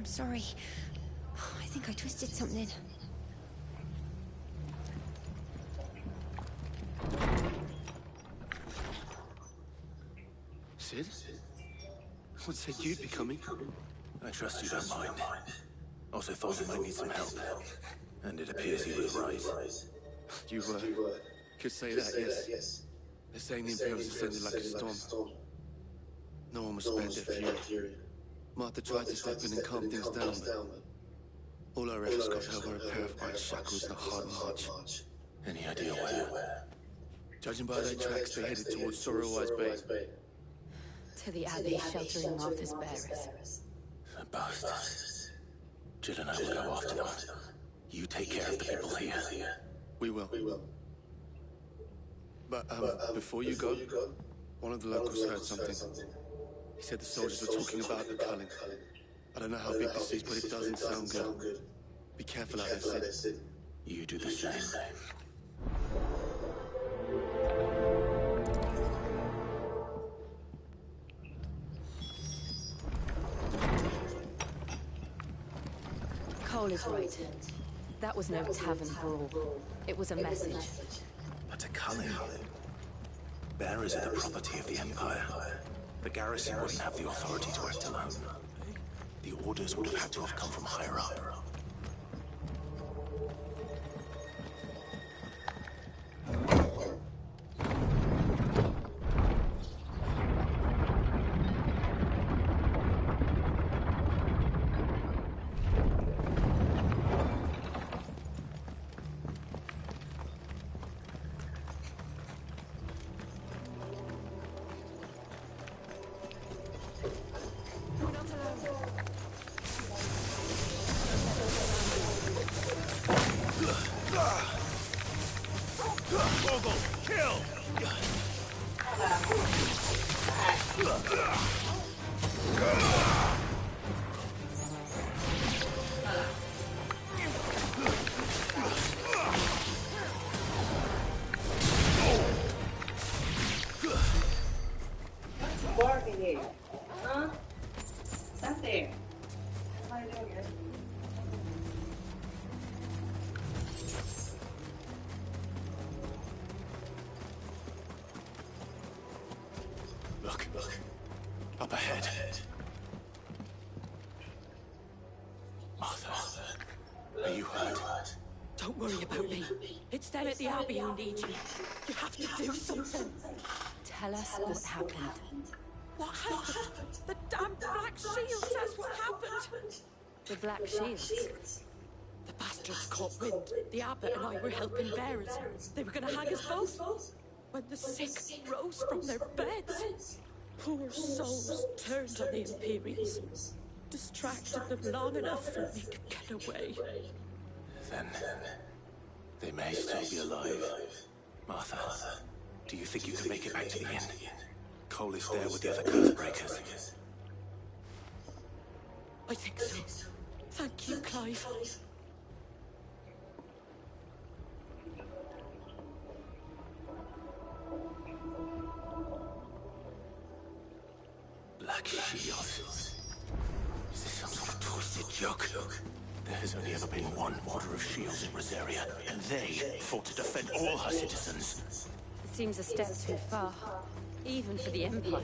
sorry. I think I twisted something. Sid? What said you'd be coming? I trust you don't mind. Also thought you might need some help. And it appears he was right. You could say that, yes. They're saying the Imperials descended like a storm. No one was spared their fury. Martha tried to step in and calm things down, but all our efforts got her were a pair of iron shackles and a hard march. Any idea where? Judging by their tracks, they headed towards Sorrowwise Bay. To the Abbey sheltering Martha's bearers. The bastards. Jill and I will go after them. You take care of the people here. We will. But, before you go, one of the locals heard something. He said the soldiers were talking about the culling. I don't know how big this is, but it doesn't sound good. Be careful out there, Sid. You do the same. Cole is right. That was no tavern brawl. It was a message. But a culling. Bearers are the property of the Empire. The garrison wouldn't have the authority to act alone. The orders would have had to have come from higher up. Look. Up ahead. Martha, are you hurt? Don't worry about me. It's them at the Abbey who need you. You have to do something. Tell us what happened. What happened? The damn Black Shield says what happened. The Black Shields? The bastards caught wind. The abbot and I were helping bearers. They were going to hang us both. When the sick rose from their beds, poor souls turned on the Imperials. Distracted them long enough for me to get away. Then they may still be alive. Martha, do you think you can make it back to the inn? Cole is there with the other curse breakers. I think so. Thank you, Clive. Black Shields. Is this some sort of twisted joke? There has only ever been one Order of Shields in Rosaria, and they fought to defend all her citizens. It seems a step too far, even for the Empire.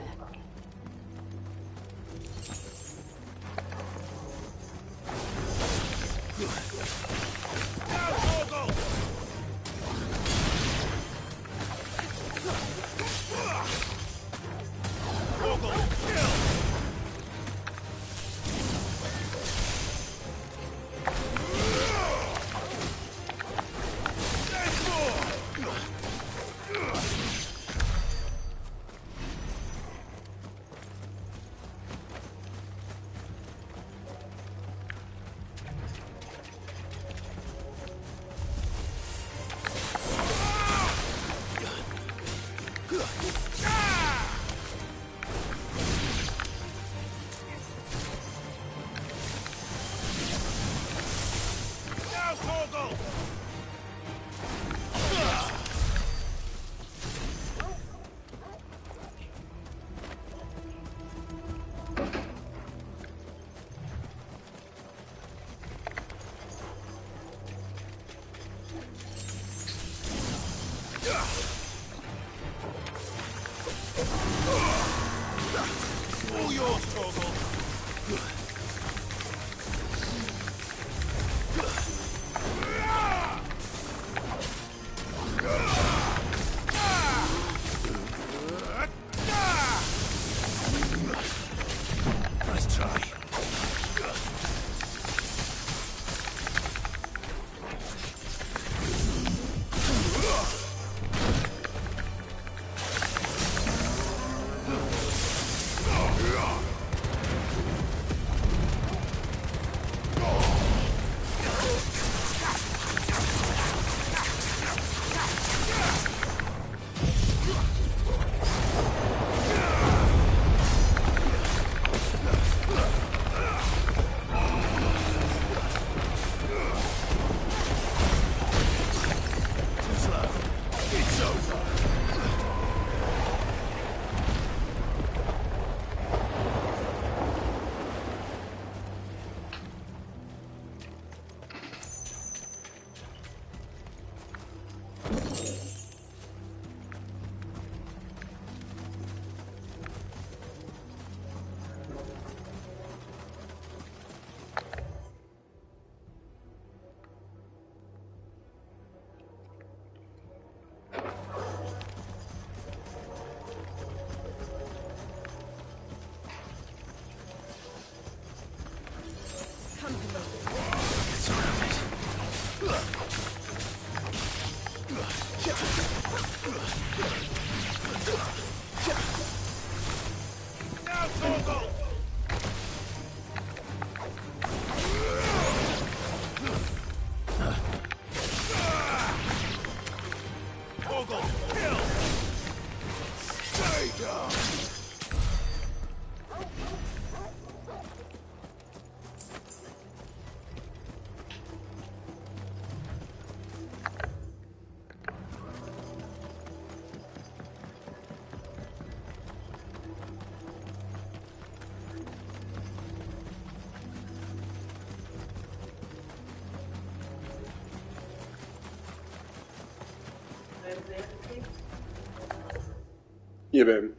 Yeah, baby.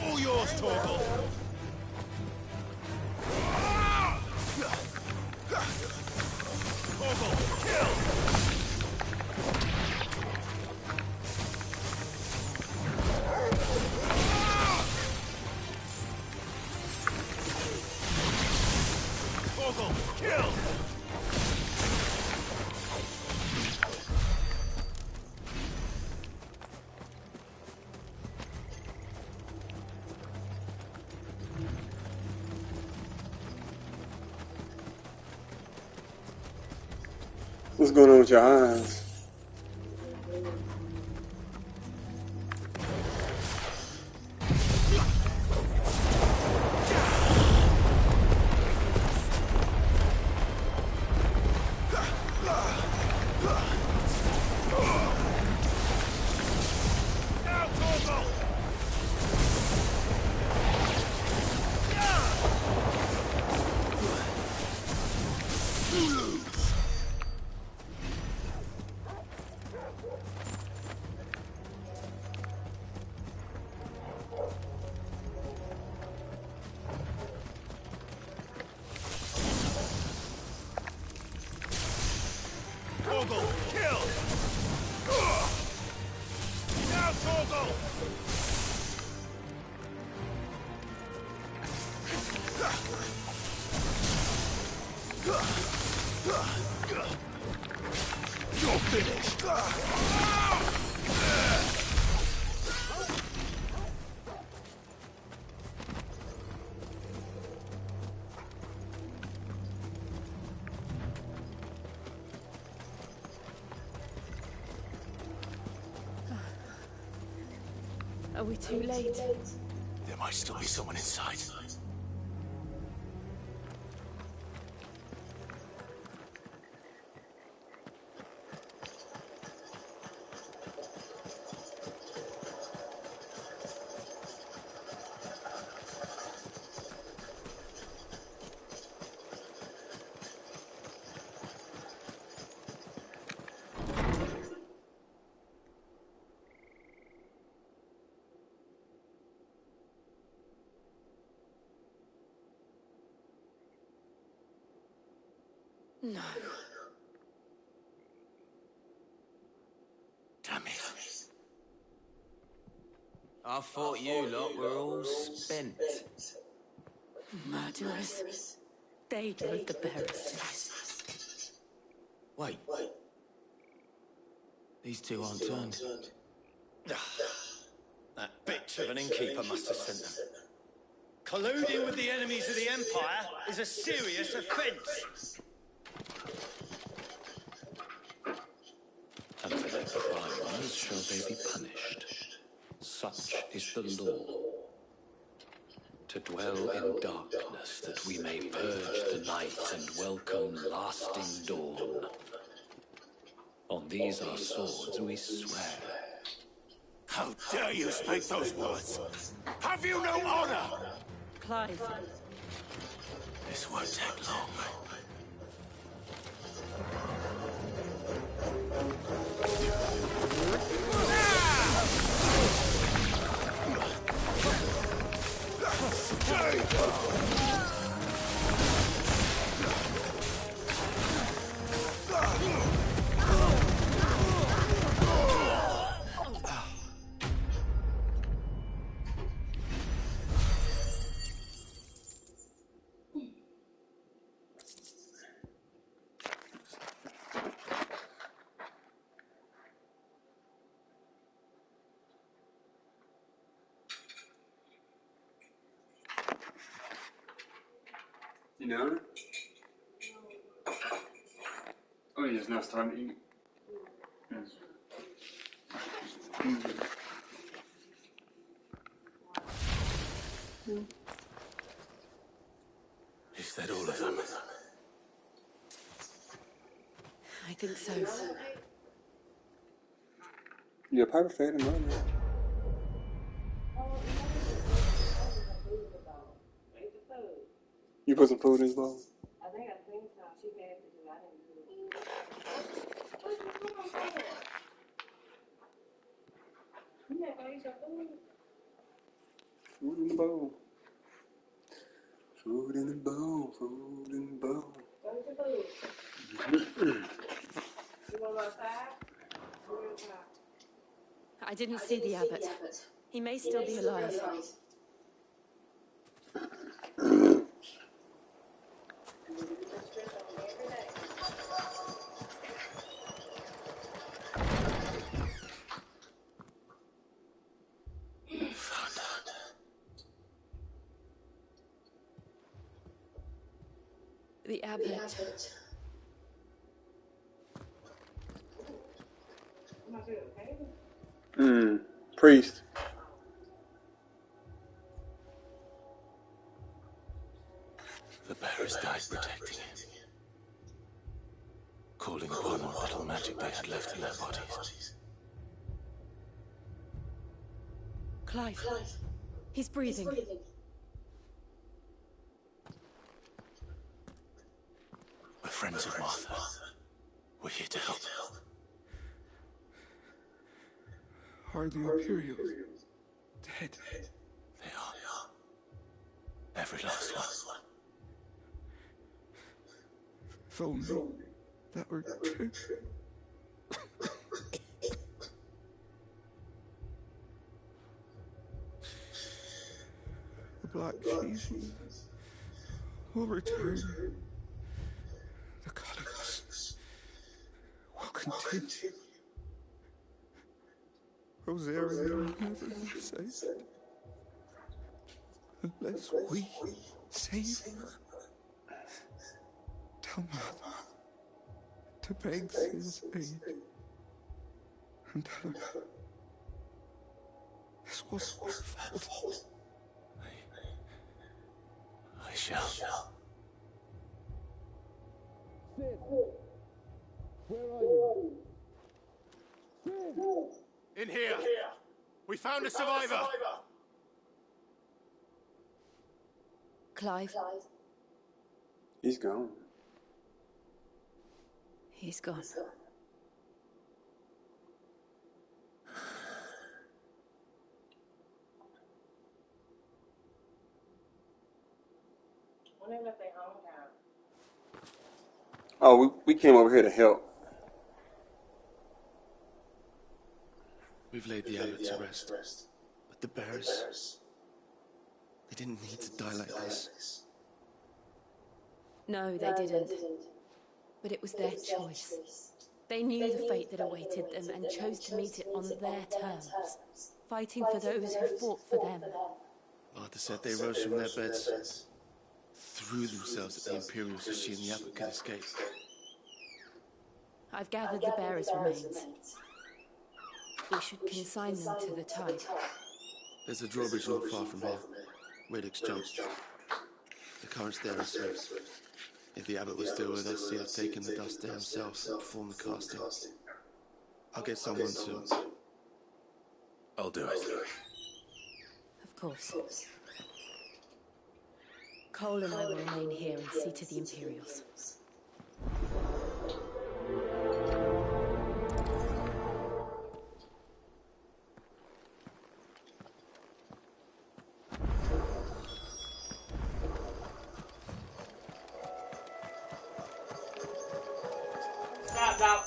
All yours, Torgal. Torgal, kill! Torgal, kill! What's going on with your eyes? Now, Torgal! Torgal, kill! Now, Torgal! You're finished! Are we too late? There might still be someone inside. No. Damn it. I thought you lot were all spent. Murderers. They drove the bearers to this. Wait. These two aren't turned. That bitch of an innkeeper must have sent them. Colluding with the enemies of the Empire is a serious offence. And for their crimes shall they be punished. Such is the law. To dwell in darkness, that we may purge the night and welcome lasting dawn. On these our swords we swear. How dare you speak those words? Have you no honor? Clive. This won't take long. You know? Oh, yes, now it's time to eat. Yes. Is that all of them? I think so. Yeah, Piper fed him earlier. You put some food in his bowl? I think so. She passed it to I didn't do it. You not gonna eat your food? Food in the bowl. Food in the bowl. Food in the bowl. Go eat your food. You want to go outside? I didn't see the abbot. He may still be alive. The abbot. Priest. The bearers died protecting it, calling upon what little magic they had left in their bodies. Clive. He's breathing. We're friends of Martha. We're here to help. Are the Imperials dead? They are. Every last one. If only that were true. The Black Jesus will return. The colors will continue. Rosaria will never be saved unless we save her. Tell Mother to beg his aid and tell her this was our fault. I shall. Sid, where are you? Sid! In here. We found a survivor. Clive. He's gone. He's gone. When they left their hometown. Oh, we came over here to help. We've laid the abbot to rest. But the bearers, they didn't need to die like this. No, they didn't. But it was their choice. They knew the fate that awaited them and chose to meet it on their terms, fighting for those who fought for them. Martha said they rose from their beds, threw themselves at the Imperials so she and the abbot could escape. I've gathered the bearers' remains. We should consign them to the tide. There's a drawbridge not far from here. Radix jumped. The current's there is swift. If the abbot was still with us, he'd have taken the dust there himself and performed the casting. I'll get someone to... I'll do it. Of course. Cole and I will remain here and see to the Imperials. Stop.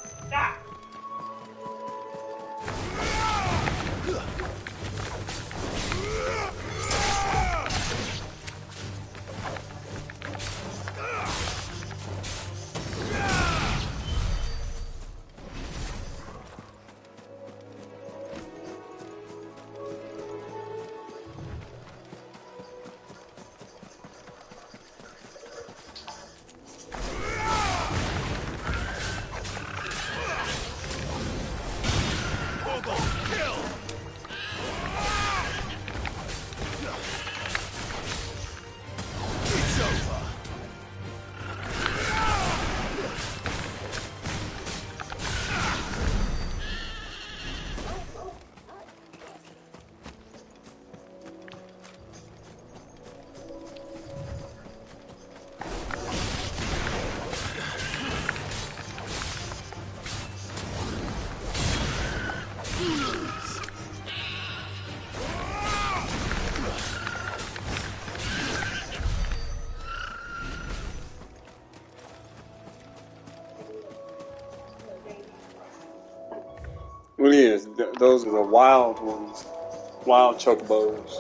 is. Those are the wild ones. Wild chocobos.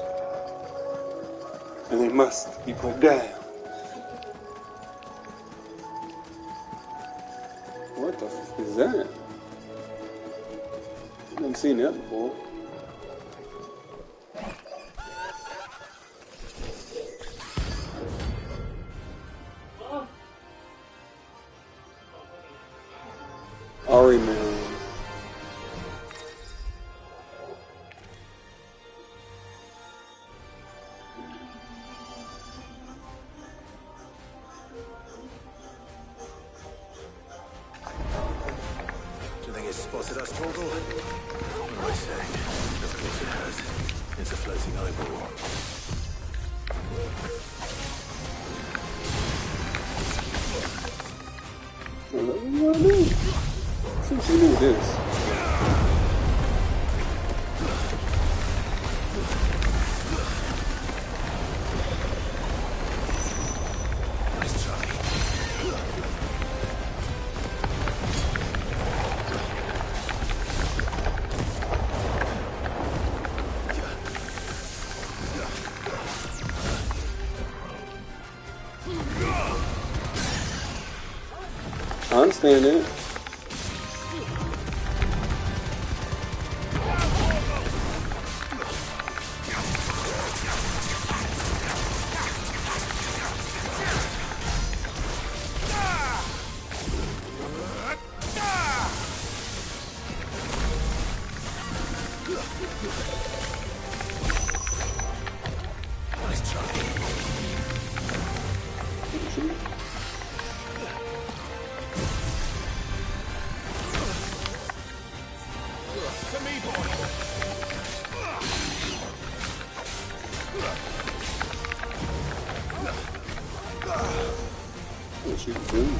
And they must be put down. What the f is that? I haven't seen that before. Ari man. Do you think it's spotted us, Torgal? What am I saying? Of course it has. It's a floating eyeball. What do you want to do? What's you do with this? Nice try. I understand that. Nice try. To me, boy. What you doing?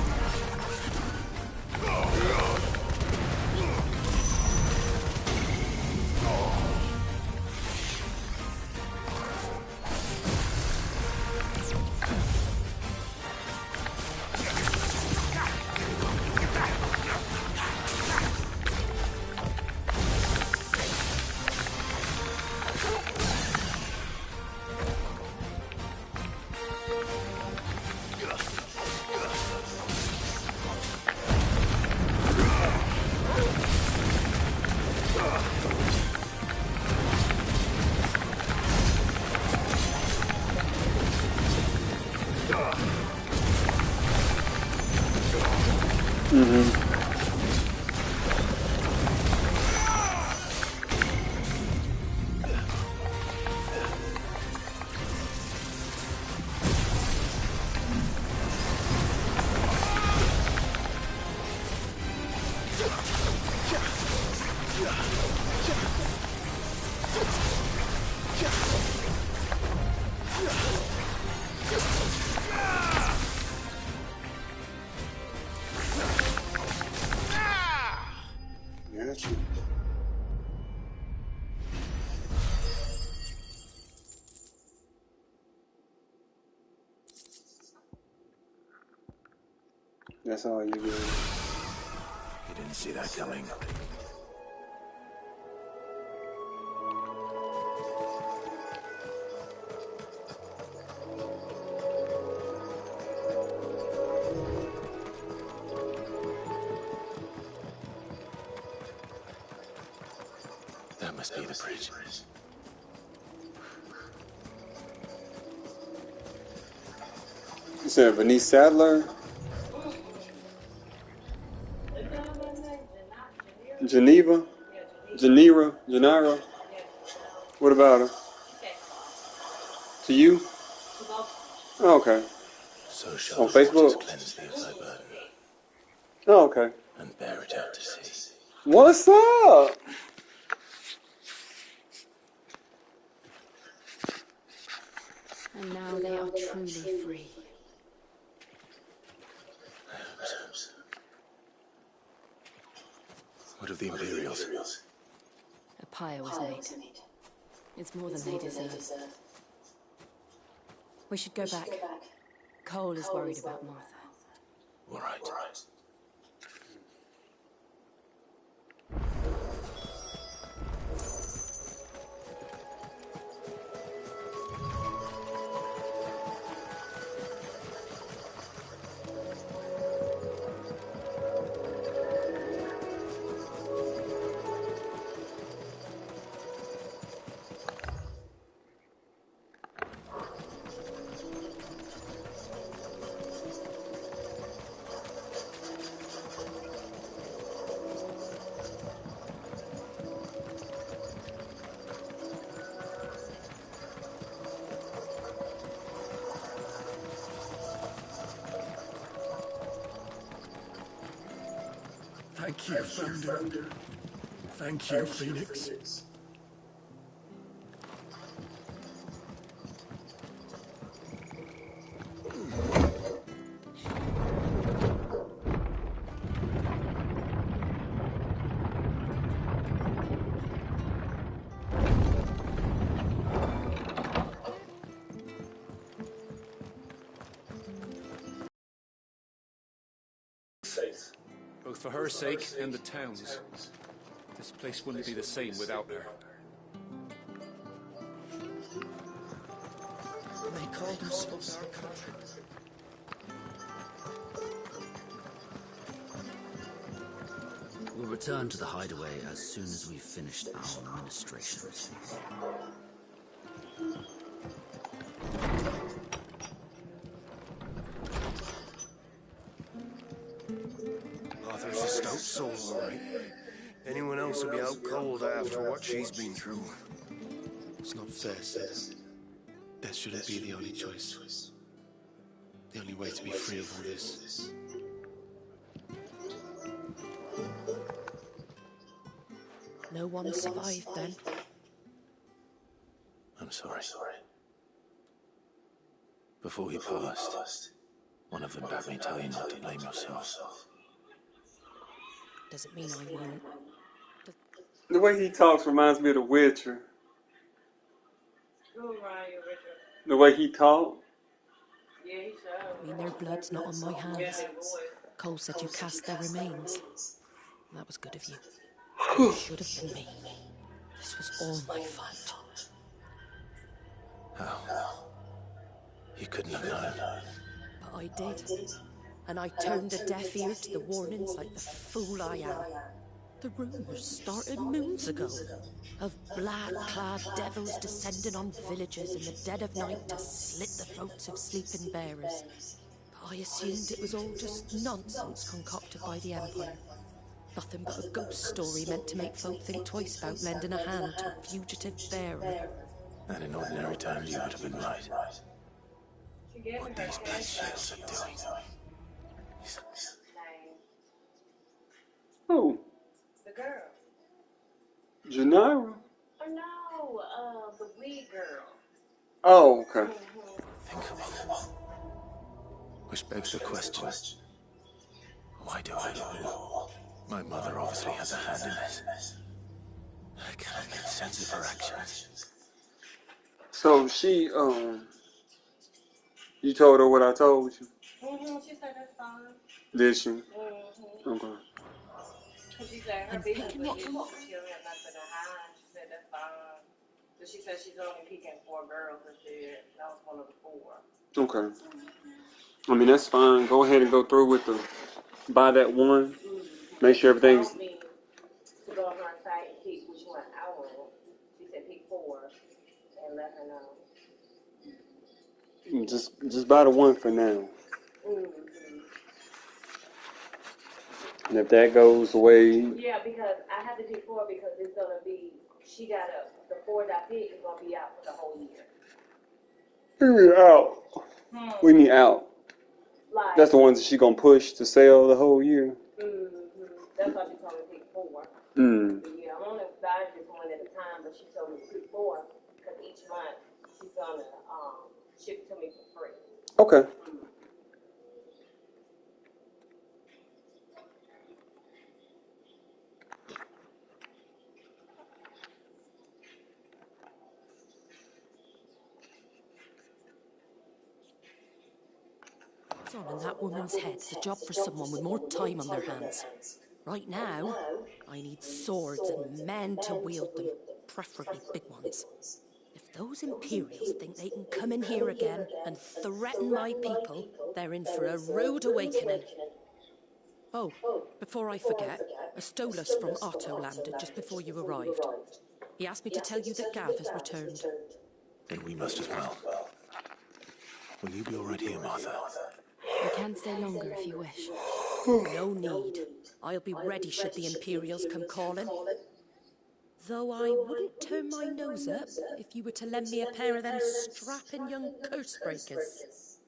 Gotcha. That's all you do. You didn't see that coming. That must be the bridge. You said Bernice Sadler? Geneva? Janira? What about her? To you? Oh, okay. So shall On the waters Facebook? cleanse thee of thy burden, Oh, okay. and bear it out to sea. What's up? And now they are truly free. What of the Imperials? A pyre was made. It's more than they deserve. We should go back. Cole is worried about Martha. All right. Thank you, Founder. Thank you, Phoenix. Both for her sake and the town's. This place wouldn't be the same without her. They call themselves our country. We'll return to the hideaway as soon as we've finished our ministrations. Arthur's a stout soul, all right. Anyone else will be out cold after what she's been through. It's not fair, Sid. Death shouldn't be the only choice. The only way to be free of all this. No one survived then. I'm sorry. Before he passed, one of them bade me tell you not to blame yourself. Doesn't mean I won't. The way he talks reminds me of The Witcher. The way he talks. I mean, their blood's not on my hands. Cole said you cast their remains. That was good of you. It should have been me. This was all my fault. How? You couldn't have known. But I did. And I turned a deaf ear to the warnings like the fool I am. The rumours started moons ago of black-clad devils descending on villages in the dead of night to slit the throats of sleeping bearers. But I assumed it was all just nonsense concocted by the Empire. Nothing but a ghost story meant to make folk think twice about lending a hand to a fugitive bearer. And in ordinary times you would have been right. What these bleed shields are doing. Who? The girl. Janira? Oh no, the wee girl. Oh, okay. Think about it. Which begs the question, why do I know? My mother obviously has a hand in this. I cannot make sense of her actions. So she, you told her what I told you? She said that's fine. Did she? Okay. She said her business was she don't have nothing to hide. She said that's fine. But she said she's only picking 4 girls and said that was one of the 4. Okay. I mean, that's fine. Go ahead and go through with the, buy that one. Make sure everything's... To go on her site and pick which one I want. She said pick 4 and let her know. Just buy the one for now. And if that goes away... Yeah, because I have to pick 4 because it's going to be, the 4 that I pick is going to be out for the whole year. We mean out. We mean out. Like, that's the ones that she going to push to sell the whole year. That's why she told me to pick 4. But yeah, I'm only buying just one at a time, but she told me to pick 4 because each month she's going to ship it to me for free. Okay. What's on in that woman's head is a job for someone with more time on their hands. Right now, I need swords and men to wield them, preferably big ones. If those Imperials think they can come in here again and threaten my people, they're in for a rude awakening. Oh, before I forget, a Stolas from Otto landed just before you arrived. He asked me to tell you that Gav has returned. Then we must as well. Will you be all right here, Martha? You can stay longer if you wish. No need. I'll be ready should the Imperials come calling. Though I wouldn't turn my nose up if you were to lend me a pair of them strapping young curse breakers.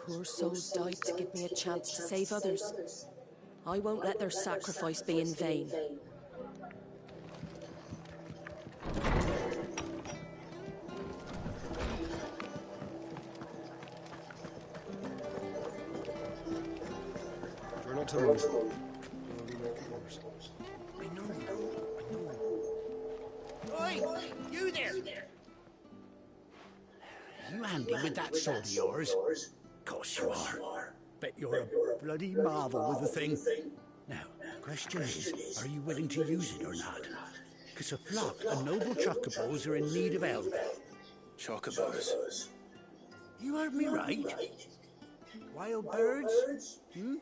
Poor souls died to give me a chance to save others. I won't let their sacrifice be in vain. Try not to move. We'll make it worse. I know. Oi! You there! You handy with that sword of yours? Course you are. Bet you're a bloody marvel with the thing. Now, question is, are you willing to use it or not? Because a flock of noble chocobos are in need of help. Chocobos? You heard me right. Wild birds? Hmm?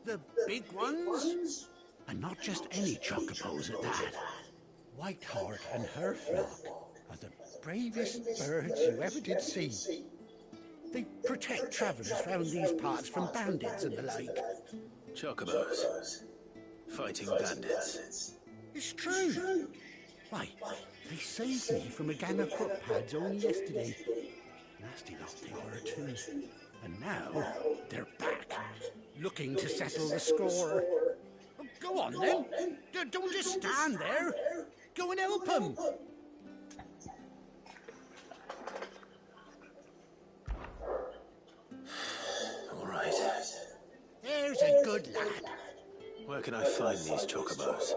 The big ones? And not just any chocobos at that. Whiteheart and her flock are the bravest birds you ever did see. They protect travellers round these parts from bandits and the like. Chocobos? Fighting bandits? It's true. Why, they saved me from a gang of footpads only yesterday. Nasty lot they were too. And now, they're back, looking to settle the score. Oh, go on then. Don't just stand there. Go and help them. All right. There's a good lad. Where can I find these chocobos?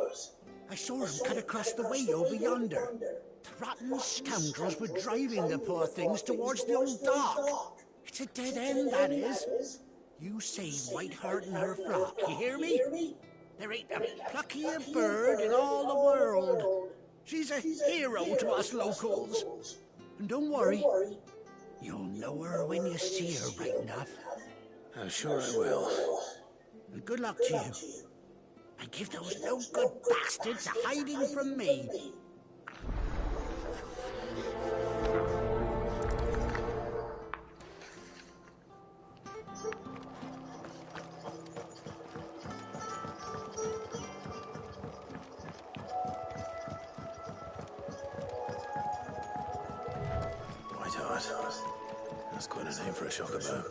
I saw him cut across the way over yonder. The rotten scoundrels were driving the poor things towards the old dock. It's a dead end, that is. You save Whiteheart and her flock, you hear me? There ain't a pluckier bird in all the world. She's a hero to us locals. And don't worry, you'll know her when you see her right enough. I'm sure I will. And good luck to you. And give those no-good bastards a hiding from me. Whiteheart. That's quite a name for a chocobo.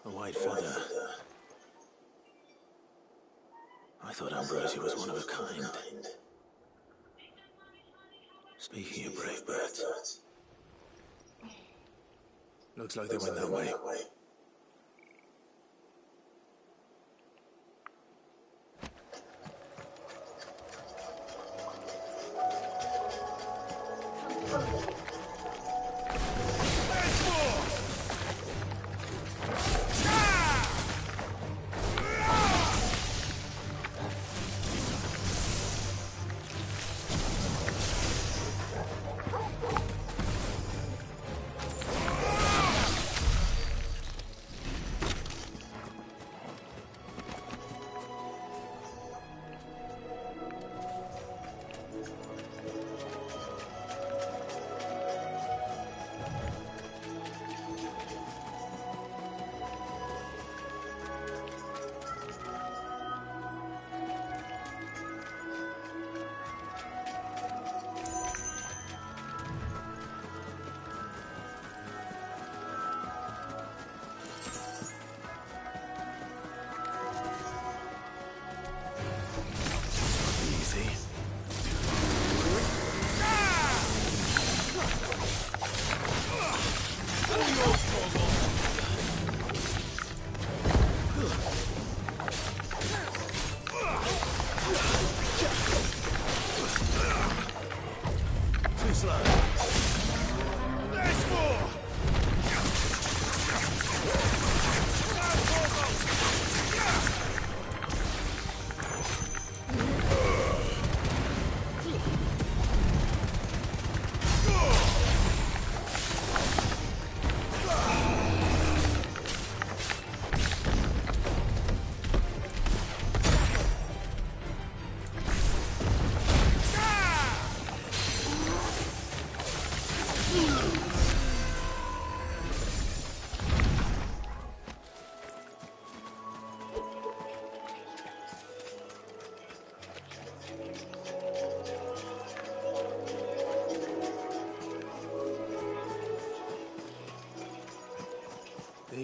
A white feather. I thought Ambrosia was one of a kind. Speaking of brave birds. Looks like they went that way.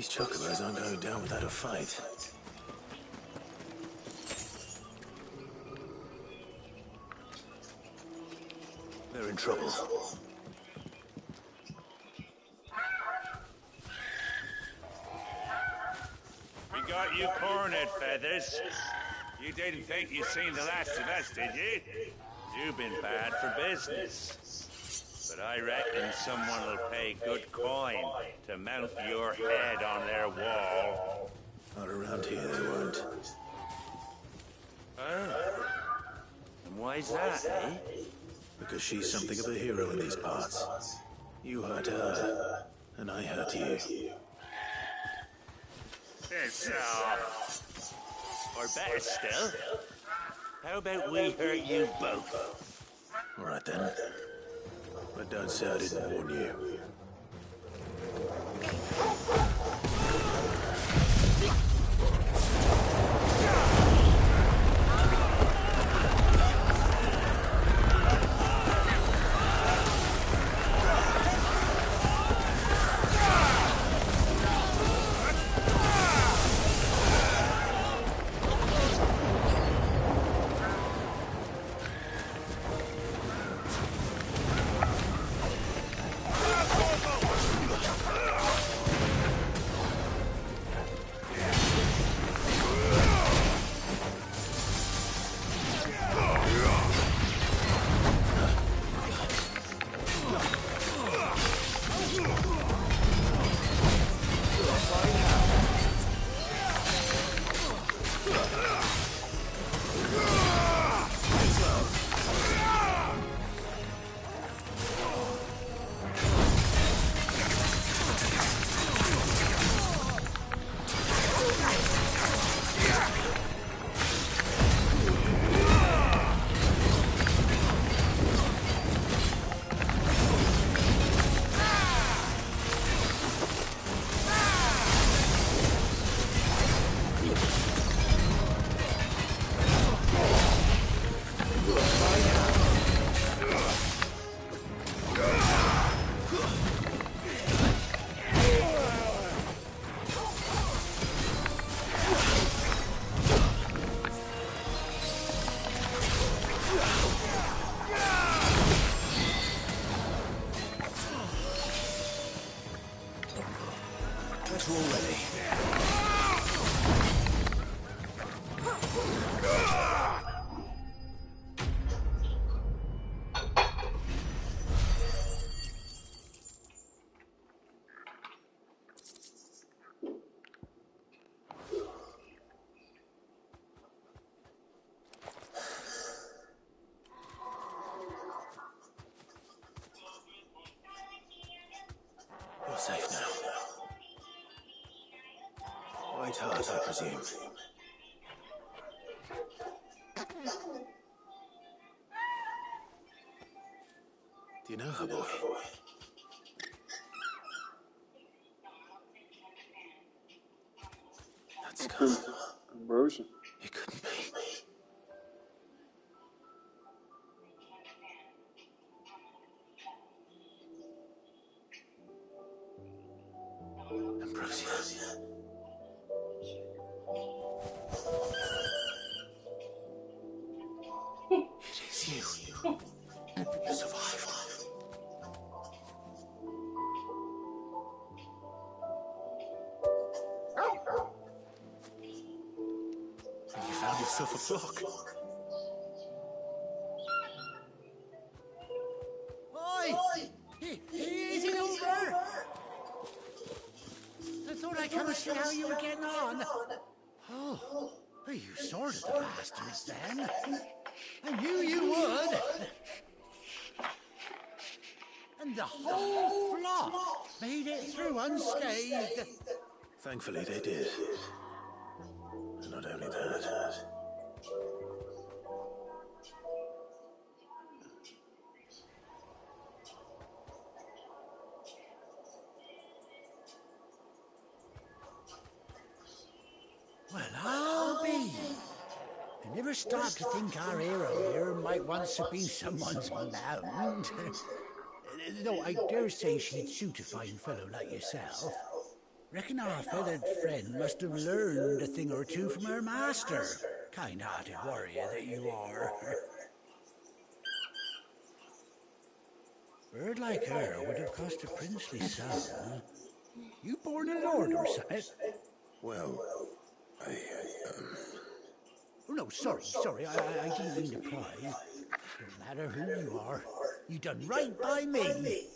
These chocobos aren't going down without a fight. They're in trouble. We got you cornered, Feathers. You didn't think you'd seen the last of us, did you? You've been bad for business. But I reckon someone will pay good coin to mount your head on their wall. Not around here, they won't. Oh. And why's that, eh? Because she's something of a hero in these parts. You hurt her, and I hurt you. Piss off. Or better still, how about we hurt you both? All right then. But don't say I didn't warn you. You're safe now. White Heart, I presume. Do you know her, boy? That's gone. Ambrosia. It couldn't be. Ambrosia. It is you. You survived. And you found yourself a flock. Oi! Is it over? I thought I'd come and see how you were getting on. Oh, well, you sorted the bastards then. I knew you would. And the whole flock made it through unscathed. Thankfully, they did. And not only that. Well, I'll be. I never stopped to think our hero here might once have been someone's mound. Though I dare say she'd suit a fine fellow like yourself. Reckon our feathered friend must have learned a thing or two from her master. Kind-hearted warrior that you are. Bird like her would have cost a princely sum. You born a lord or something? Well, Oh, no, sorry, I didn't mean to pry. Don't matter who you are. You done right by me.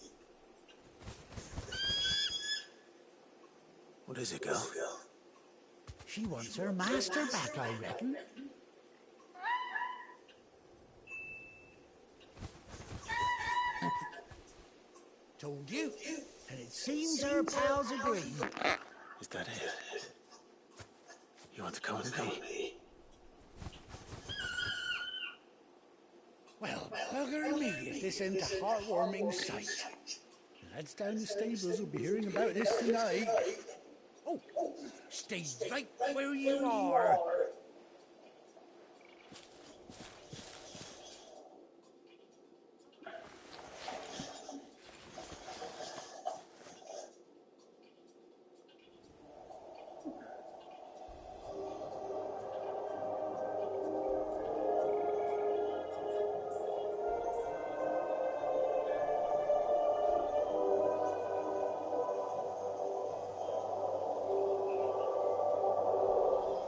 What is it, girl? She wants her master back, I reckon. Told you, and it seems her pals agree. Is that it? You want to come with me? Well, bugger me if this ain't a heartwarming sight. The lads down the stables will be hearing about this tonight. Oh, stay right where you are.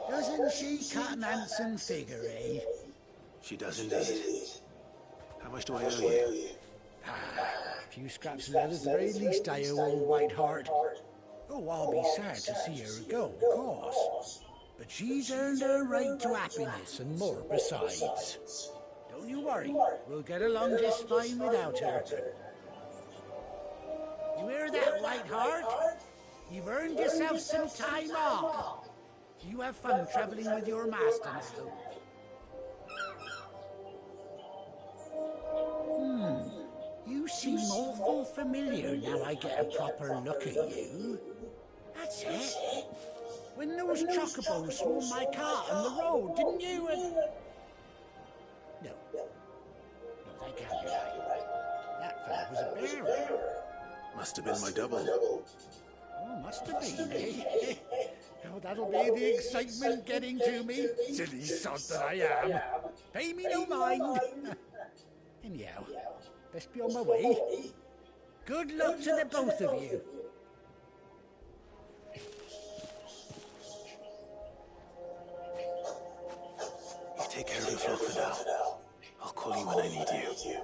Doesn't she cut an handsome figure, eh? She does indeed. How much do I owe you? A few scraps of leather's the very least I owe old Whiteheart. Oh, I'll be sad to see her go, of course. But she's earned her right to happiness and more besides. Don't you worry, we'll get along just fine without her. You hear that, Whiteheart? You've earned yourself some time off. You have fun traveling with your master now. You seem awful familiar now I get a proper look at you. That's it. When those chocobos swarmed my cart on the road, didn't you? No, that can't be right. That fellow was a bearer. Must have been my double. Oh, must have been, eh? Oh, that'll be the excitement getting to me. Silly sod that I am. Pay me no mind. Anyhow, best be on my way. Good luck to the both of you. You take care of the flock for now. I'll call you when I need you.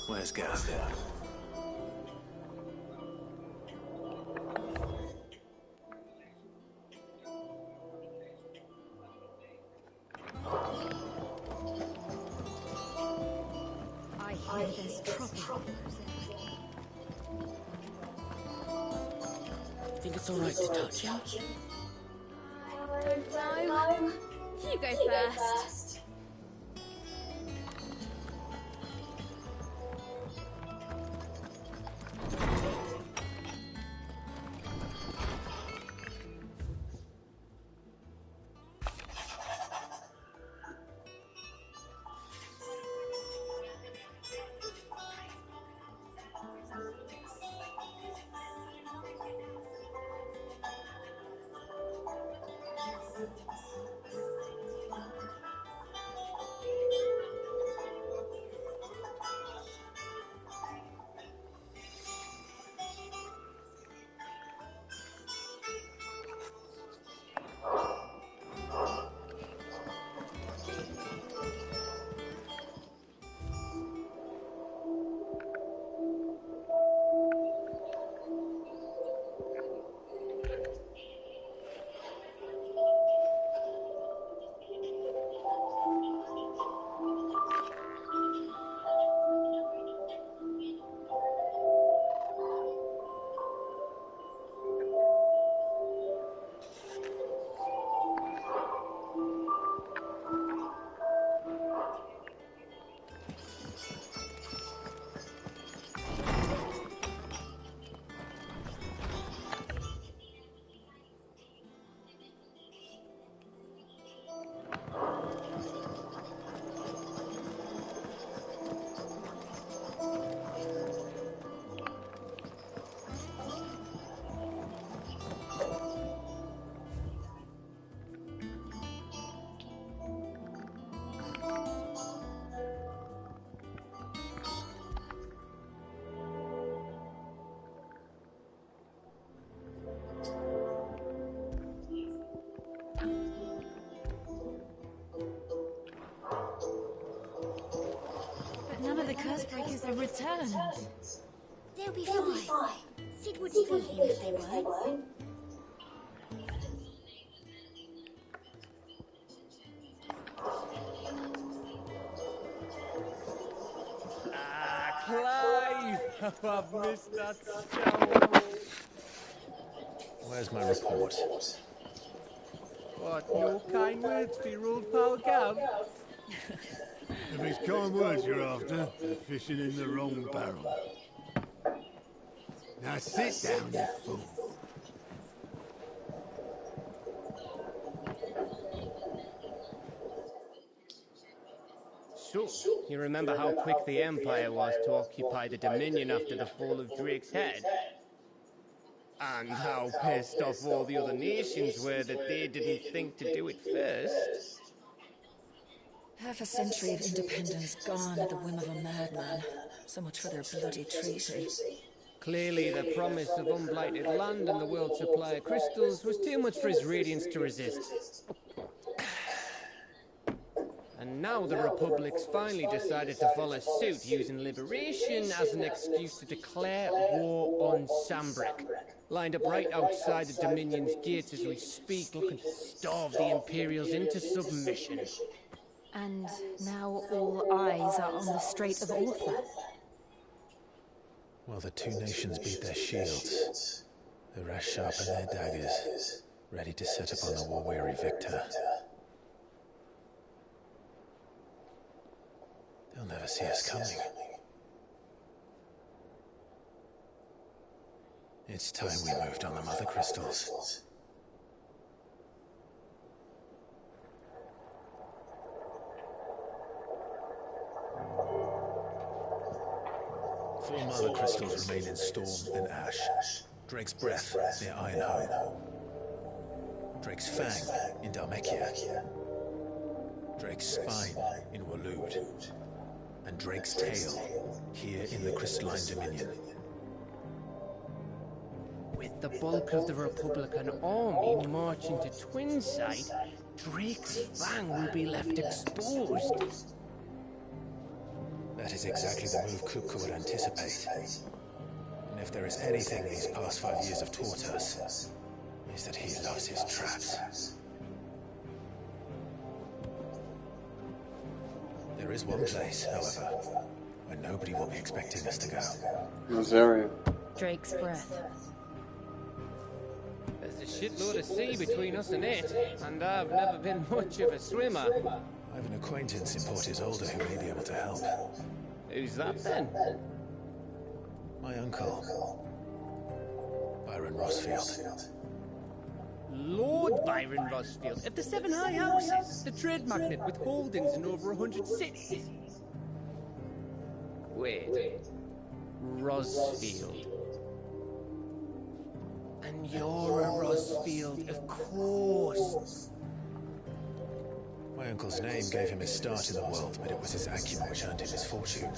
Where's Gav? I hear there's trouble. Think it's all right to touch him? I don't know. You go first. But none of the curse breakers have returned. They'll be fine. Sid wouldn't be here if they weren't. Clive! I've missed that show. Where's my report? What, no kind words for your old pal Gav? If it's kind words you're after, you're fishing in the wrong barrel. Now sit down, you fool. So, you remember how quick the Empire was to occupy the Dominion after the fall of Drake's head? And how pissed off all the other nations were that they didn't think to do it first? Half a century of independence gone at the whim of a madman. So much for their bloody treaty. Clearly, the promise of unblighted land and the world supply of crystals was too much for his radiance to resist. And now the Republic's finally decided to follow suit, using liberation as an excuse to declare war on Sambrick. Lined up right outside the Dominion's gates as we speak, looking to starve the Imperials into submission. And now all eyes are on the Strait of Author. While the two nations beat their shields, the rest sharpen their daggers, ready to set upon the war-weary victor. They'll never see us coming. It's time we moved on the mother crystals. Four mother crystals remain in Storm and Ash. Drake's Breath near Ironhome. Drake's Fang in Dhalmekia. Drake's Spine in Waloed. And Drake's Tail here in the Crystalline Dominion. With the bulk of the Republican army marching to Twinside, Drake's Fang will be left exposed. That is exactly the move Kupka would anticipate. And if there is anything these past 5 years have taught us, is that he loves his traps. There is one place, however, where nobody will be expecting us to go. Rosaria. Drake's Breath. There's a shitload of sea between us and it, and I've never been much of a swimmer. I have an acquaintance in Port Isolde who may be able to help. Who's that then? My uncle, Byron Rossfield. Lord Byron Rossfield of the Seven High Houses, the trade magnate with holdings in over 100 cities. Wait, Rossfield. And you're a Rossfield, of course. My uncle's name gave him his start in the world, but it was his acumen which earned him his fortune,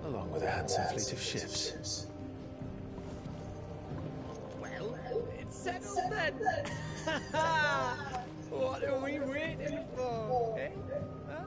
along with a handsome fleet of ships. Well, it's settled then. What are we waiting for, eh? Huh?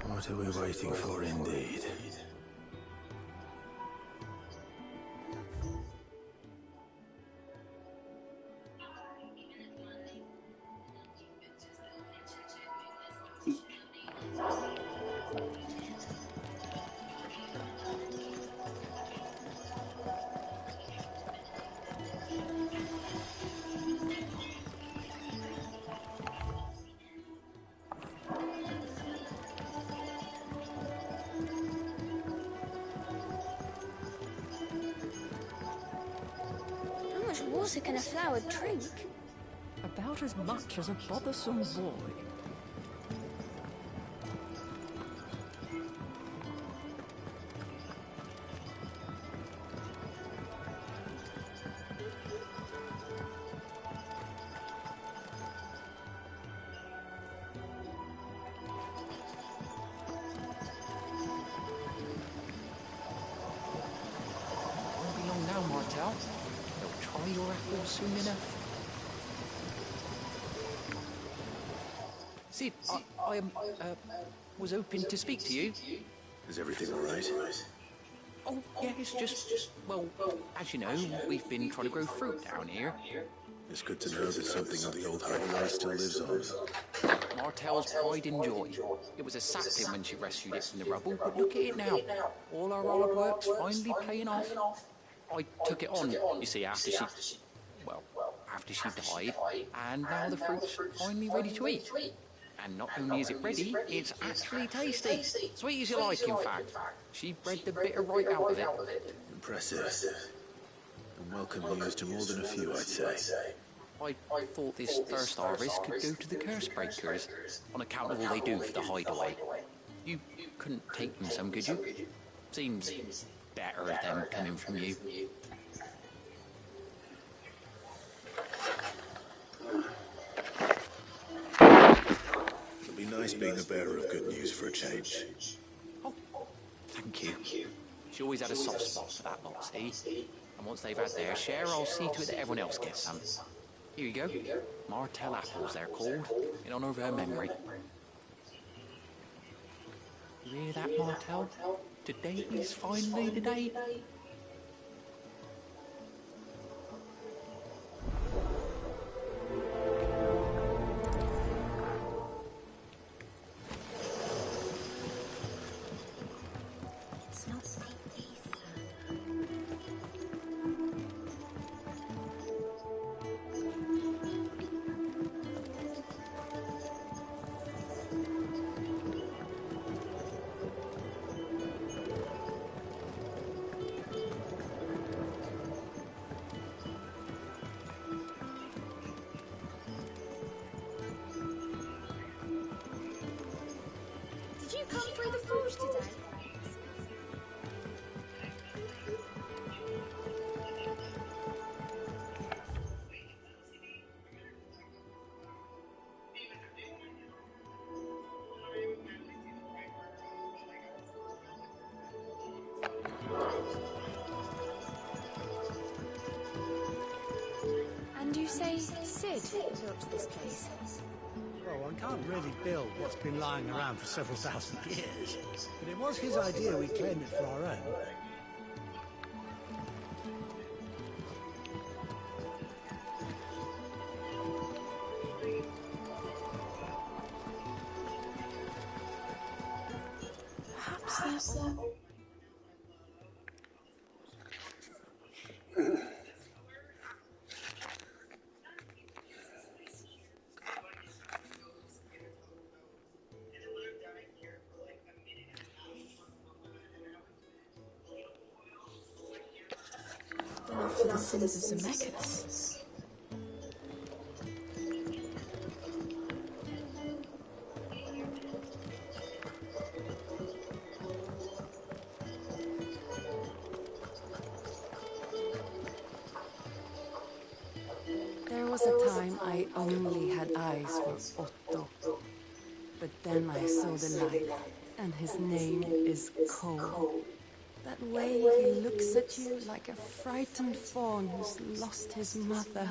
What are we waiting for, indeed? How much water can a flower drink? About as much as a bothersome boy. Won't be long now, Martel. They'll try your apples soon enough. Sid, I was hoping to speak to you. Is everything all right? Oh, yeah, it's just, well, as you know, we've been trying to grow fruit down here. It's good to know that something of the old hideaway still lives on. Martel's pride and joy. It was a sapling when she rescued it from the rubble, but look at it now. All our hard work's finally paying off. I took it on, you see, after she died, and now the fruit's finally ready to eat. And not only is it ready, it's actually tasty. Sweet as you like, in fact. She bred the bitter right out of it. Impressive. And welcome news to more than a few, I'd say. I thought this first harvest could go to the curse breakers, on account of all they do for the hideaway. You couldn't take them some, could you? Seems better them coming from you. It'll be nice being the bearer of good news for a change. Oh, thank you. She always had a soft spot for that lot, see? And once they've had their share, I'll see to it that everyone else gets some. Here you go. Martel apples, they're called, in honour of her memory. You hear that, Martel? Today is finally the day. It's not like this. Did you come through the forge today? And you say Sid built this place? Well, one can't really build what's been lying around for several thousand years. But it was his idea we claim it for our own. What's that? Enough for the sins of Zemeckis. There was a time I only had eyes for Otto. But then I saw the light, and his name is Cole. That way he looks at you like a frightened fawn who's lost his mother.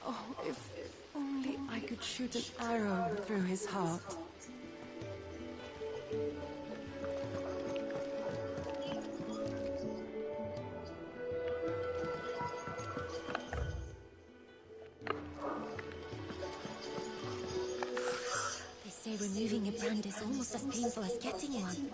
Oh, if only I could shoot an arrow through his heart. They say removing a brand is almost as painful as getting one.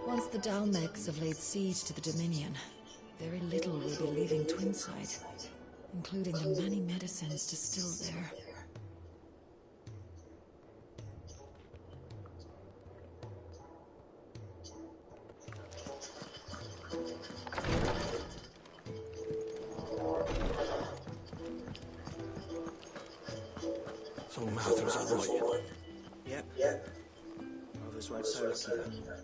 Once the Dalmegs have laid siege to the Dominion, very little will be leaving Twinside, including the many medicines distilled there. So Martha's all right. Yep. Others won't say lucky though.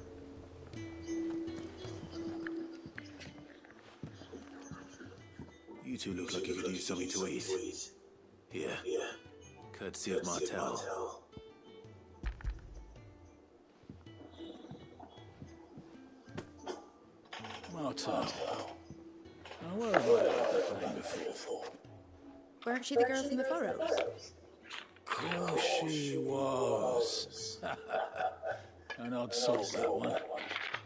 You two look like you could use something to eat. Here. Courtesy of Martel. Martel. Now, where have I heard that name before? Weren't she the girl from the Furrows? Course she was. An odd soul, that one.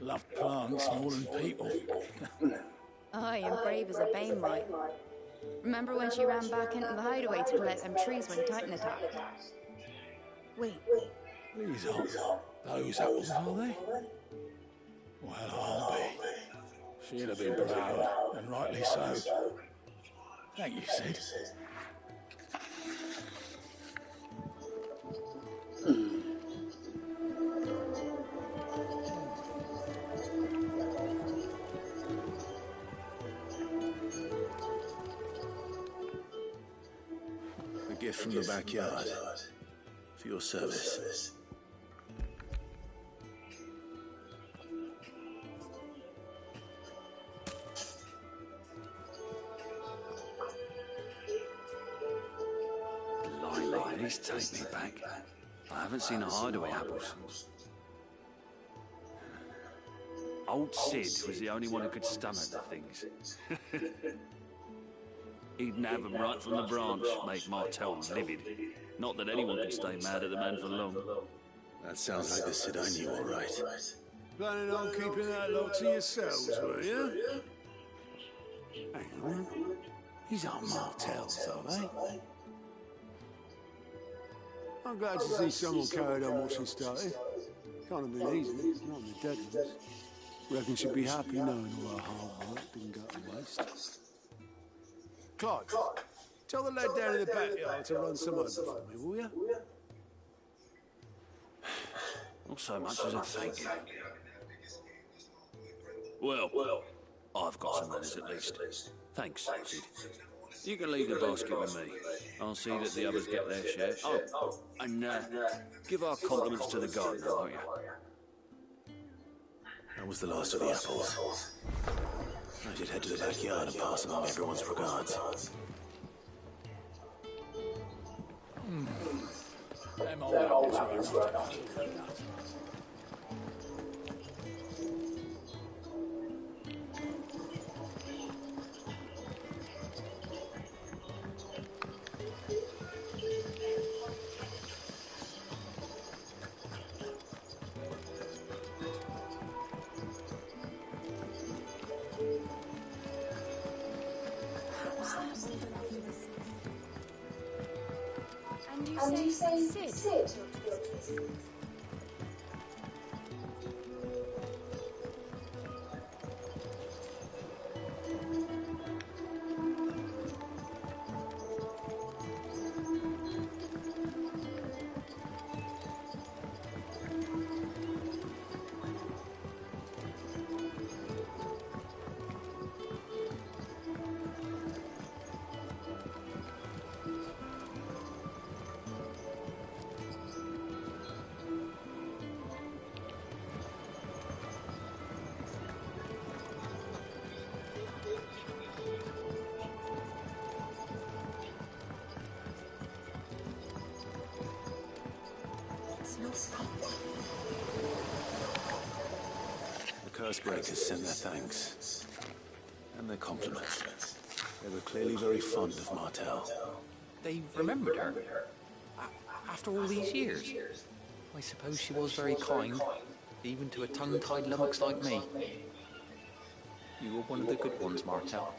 Loved plants more than people. Aye, and brave as a Banemite. Remember when she ran back into the hideaway to collect them trees when Titan attacked? Wait. These aren't those apples, are they? Well, I'll be. She'd have been proud, and rightly so. Thank you, Sid. A gift from the backyard. For your service. Blimey, these take me back. I haven't seen a hideaway apple since. Old Sid was the only one who could stomach the things. He'd nab them right from the branch, make Martel livid. Not that anyone could stay mad at the man for long. That sounds like the Sid I knew, all right. Planning on keeping that lot to yourselves, were you? Hang on. These aren't Martels, are they? I'm glad to see someone carried on what she started. Can't have been easy, not in the dead ones. Reckon she'd be happy knowing all her hard work didn't go to waste. Clive, Tell the lad down in the backyard to run some over for me, will you? Not so much as a thank you. Well, I've got some manners at least. Thanks, Sid. You can leave the basket with me. I'll see that the others get their share. Oh, and give our compliments to the gardener, won't you? That was the last of the apples. I should head to the backyard and pass along everyone's regards. Them old apples are enough to kill the gut. And you say Sid? The curse breakers sent their thanks. And their compliments. They were clearly very fond of Martel. They remembered her? After all these years? I suppose she was very kind, even to a tongue-tied lummox like me. You were one of the good ones, Martel.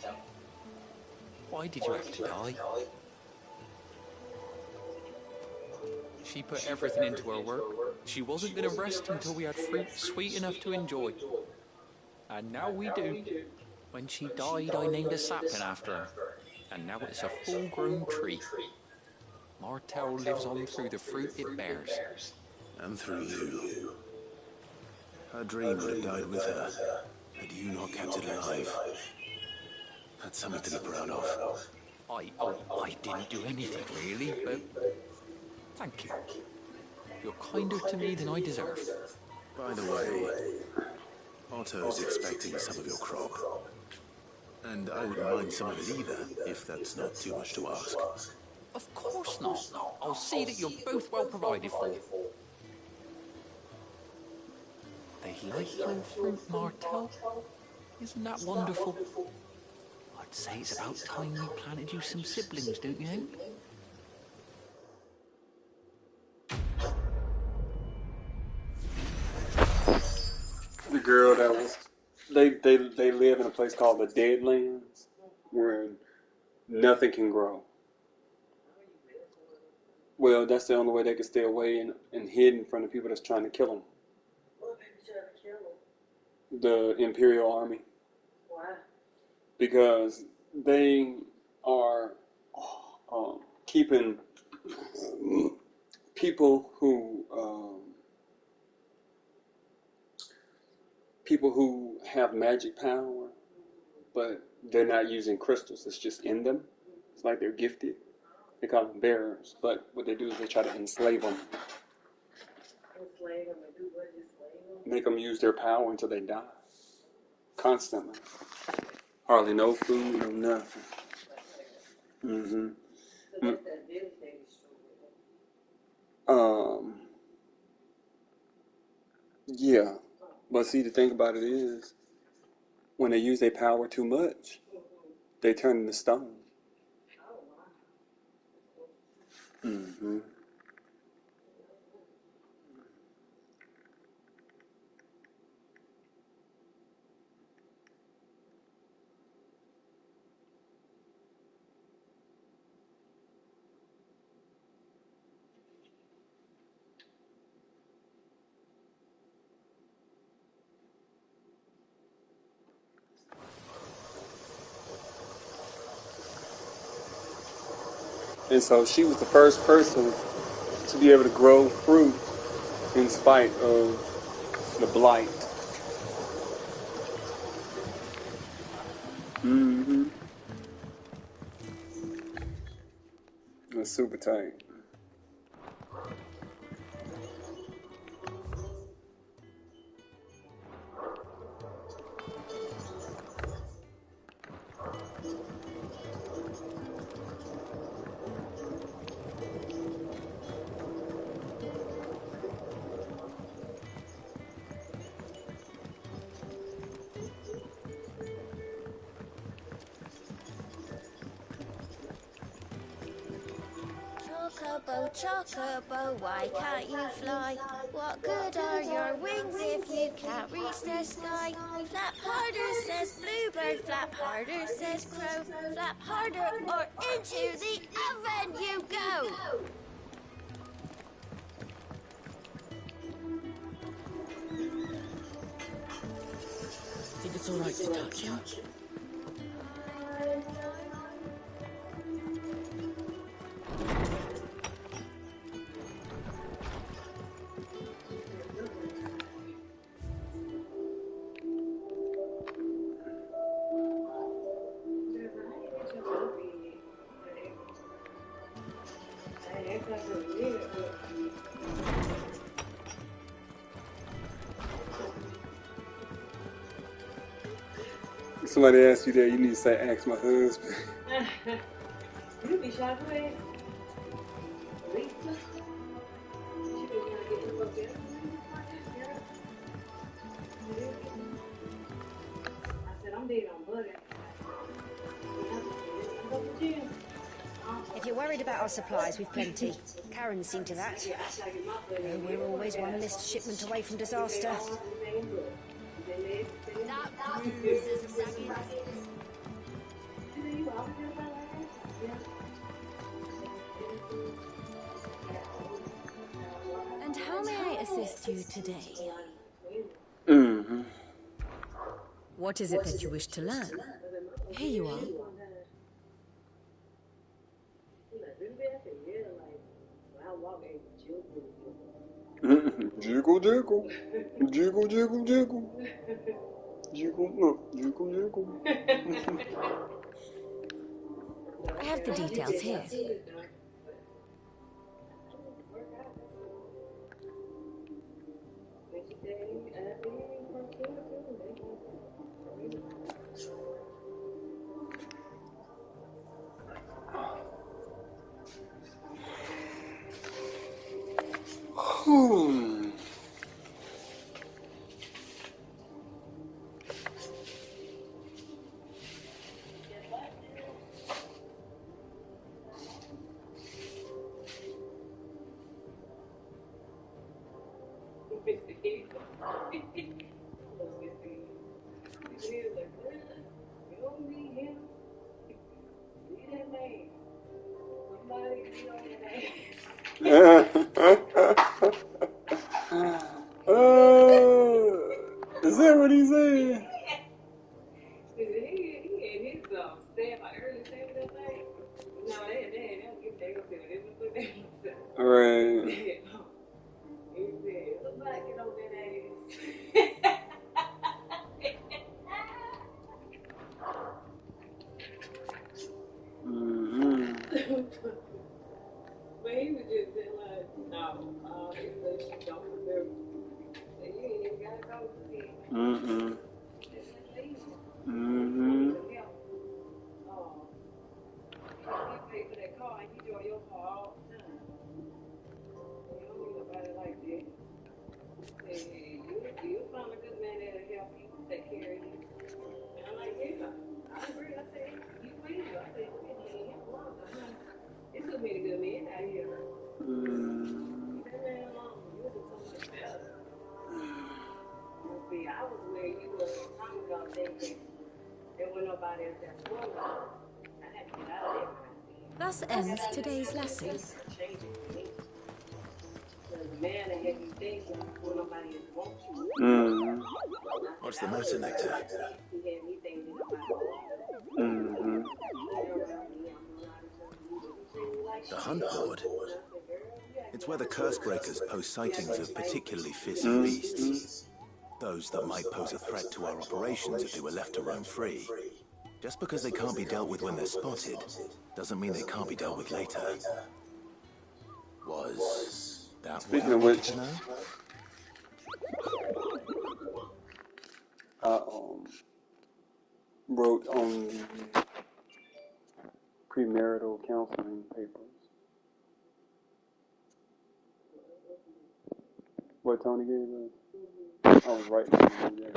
Why did you have to die? She put everything into her work. She wasn't going to rest until we had fruit sweet enough to enjoy. And now we do. When she died, I named a sapling after her. And now it's a full-grown tree. Martel lives on through the fruit it bears. And through you. Her dream would have died with her, had you not kept it alive. That's something to be proud of. I didn't do anything, really, but thank you. You're kinder to me than I deserve. By the way, Otto's expecting some of your crop. And I wouldn't mind some of it either, if that's not too much to ask. Of course not. I'll see that you're both well provided for. They like your fruit, Martel. Isn't that wonderful? I'd say it's about time we planted you some siblings, don't you think? The girl that was, they live in a place called the Deadlands, where nothing can grow. Well, that's the only way they can stay away and hidden from the people that's trying to kill them. What people trying to kill them? The Imperial Army. Why? Because they are keeping people who have magic power, but they're not using crystals. It's just in them. It's like they're gifted. They call them bearers, but what they do is they try to enslave them. Enslave them and do what? Enslave them? Make them use their power until they die. Constantly. Hardly no food, no nothing. Mm-hmm. So that's that devastating Yeah. But see, the thing about it is, when they use their power too much, they turn into stone. Mm-hmm. And so she was the first person to be able to grow fruit in spite of the blight. Mm-hmm. That's super tight. Chocobo, chocobo, why can't you fly? What good are your wings if you can't reach the sky? Flap harder, says bluebird, flap harder, says crow. Flap harder or into the oven you go! Think it's alright to touch him? Somebody asks you that, you need to say, ask my husband. You be shocked with it. Lisa. She been trying to get you up there. I said, I'm big on butter. If you're worried about our supplies, we've plenty. Karen's seen to that. Though we're always one missed shipment away from disaster. And how may I assist you today? Mm-hmm. What is it that you wish to learn? Here you are. Jiggle, jiggle. Jiggle, jiggle, jiggle. Jiggle, look. Jiggle, jiggle. I have the details here. Is that what he said? He had his stand like early 7 that night. No, they don't give they gonna do it. Right. He said, look like it on that ass. Mm-hmm. But he was just saying like, no, this stuff she don't remember. So you ain't even gotta go to it. Mm-hmm. Mm-hmm. You pay for that car and you draw your car all the time. You don't need nobody like that. You'll find a good man that'll help you take care of you. And I'm like, yeah, I agree. I said, you will. I said, you been dating him a long time. There's too many good men out here. Leave that man alone. You'll do so much better. See, I was where you were a time ago thinking there was nobody else that for me. I had to get out of there. Thus ends today's lesson. What's the matter, Nectar? The hunt board? It's where the curse breakers post sightings of particularly fearsome beasts. Those that might pose a threat to our operations if they were left to roam free. Just because they can't be dealt with when they're spotted, doesn't mean they can't be dealt with later. Was that what you wanted to know? Wrote on premarital counseling papers. What Tony gave us? I was writing on there.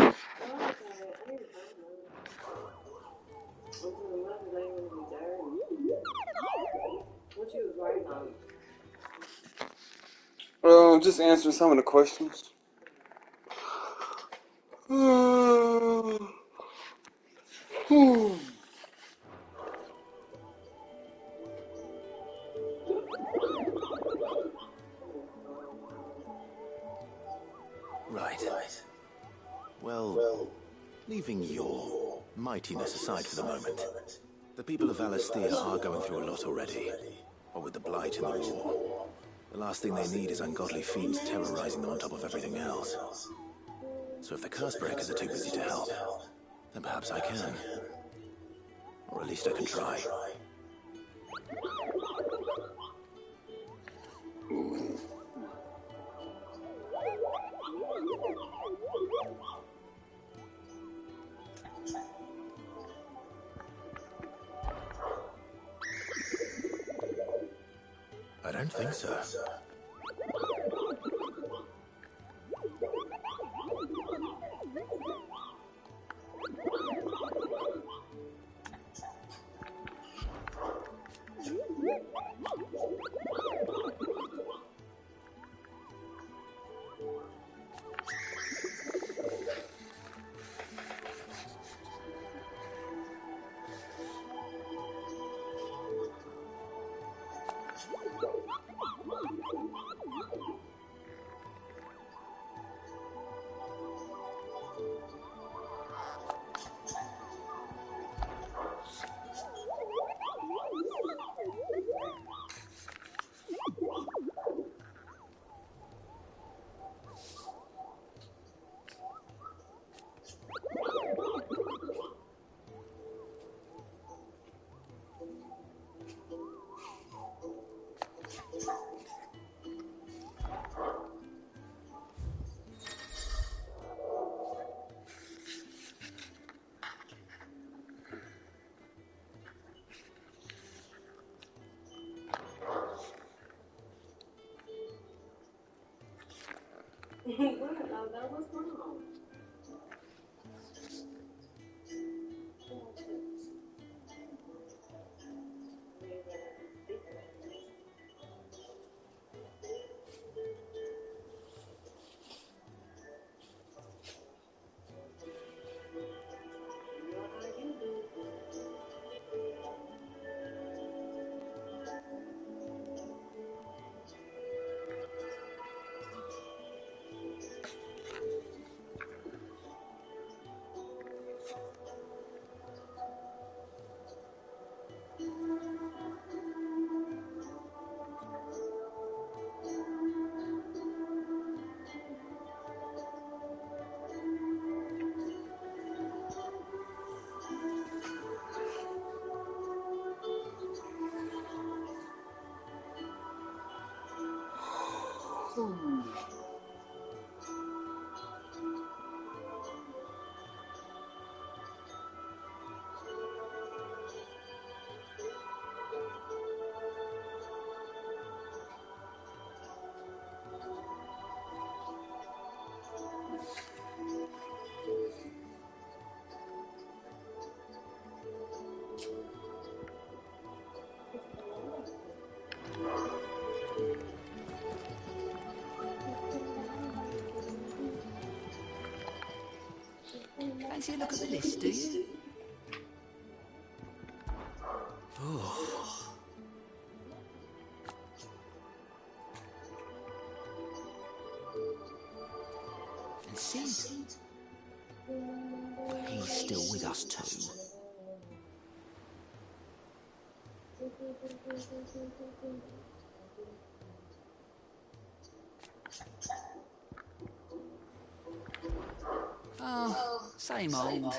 What you was writing on? Just answering some of the questions. Right. Well, leaving your mightiness aside for the moment, the people of Valisthea are going through a lot already. What with the Blight and the war. The last thing they need is ungodly fiends terrorizing them on top of everything else. So if the curse breakers are too busy to help, then perhaps I can. Or at least I can try. I don't think so. What's wrong? Fancy a look at the list, do you? Oh. And Sid? He's still with us too. Oh, same old.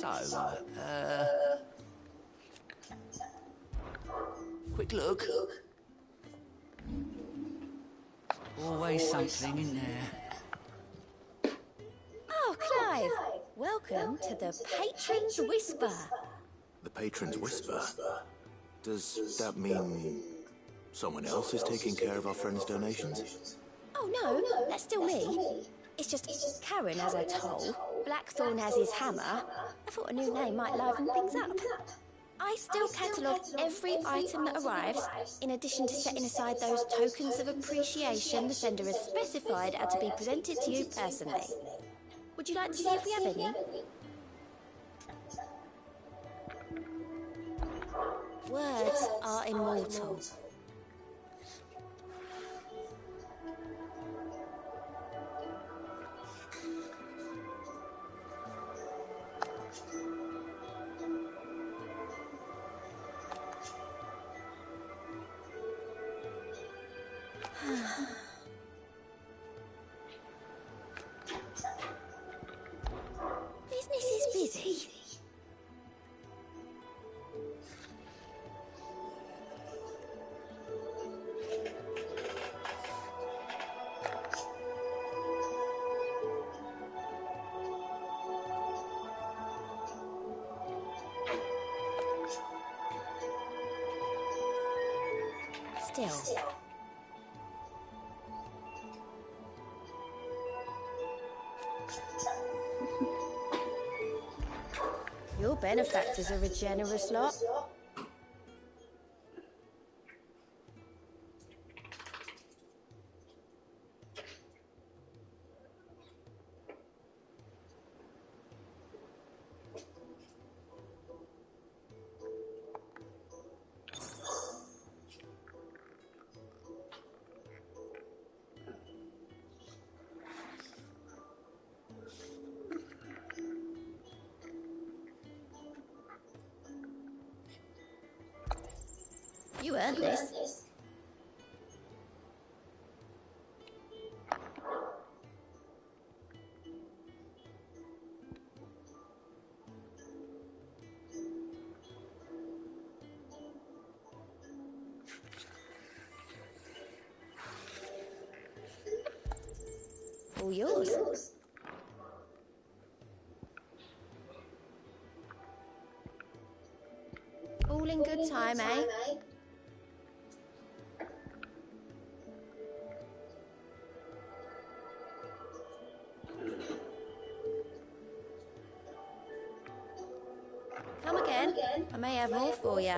So, quick look. Always something in there. Oh, Clive. Welcome to the Patron's Whisper. The Patron's Whisper? Does that mean someone else is taking care of our friends' donations? Oh, no, that's still me. It's just Karen has her toll, Blackthorn has his hammer. I thought a new name might liven things up. I still catalogue every item that arrives, in addition to setting aside those tokens of appreciation the sender has specified are to be presented to you personally. Would you like to see if we have any? Words are immortal. Business is busy. Still. Your benefactors are a generous lot. You earned this. All yours. All in good time, eh? Come again. I may have more for you.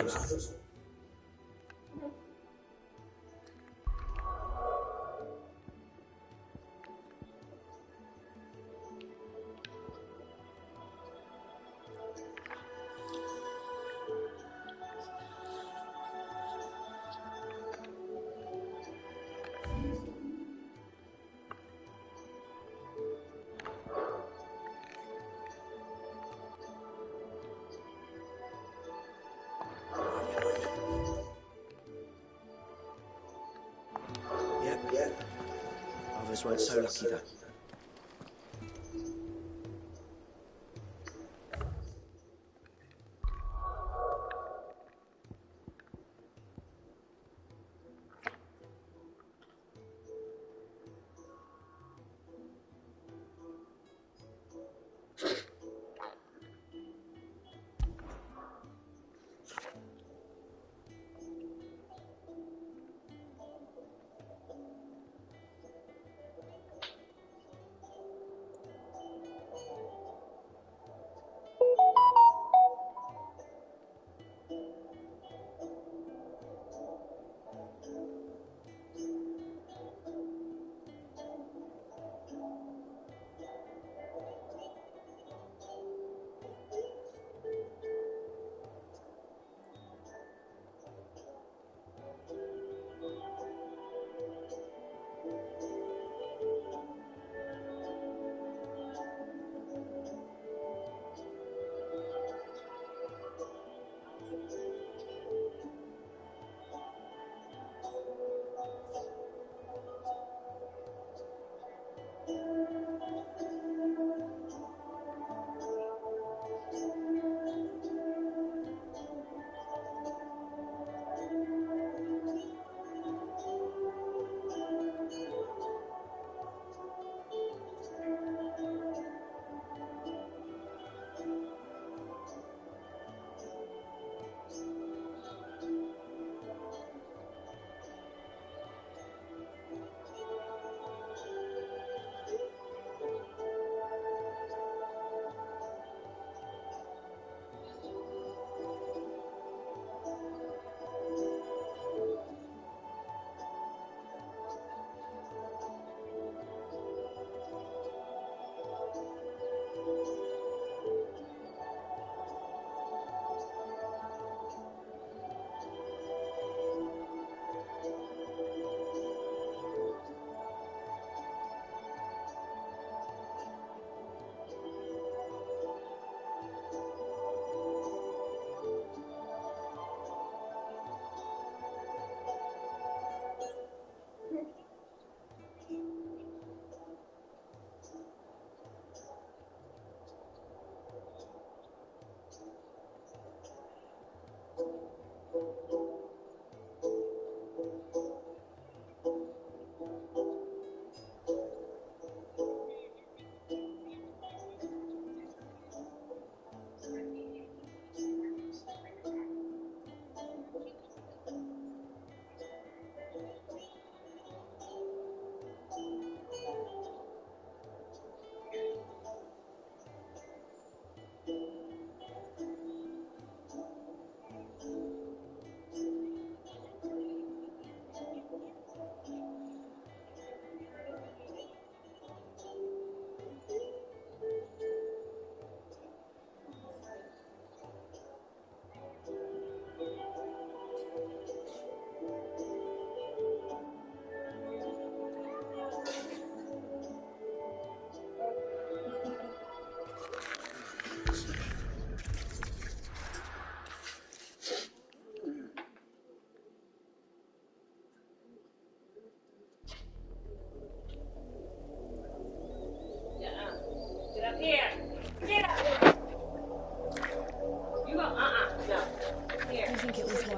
chosen. Yep. Others weren't so lucky, though.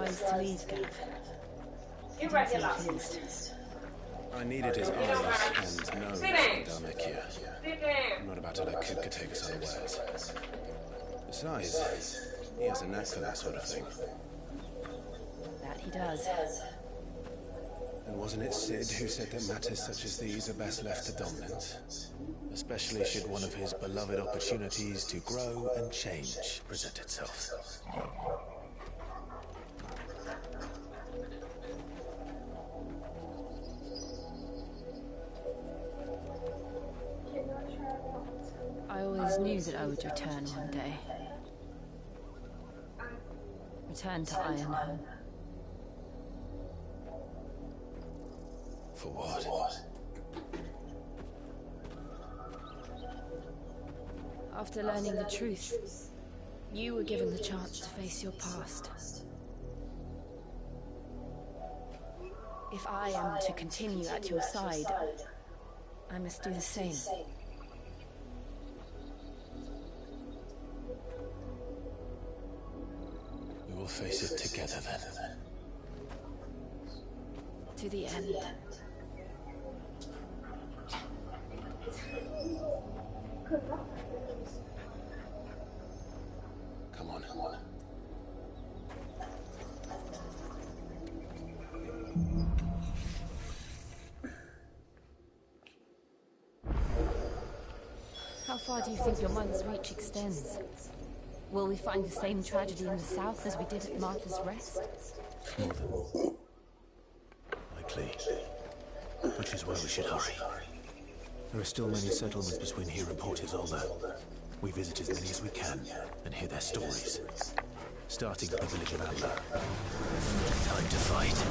To leave, Gav. He didn't seem pleased. I needed his eyes and nose on Dalmekia. I'm not about to let Kupka take us unawares. Besides, he has a knack for that sort of thing. That he does. And wasn't it Sid who said that matters such as these are best left to dominance? Especially should one of his beloved opportunities to grow and change present itself. knew that I would return one day. Return to Ironhome. For what? After learning the truth, you were given the chance to face your past. If I am to continue at your side, I must do the same. We will face it together then. To the end. Come on. How far do you think your mother's reach extends? Will we find the same tragedy in the south as we did at Martha's Rest? More than likely. Which is why we should hurry. There are still many settlements between here and Port Isolde. We visit as many as we can and hear their stories. Starting at the village of Adler. Time to fight.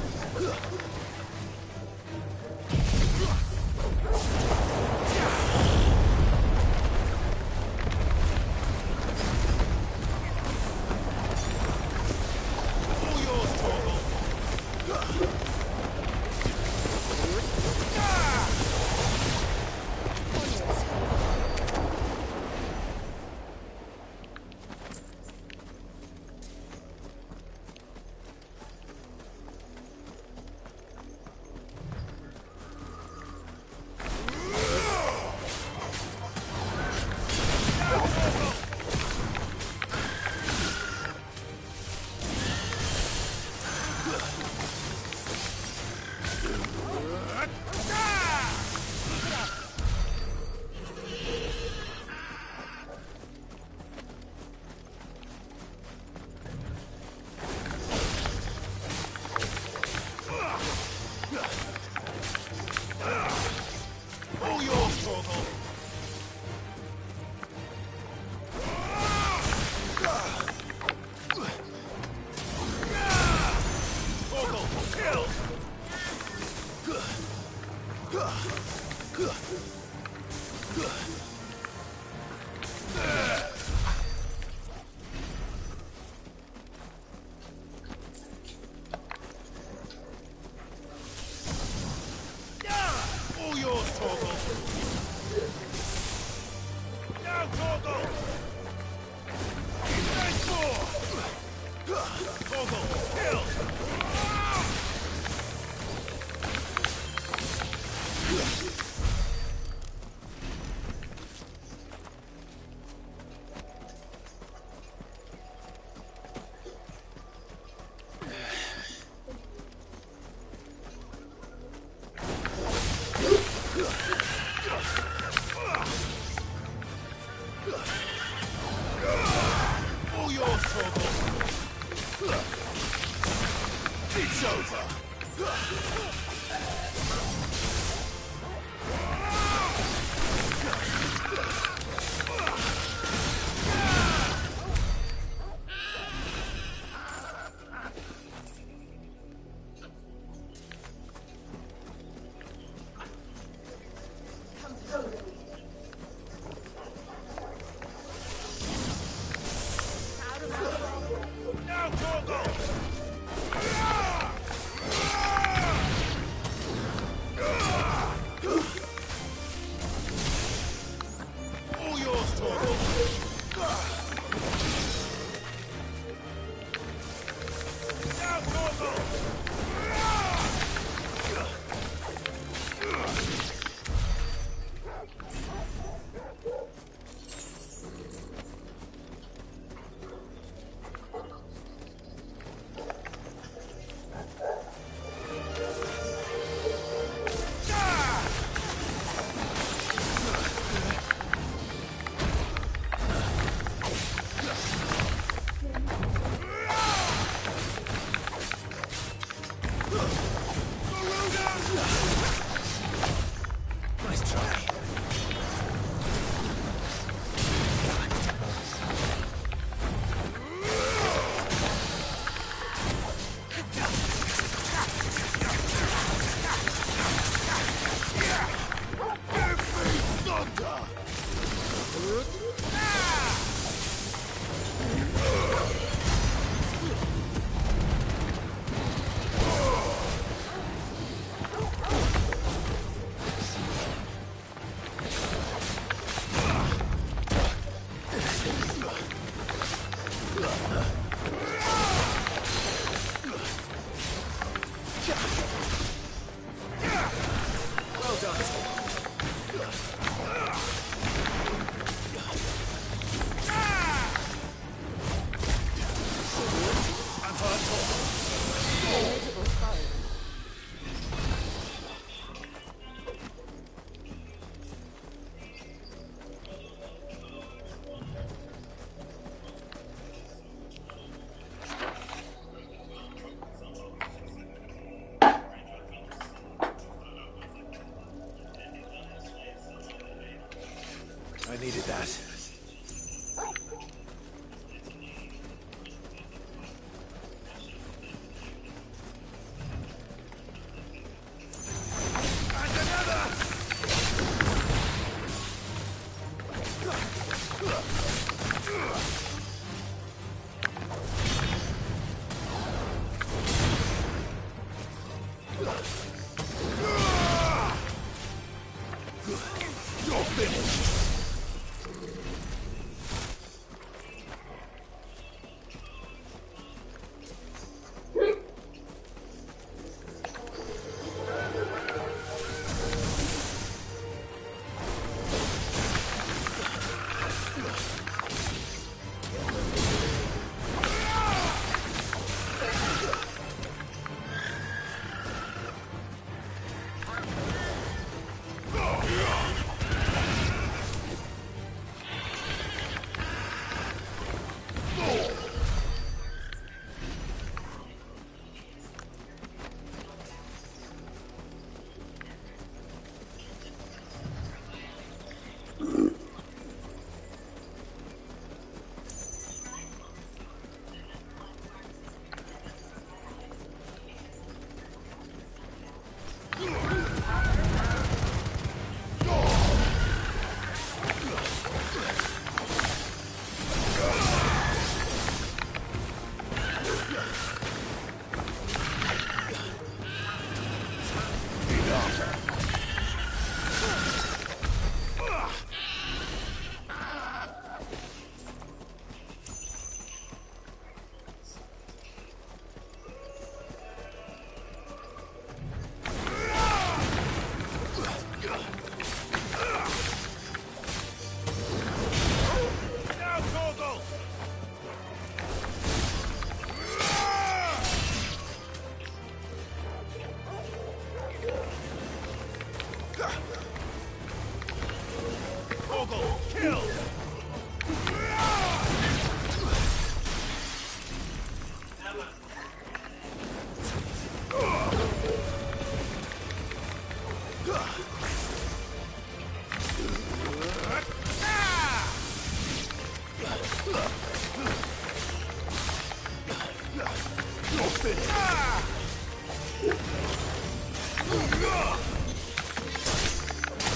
Nice try. I needed that. You're finished!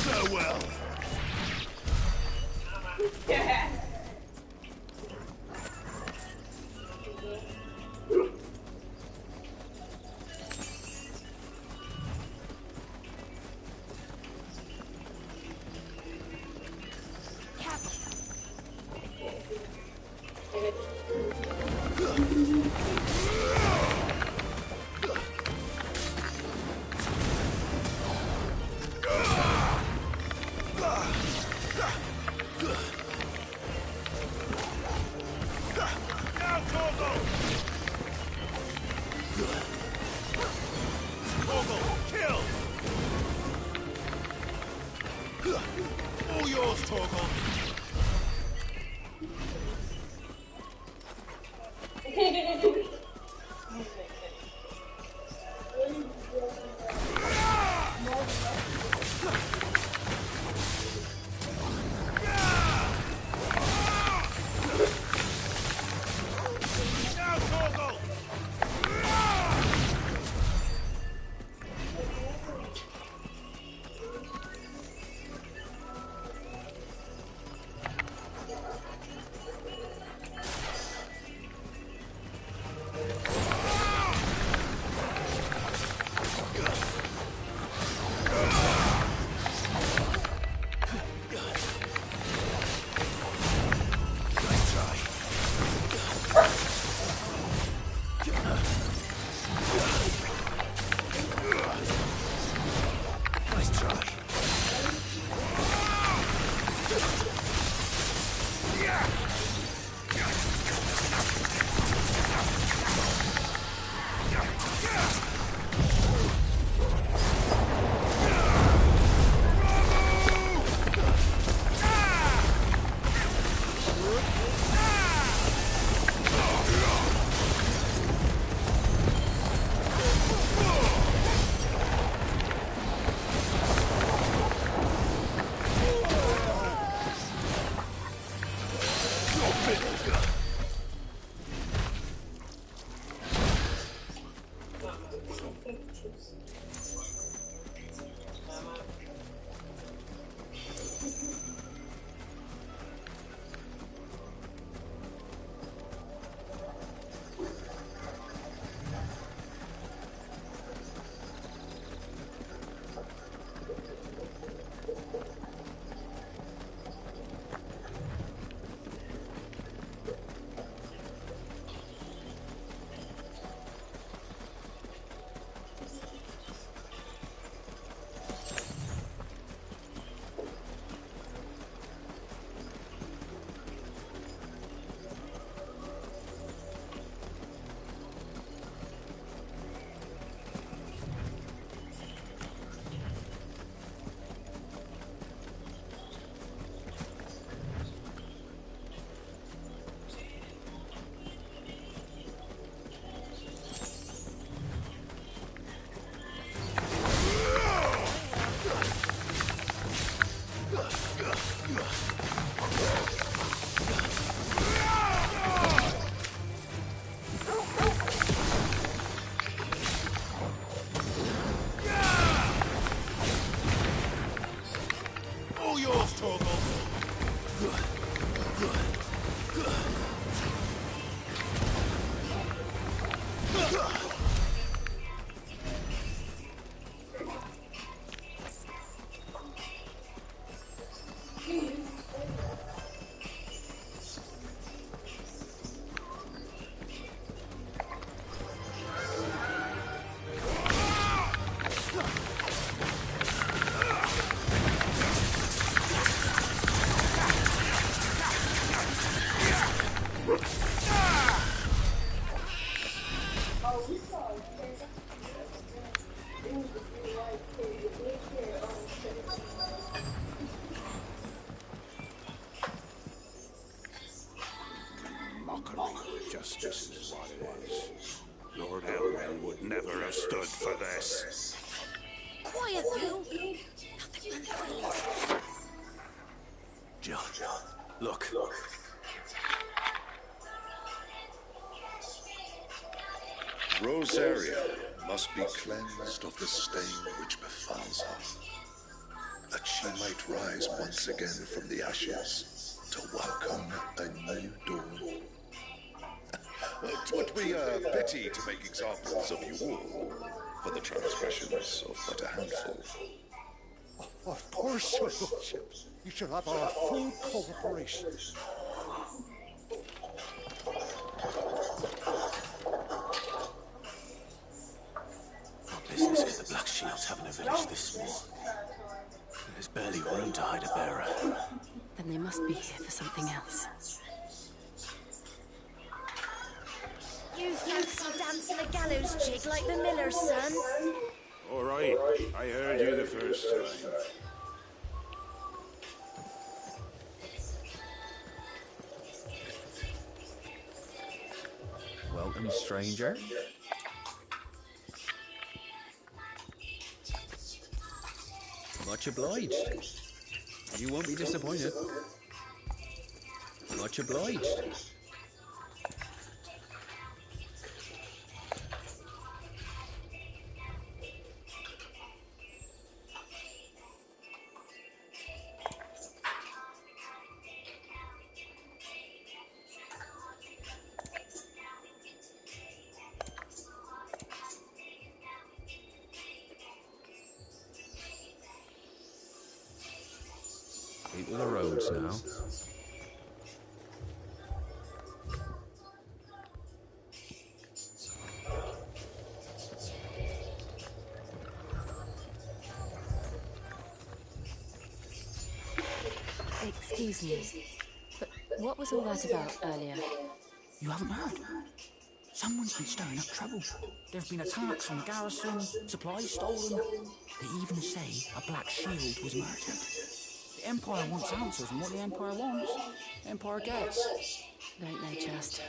Farewell. All yours, Torgal. all yours, Torgal. Justice is what it is. Lord Elrin would never have stood for this. Quiet, you! Nothing but please. Jill, look. Rosaria must be cleansed of the stain which befalls her, that she might rise once again from the ashes to welcome a new dawn. 'Twould be a pity to make examples of you all for the transgressions of but a handful. Of course, Your Lordship. You shall have our full cooperation. What business could the Black Shields have in a village this small? There's barely room to hide a bearer. Then they must be here for something else. You fancy dancing a gallows jig like the miller's son? All right, I heard you the first time. Welcome, stranger. Much obliged. You won't be disappointed. Much obliged. Keep to the roads now. Excuse me, but what was all that about earlier? You haven't heard? Someone's been stirring up trouble. There have been attacks on the garrison, supplies stolen. They even say a Black Shield was murdered. The Empire wants answers, and what the Empire wants, the Empire gets. Don't they just?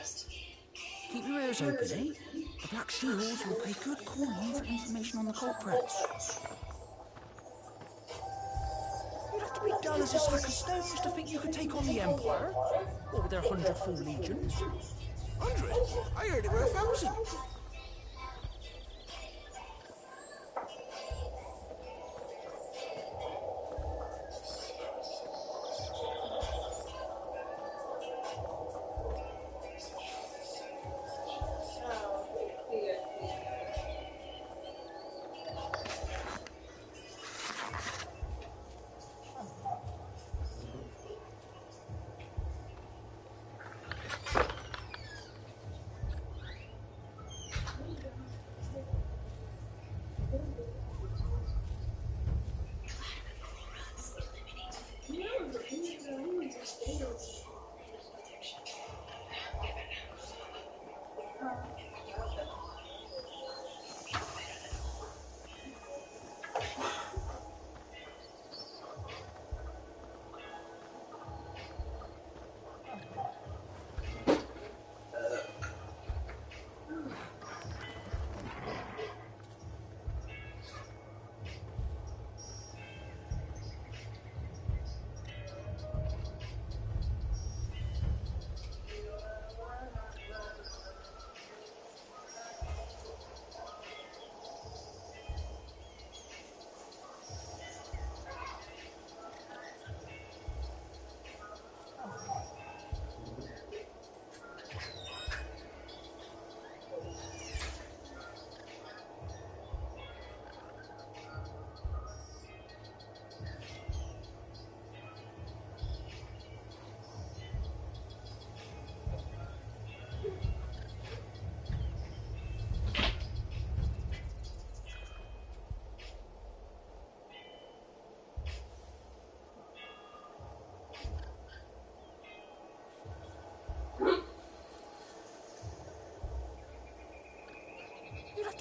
Keep your ears open, eh? The Black Shields will pay good coin for information on the culprits. You'd have to be dull as a sack of stones to think you could take on the Empire. What with their 100 full legions? 100? I heard it were 1,000.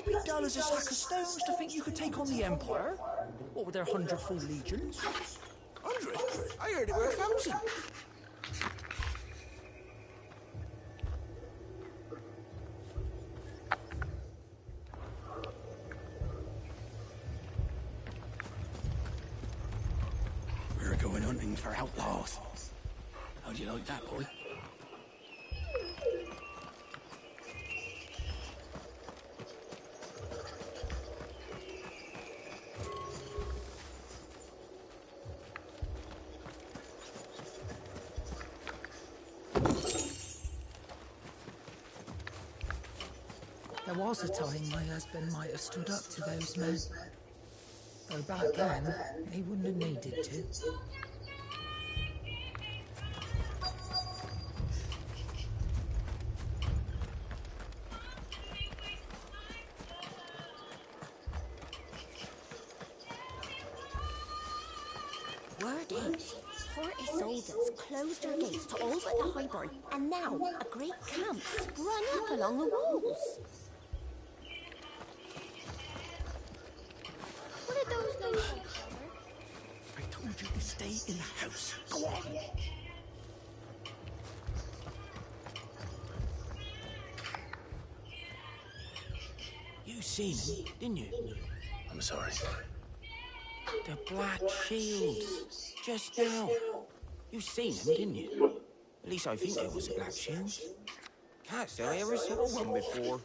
to be dull as a sack of stones to think you could take on the Empire. What with their 100 full legions? 100? I heard it were 1,000. We're going hunting for outlaws. How'd you like that, boy? There was a time my husband might have stood up to those men. Though back then, he wouldn't have needed to. Word is, Hortus soldiers closed their gates to all but the highborn, and now a great camp sprung up along the walls. What are those nice things, Father? I told you to stay in the house. Go on. You seen him, didn't you? I'm sorry. The Black Shields. Just now. You seen them, didn't you? At least I think it was the Black Shields. Can't say I ever saw one before.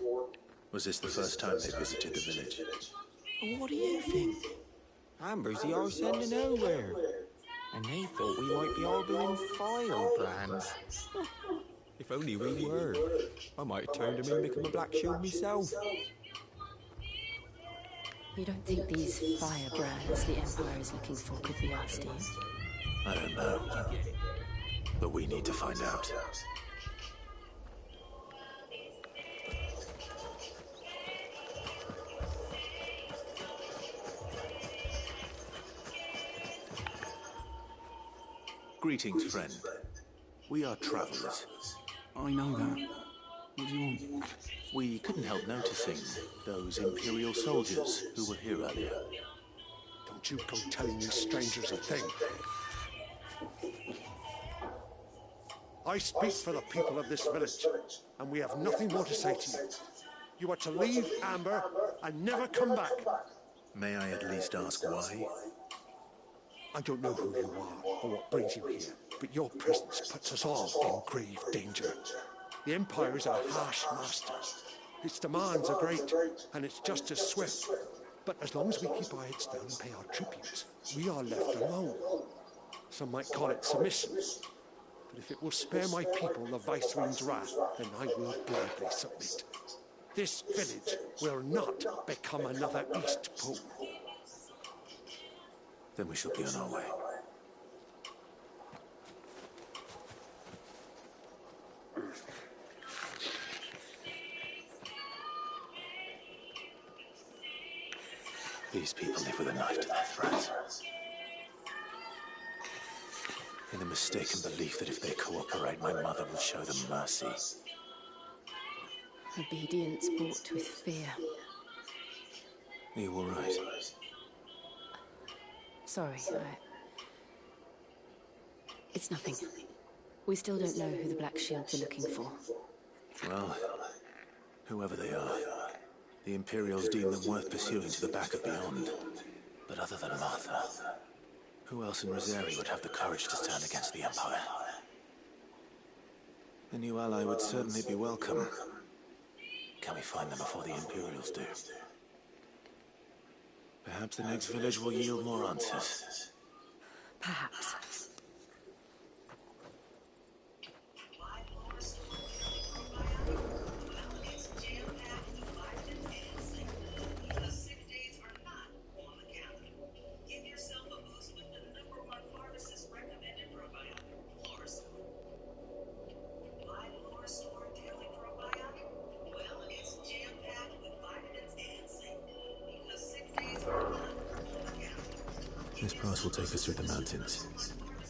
Was this the first time they visited the village? What do you think? Amber's the arse end of nowhere. And they thought we might be harbouring firebrands. If only we were. I might have turned them and become a Black Shield myself. You don't think these firebrands the Empire is looking for could be us, do you? I don't know. But we need to find out. Greetings, friend. We are travelers. I know that. What do you want? We couldn't help noticing those Imperial soldiers who were here earlier. Don't you go telling these strangers a thing. I speak for the people of this village, and we have nothing more to say to you. You are to leave Amber and never come back. May I at least ask why? I don't know who you are or what brings you here, but your presence puts us all in grave danger. The Empire is a harsh master. Its demands are great, and its justice swift. But as long as we keep our heads down and pay our tributes, we are left alone. Some might call it submission. But if it will spare my people the Viceroy's wrath, then I will gladly submit. This village will not become another East Pool. Then we shall be on our way. These people live with a knife to their throats. In the mistaken belief that if they cooperate, my mother will show them mercy. Obedience bought with fear. Are you all right? Sorry, It's nothing. We still don't know who the Black Shields are looking for. Well, whoever they are, the Imperials deem them worth pursuing to the back of beyond. But other than Martha, who else in Rosari would have the courage to stand against the Empire? A new ally would certainly be welcome. Can we find them before the Imperials do? Perhaps the next village will yield more answers. Perhaps. This pass will take us through the mountains.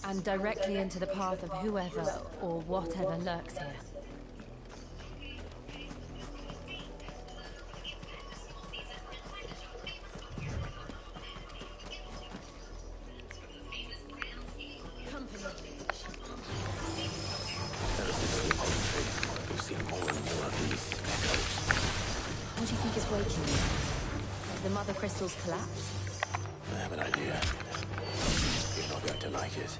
And directly into the path of whoever or whatever lurks here. the crystals collapse? I have an idea. You're not going to like it.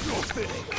You're finished.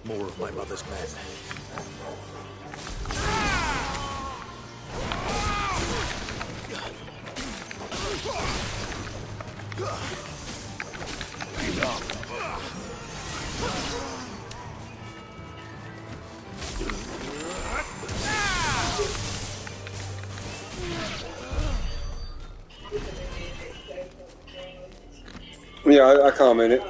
More of my mother's men. Yeah, I commented.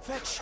Fetch.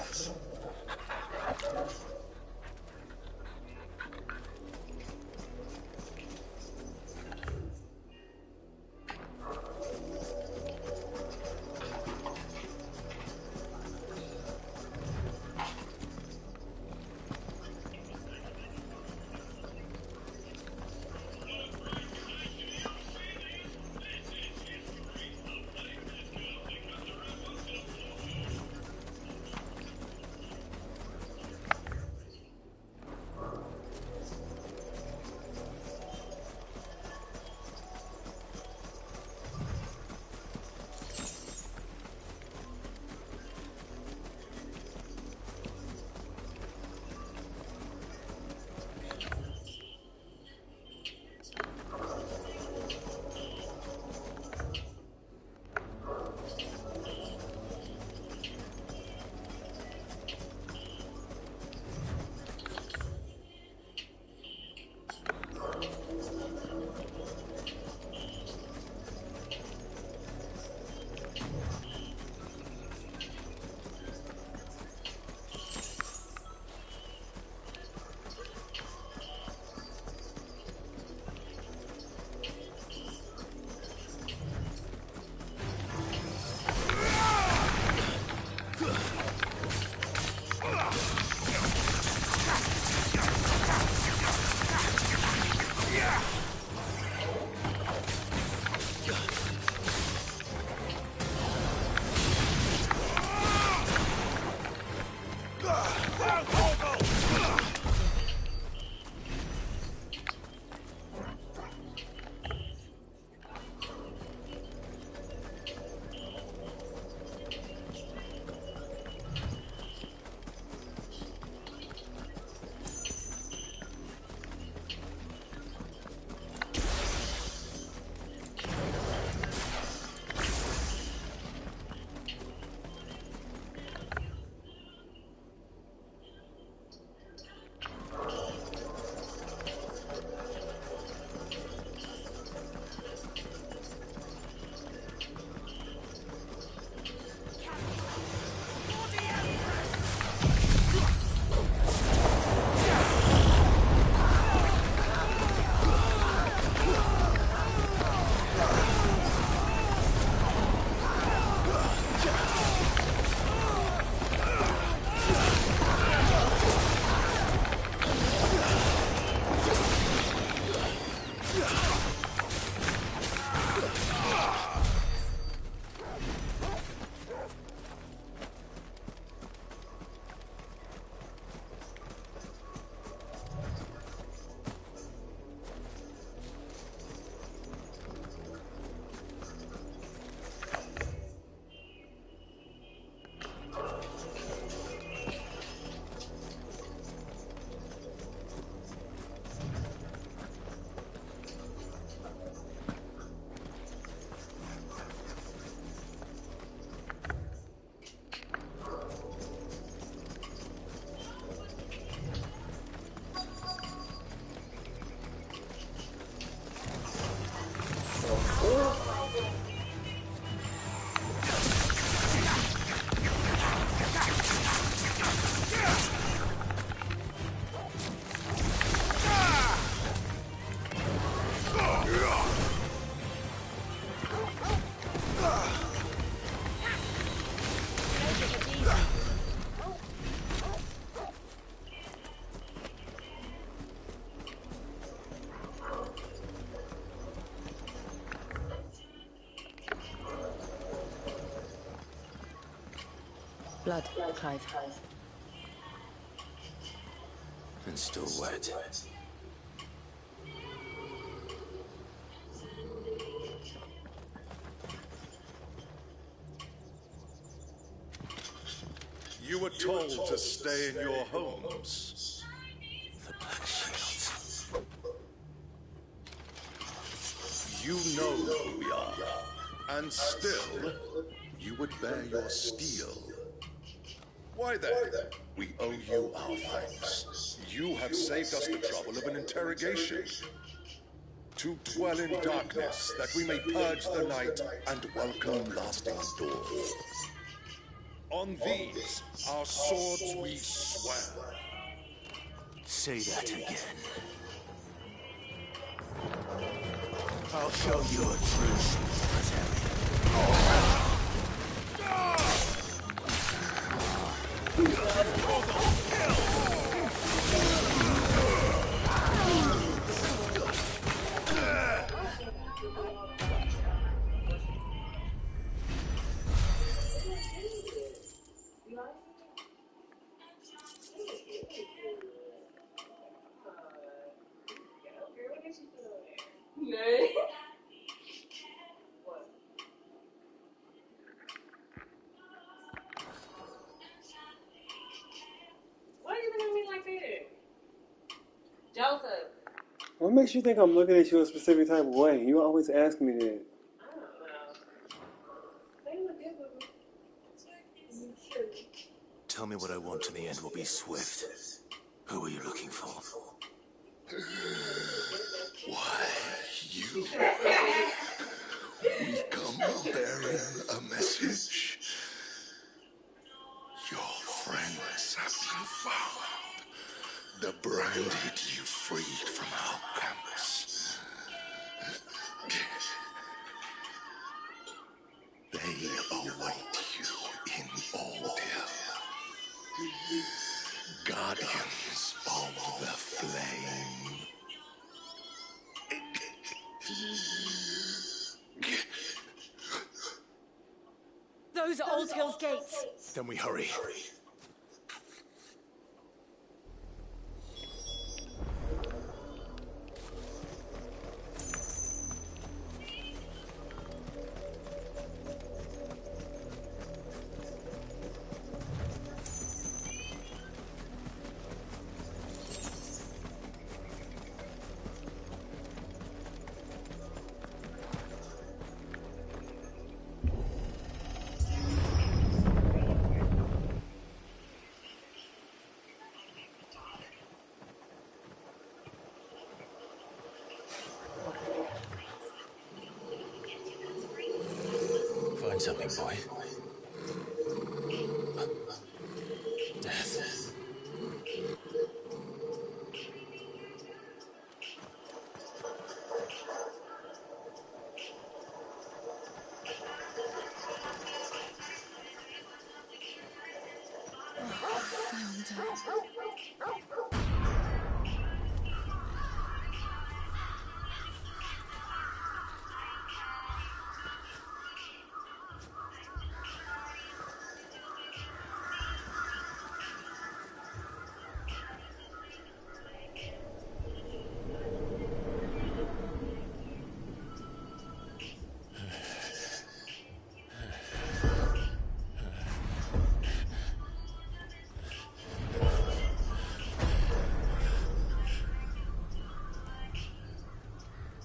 Blood, Clive. And still wet. You were told to stay in your homes. The Black Shields. You know who we are, and still, you would bear your steel. Why then? We owe you our thanks. You have saved us the trouble of an interrogation. To dwell in darkness, that we may purge the night and welcome lasting dawn. On these, our swords we swear. Say that again. I'll show you a true secretary. Why are you looking at me like that? Joseph. What makes you think I'm looking at you a specific type of way? You always ask me that. I don't know. They look good. Tell me what I want and the end will be swift. Who are you looking for? Why, you? We come bearing a message. Your friends have been found. The branded you freed from our camps. They await you in ordeal. Guardians of the flame. Those are Old Hill's gates. Then we hurry. Find something, boy. Death. Found her.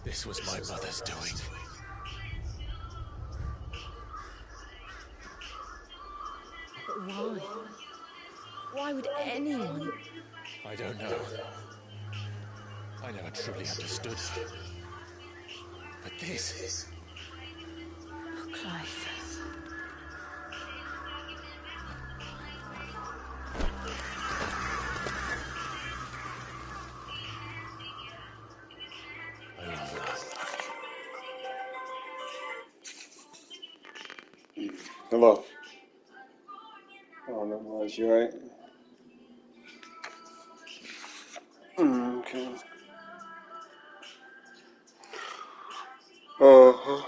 This was my mother's doing. But why? Why would anyone? I don't know. I never truly understood her. But this... Oh, Clive. Hello. I don't know why. Is you right? Okay. Uh-huh.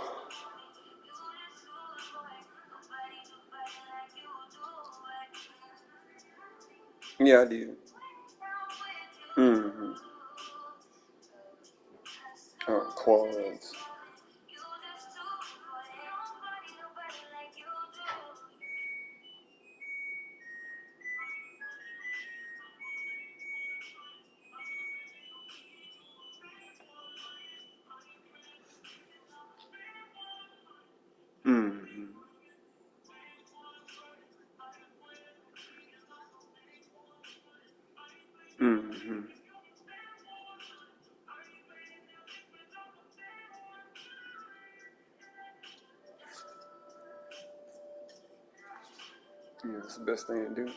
Yeah, I did. Oh, quads. Yeah, it's the best thing to do.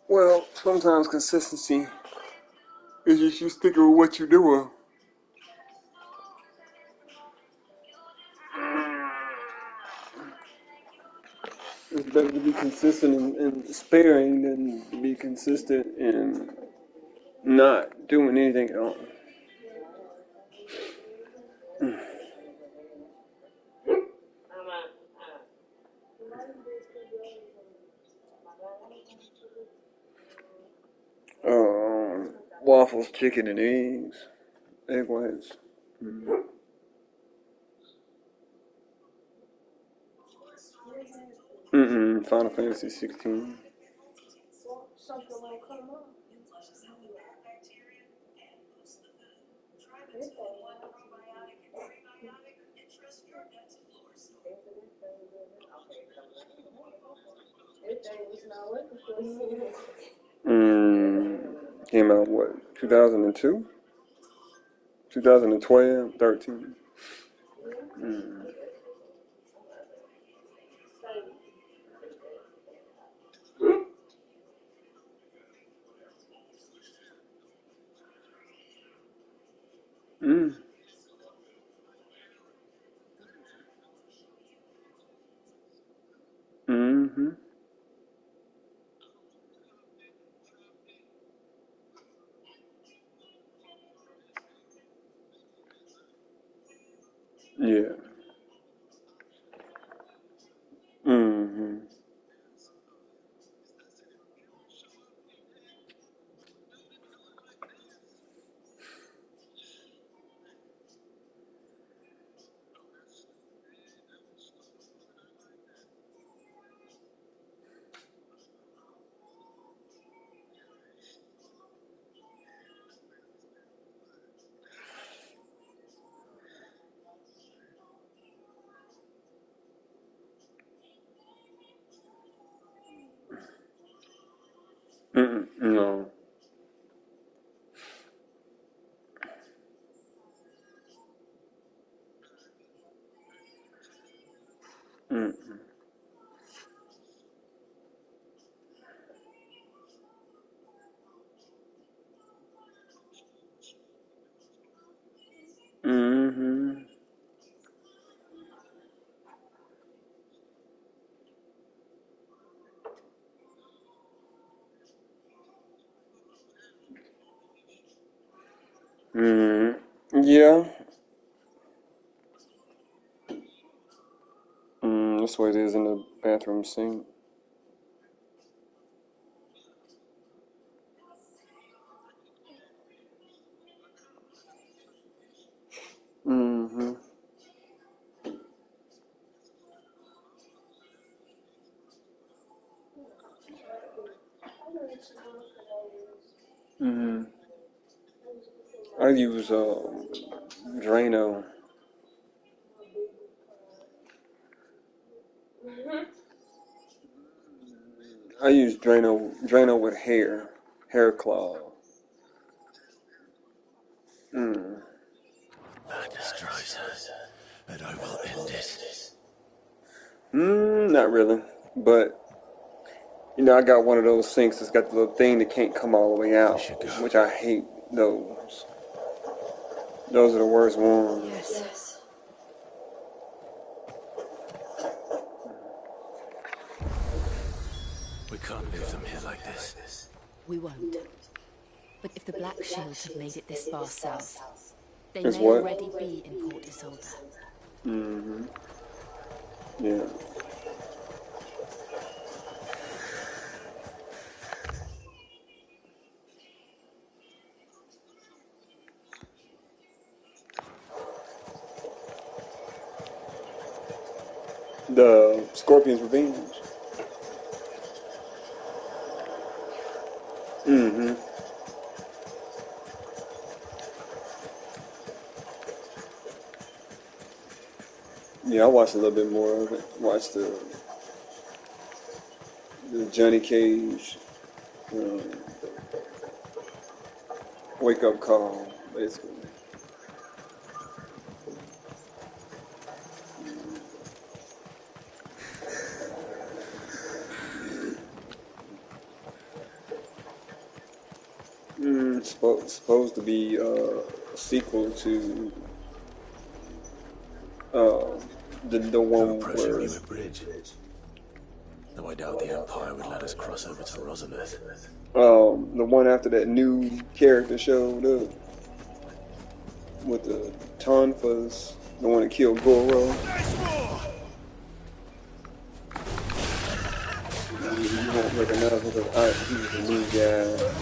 Well, sometimes consistency is just you sticking with what you're doing. It's better to be consistent and sparing than to be consistent and not doing anything at all. Waffles, chicken, and eggs. Egg whites. Final Fantasy 16. Came out what? 2002? 2012? 13? Yeah. No. Yeah. That's what it is in the bathroom sink. I use Drano. I use Drano with hair claw. Madness drives her, and I will end it. Not really, but I got one of those sinks that's got the little thing that can't come all the way out, which I hate those. Those are the worst ones. Yes. We can't leave them here like this. We won't. But if the Black Shields have made it this far south, They It's may what? already be in Port Isolde. Mm-hmm. Yeah. The Scorpion's Revenge. Mm-hmm. Yeah, I watched a little bit more of it. Watched the Johnny Cage wake up call, basically. Supposed to be a sequel to the one where. Newer bridge. Though I doubt the Empire would let us cross over to Rosalith. The one after that new character showed up with the Tonfas, the one that killed Goro. You won't recognize him because he was a new guy.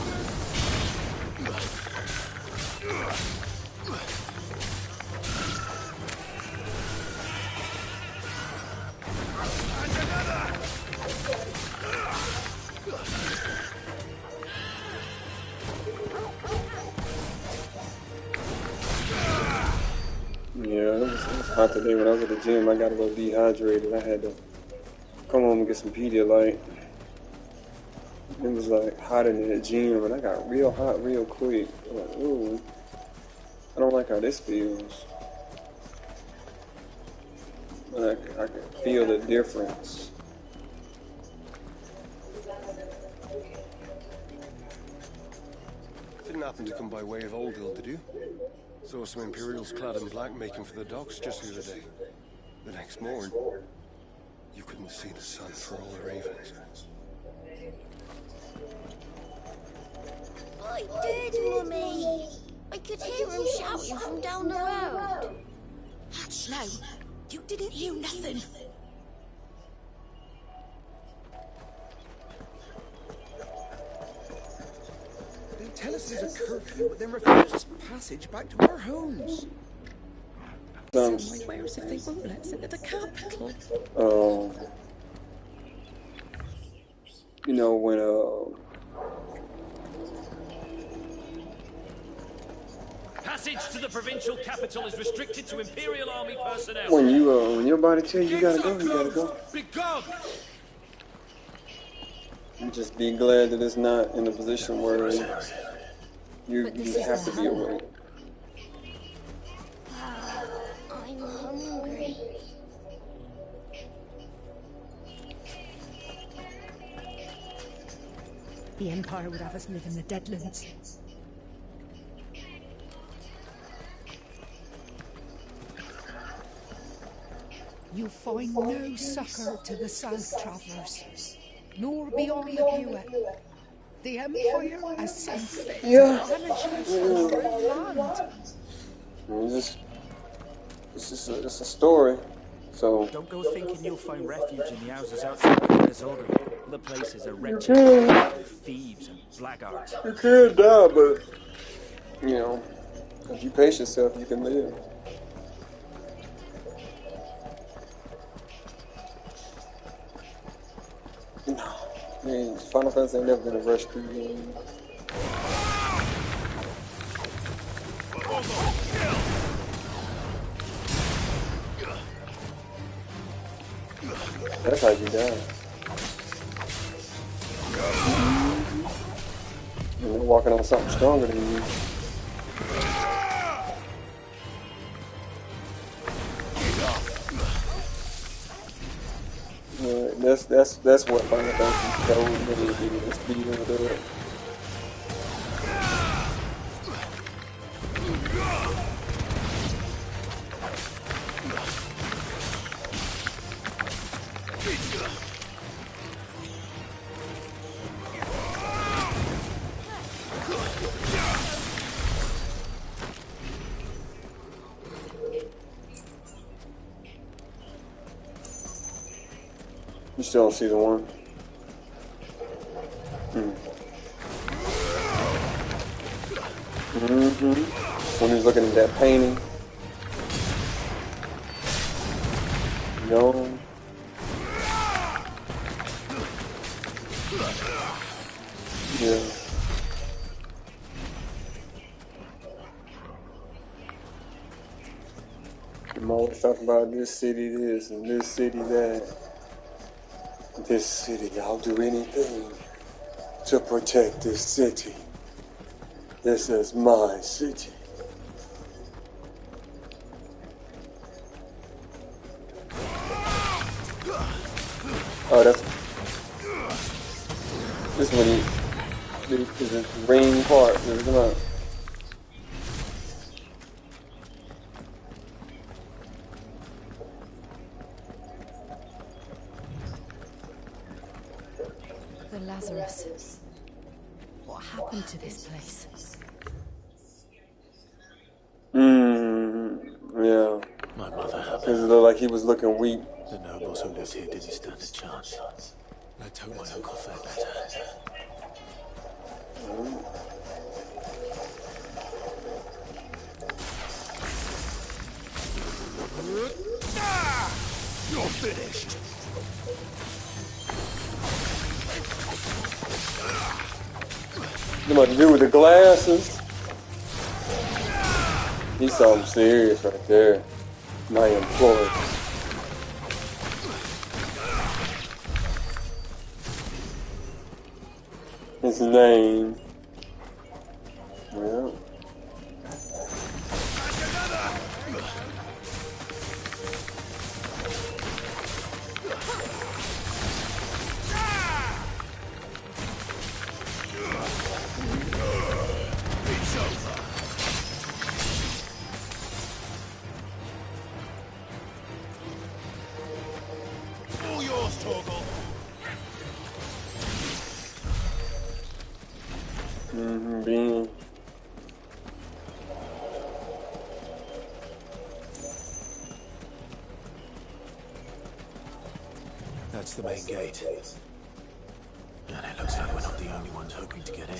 Yeah, it was hot today when I was at the gym. I got a little dehydrated. I had to come home and get some Pedialyte. It was like hot in the gym, and I got real hot real quick. I'm like, ooh, I don't like how this feels. But I can feel the difference. Didn't happen to come by way of Oldhill, did you? Saw some Imperials clad in black making for the docks just the other day. The next morn, you couldn't see the sun for all the ravens. I did, Mummy. I could hear him shouting from down the road. Hush now. You didn't hear nothing. They tell us there's a curfew, but then refuse us passage back to our homes. So my wares if they won't let us into the capital. You know, when Passage to the provincial capital is restricted to Imperial Army personnel. when your body tells you gotta go, you gotta go. Be gone! You just be glad that it's not in a position where you have to be awake. I'm hungry. The Empire would have us live in the Deadlands. You find no succor to the South Travellers, nor beyond the Buet. The Empire has seen fit to banish us from our land. It's a story. So don't go thinking you'll find refuge in the houses outside Port Isolde. The places are wretched, thieves and blackguards. you can't die, but you know, if you pace yourself, you can live. No, I mean, Final Fantasy ain't never been a rush through game. That's how you die. You're walking on something stronger than you. Yeah, that's what Final Fantasy showed me, the speed of it. You still don't see the one. When he's looking at that painting. No. Yeah. I'm always talking about this city this and this city that. This city, I'll do anything to protect this city. This is my city. Oh, that's... This is when he... This ring part. Come on. The Lazarus. What happened to this place? Yeah. My mother had Because it looked like he was looking weak. The nobles who lived here didn't stand a chance. Let's hope my uncle fared better. You're finished. You know what to do with the glasses? He's something serious right there. My employee. His name. Yeah. Being. That's the main gate. And it looks like we're not the only ones hoping to get in.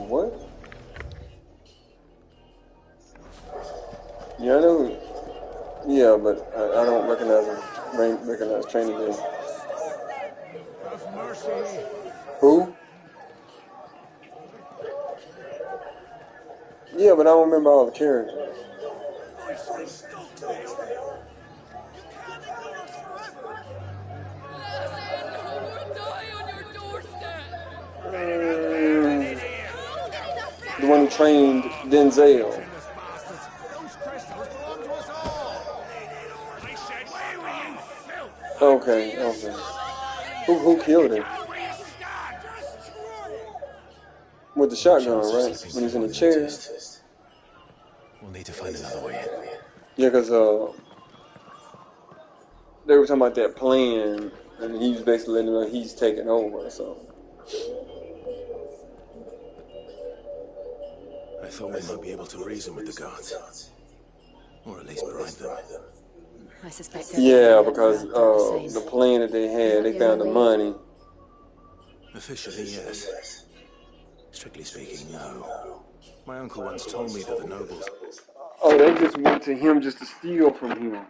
What? Yeah, I know. Yeah, but I don't recognize him. Recognize Training Day. Have mercy. Who? Yeah, but I don't remember all the characters. The one who trained Denzel. Okay. Who killed him? With the shotgun, right? When he's in the chair. We'll need to find another way in. Yeah, because they were talking about that plan, and he was basically letting them know he's taking over, so. I thought we might be able to reason with the guards. Or at least bribe them. I suspect. Yeah, because the plan that they had, they found the money. Officially, yes. Strictly speaking, no. My uncle once told me that the nobles... Oh, they just went to him just to steal from him.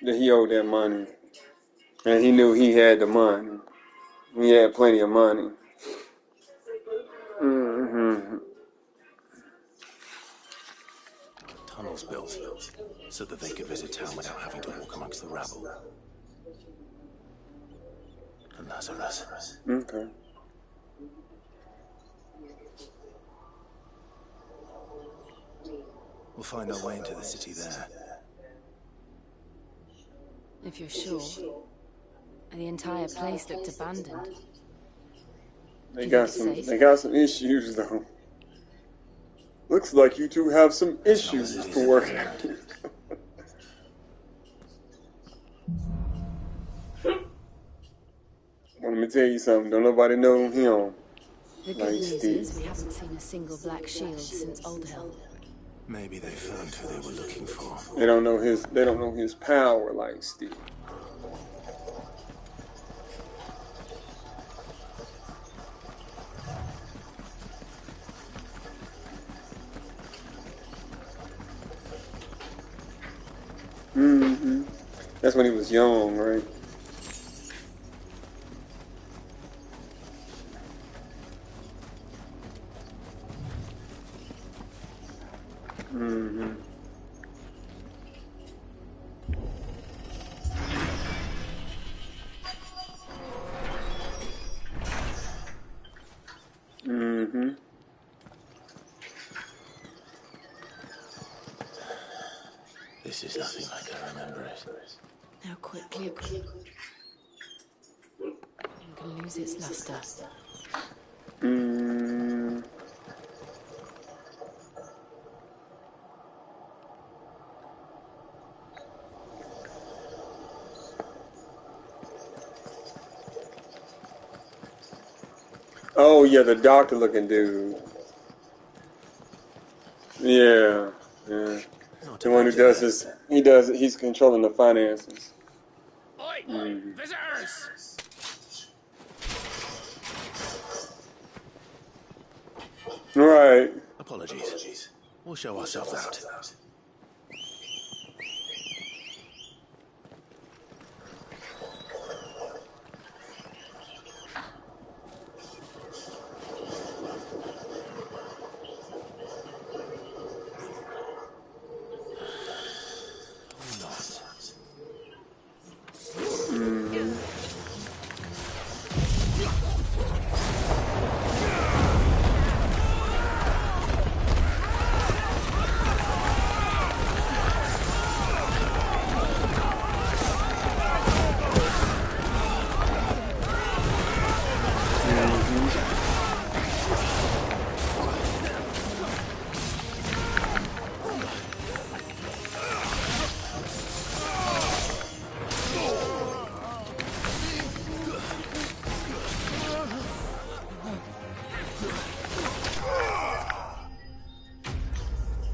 That he owed that money. And he knew he had the money. He had plenty of money. Tunnels built so that they could visit town without having to walk amongst the rabble. And Lazarus. Okay. We'll find our way into the city there. If you're sure. The entire place looked abandoned. They got some issues though. Looks like you two have some issues to work out. me tell you something. Don't nobody know him. The Like good news Steve. is we haven't seen a single black shield since Old Hill. Maybe they found who they were looking for. They don't know his. They don't know his power like Steve. That's when he was young, right? This is nothing like I remember it. Now quickly. I'm gonna lose its luster. Oh yeah, the doctor-looking dude. Yeah. The one who does this. He's controlling the finances. Oi, visitors! Right. Apologies. We'll show ourselves out.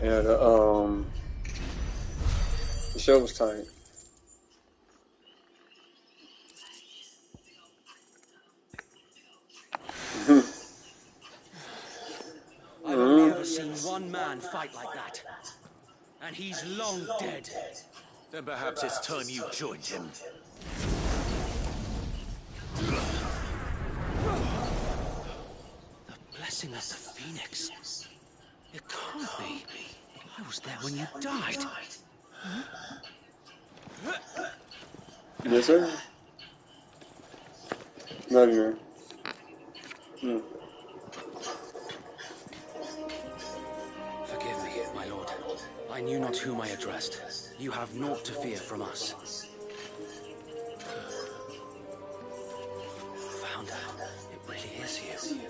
Yeah, the show was tight. I've only ever seen one man fight like that. And he's long dead. Then perhaps it's time you joined him. The blessing of the Phoenix. It can't be. I was there when you died. Yes, sir. Not here. Forgive me, my lord. I knew not whom I addressed. You have naught to fear from us. Founder, it really is you.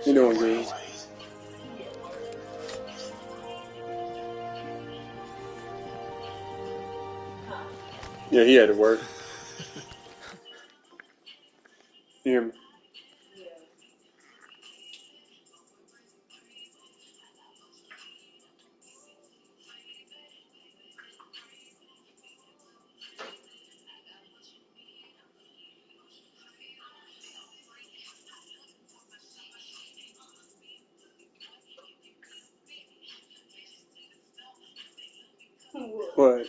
You doing good? Yeah, he had to work. You hear me? What?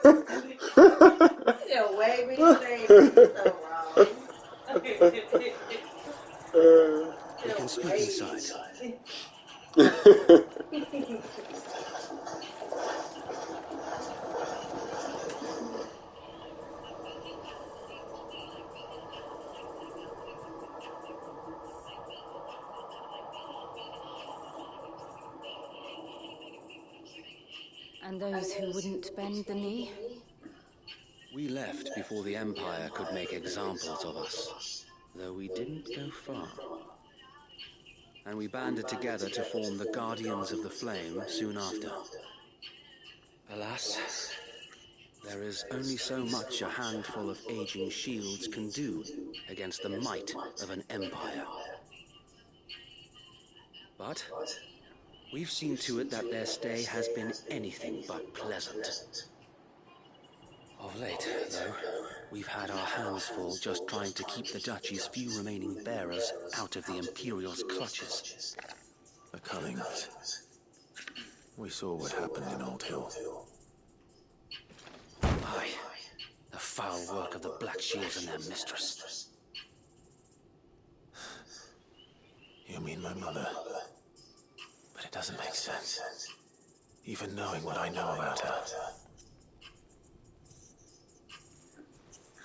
The way we say it so wrong. We can speak inside. And those who wouldn't bend the knee? We left before the Empire could make examples of us, though we didn't go far. And we banded together to form the Guardians of the Flame soon after. Alas, There is only so much a handful of aging shields can do against the might of an empire. But we've seen to it that their stay has been anything but pleasant. Of late, though, we've had our hands full just trying to keep the Duchy's few remaining bearers out of the Imperial's clutches. The Cullings. We saw what happened in Old Hill. Aye. The foul work of the Black Shields and their mistress. You mean my mother? But it doesn't make sense. Even knowing what I know about her.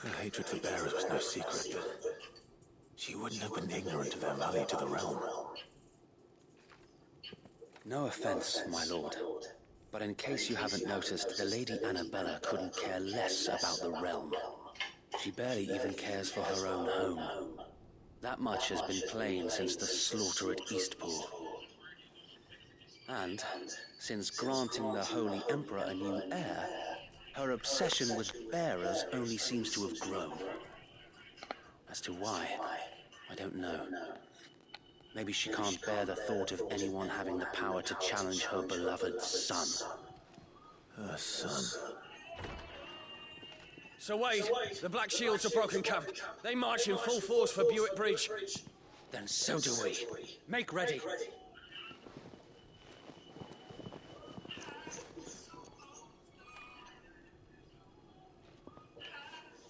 Her hatred for bearers was no secret, but she wouldn't have been ignorant of their value to the realm. No offense, my lord, but in case you haven't noticed, the Lady Annabella couldn't care less about the realm. She barely even cares for her own home. That much has been plain since the slaughter at Eastpool. And since granting the Holy Emperor a new heir, her obsession with bearers only seems to have grown. As to why, I don't know. Maybe she can't bear the thought of anyone having the power to challenge her beloved son. Her son. Sir Wade, the Black Shields have broken camp. They march in full force for Buick Bridge. Then so do we. Make ready.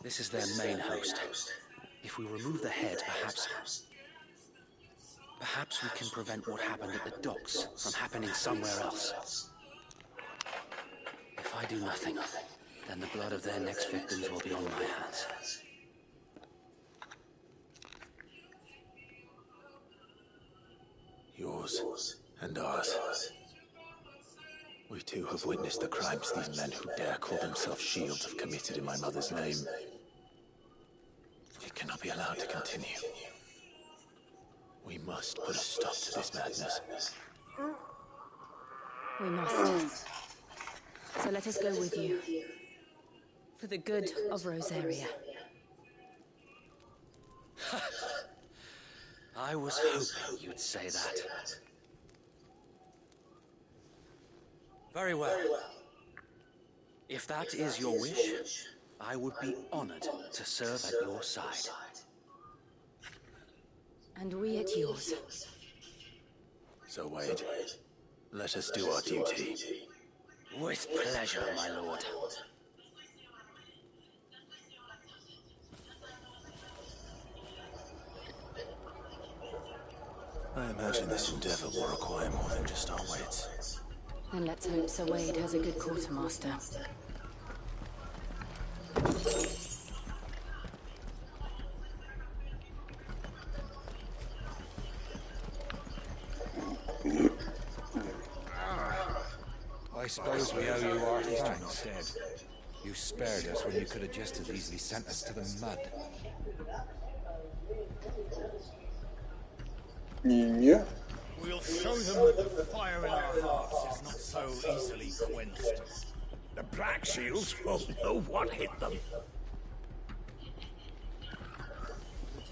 This is their main host. If we remove the head, perhaps we can prevent what happened at the docks from happening somewhere else. If I do nothing, then the blood of their next victims will be on my hands. Yours and ours. We too have witnessed the crimes these men who dare call themselves shields have committed in my mother's name. It cannot be allowed to continue. We must put a stop to this madness. We must. So let us go with you. For the good of Rosaria. I was hoping you'd say that. Very well. If that is your wish, I would be honored to serve at your side. And we at yours. So Wade, let us do our duty. With pleasure, my lord. I imagine this endeavor will require more than just our wits. Then let's hope Sir Wade has a good quartermaster. I suppose we owe you our thanks. You spared us when you could have just as easily sent us to the mud. Yeah. We'll show them that the fire in our hearts is not so easily quenched. The Black Shields won't know what hit them.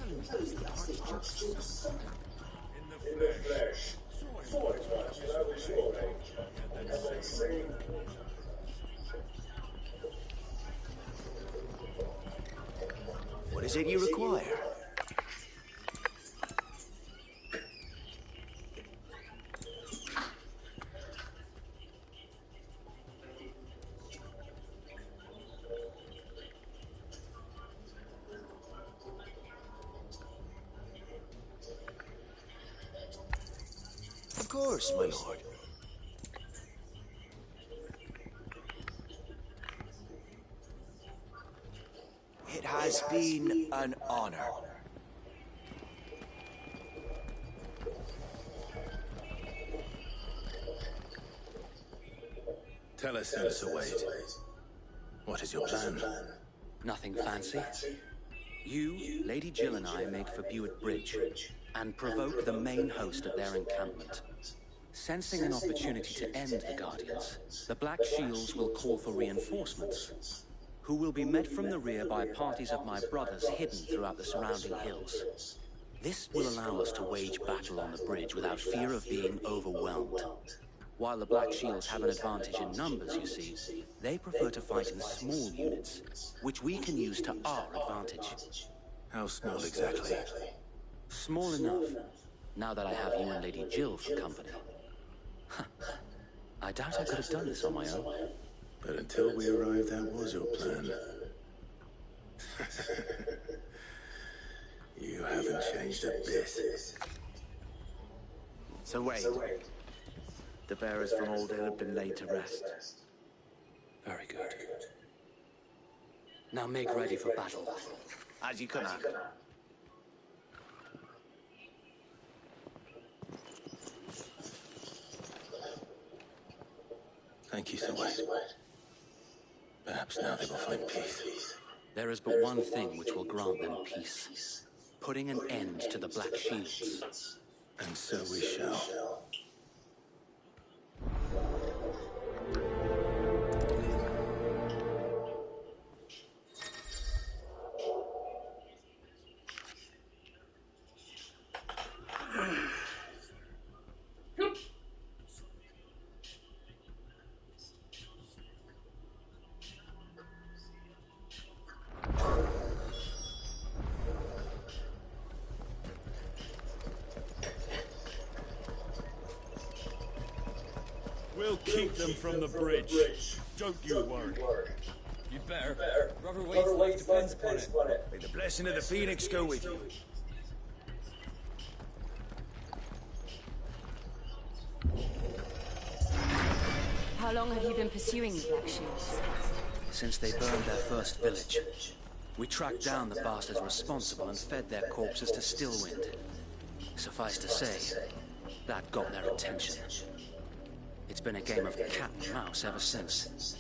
In the flesh. What is it you require? Of course, my lord. It has been an honor. Tell us then, Sir Wade. What is your plan? Nothing fancy. You, Lady Jill and I make for Buick Bridge and provoke the main host at their encampment. Sensing an opportunity to end the Guardians, the Black Shields will call for reinforcements. who will be met from the rear by parties of my brothers hidden throughout the surrounding hills. This will allow us to wage battle on the bridge without fear of being overwhelmed. While the Black Shields have an advantage in numbers, you see, they prefer to fight in small units, which we can use to our advantage. How small exactly? Small enough, now that I have you and Lady Jill for company. I doubt I could have done this on my own. But until we arrived, that was your plan. You haven't changed a bit. So wait. The bearers from Old Hill have been laid to rest. Very good. Now make ready for battle. As you command. Thank you, Sir Wade. Perhaps now they will find peace. There is but one thing which will grant them peace. Putting an end to the Black Shields. And so we shall. We'll keep them from the bridge. Don't you worry. You'd better. Brother Wade's life depends upon it. May the blessing of the Phoenix go with you. How long have you been pursuing the Black Shields? Since they burned their first village. We tracked down the bastards responsible and fed their corpses to Stillwind. Suffice to say, that got their attention. It's been a game of cat and mouse ever since.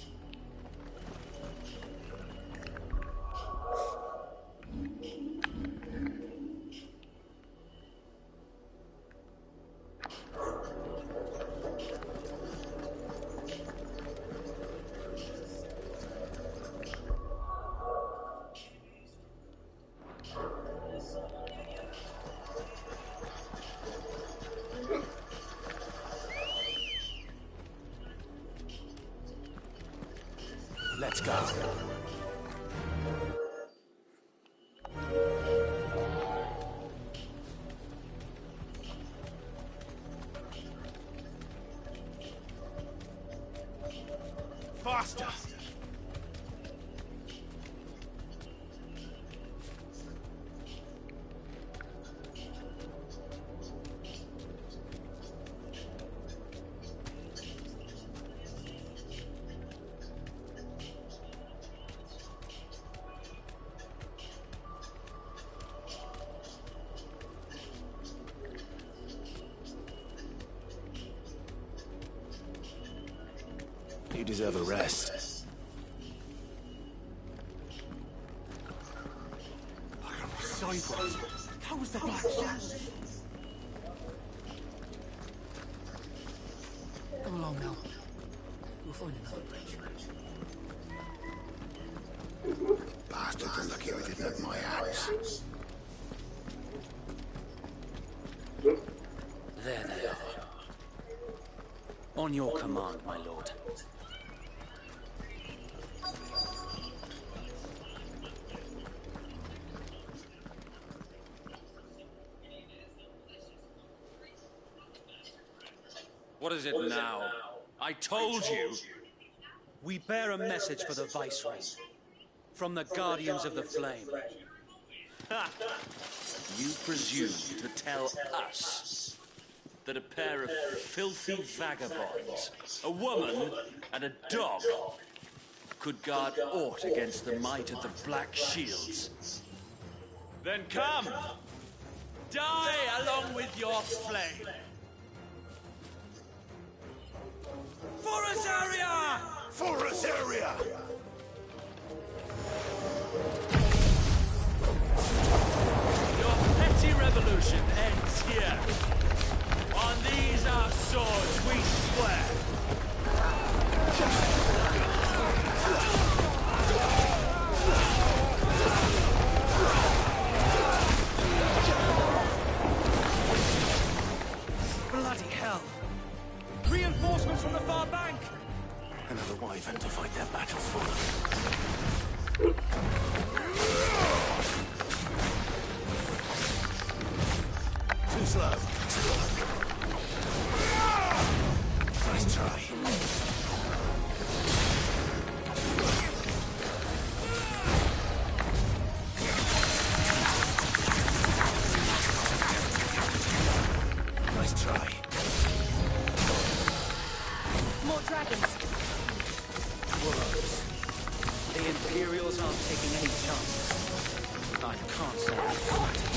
Let's go. Faster! You deserve a rest. Sideways. How was the Black Shields? Come along now. We'll find another bridge. Bastards are lucky I didn't have my axe. There they are. On your command, my lord. What is it now? I told you! We bear a message for the Viceroy. From the Guardians of the Flame. You presume to tell us that a pair of filthy vagabonds, a woman and a dog, could guard aught against the might of the Black Shields? Then come! Die along with your flame! For Azaria! For Azaria! Your petty revolution ends here. On these our swords we swear. Imperials aren't taking any chances. I can't say I'm flattered.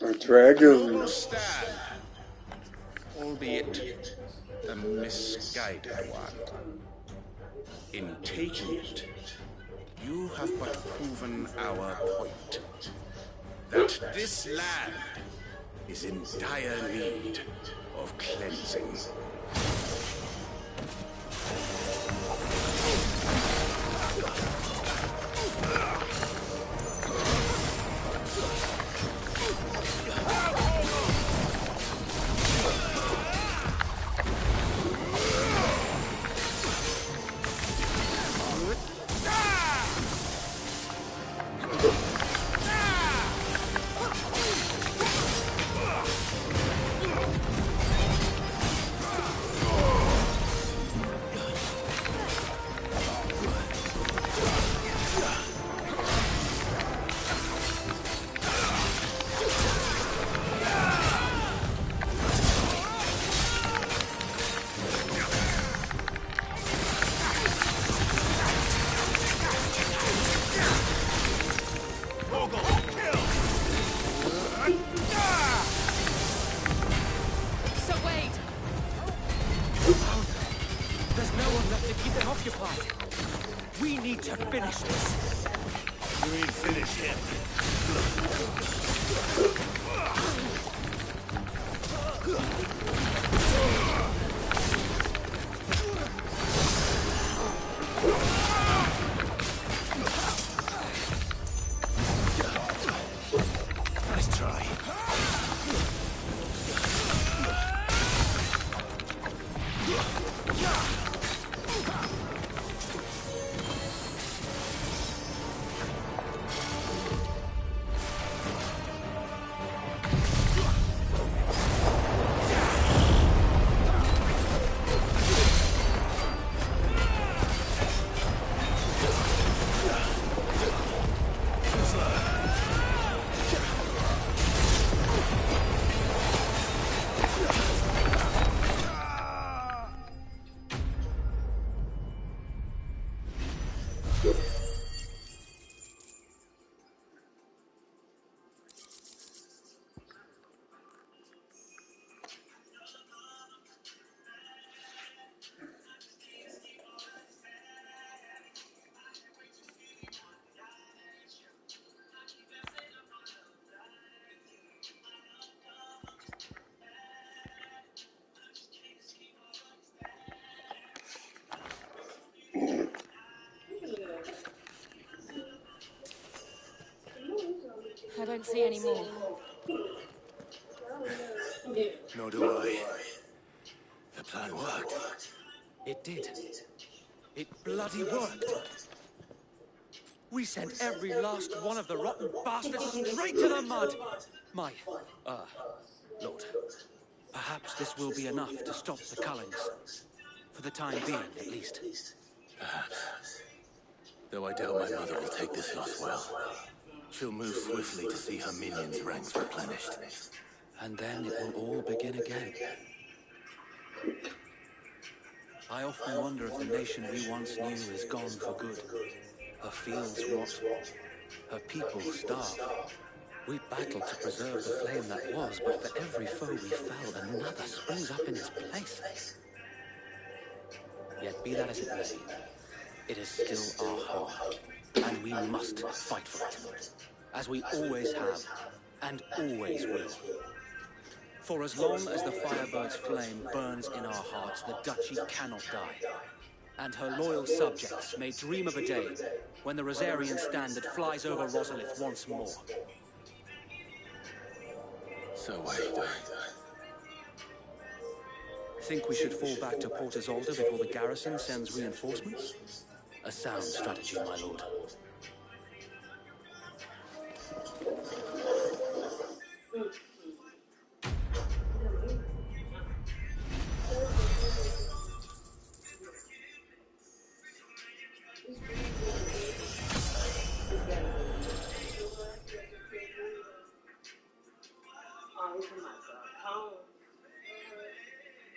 A dragon. Noble stand, albeit a misguided one. In taking it, you have but proven our point. That this land is in dire need of cleansing. We need to finish this. You mean finish him? Nice try. I don't see any more. Nor do I. The plan worked. It did. It bloody worked. We sent every last one of the rotten bastards straight to the mud. My, Lord, perhaps this will be enough to stop the Cullings. For the time being, at least. Perhaps. Though I doubt my mother will take this loss well. She'll move swiftly to see her minions' ranks replenished. And then it will all begin again. I often wonder if the nation we once knew is gone for good. Her fields rot, her people starve. We battled to preserve the flame that was, but for every foe we fell, another springs up in its place. Yet be that as it may, it is still our home, and we must fight for it, as we always have, and always will. For as long as the Firebird's flame burns in our hearts, the Duchy cannot die. And her loyal subjects may dream of a day when the Rosarian standard flies over Rosalith once more. So wait. Think we should fall back to Port Isolde before the garrison sends reinforcements? A sound strategy, my lord.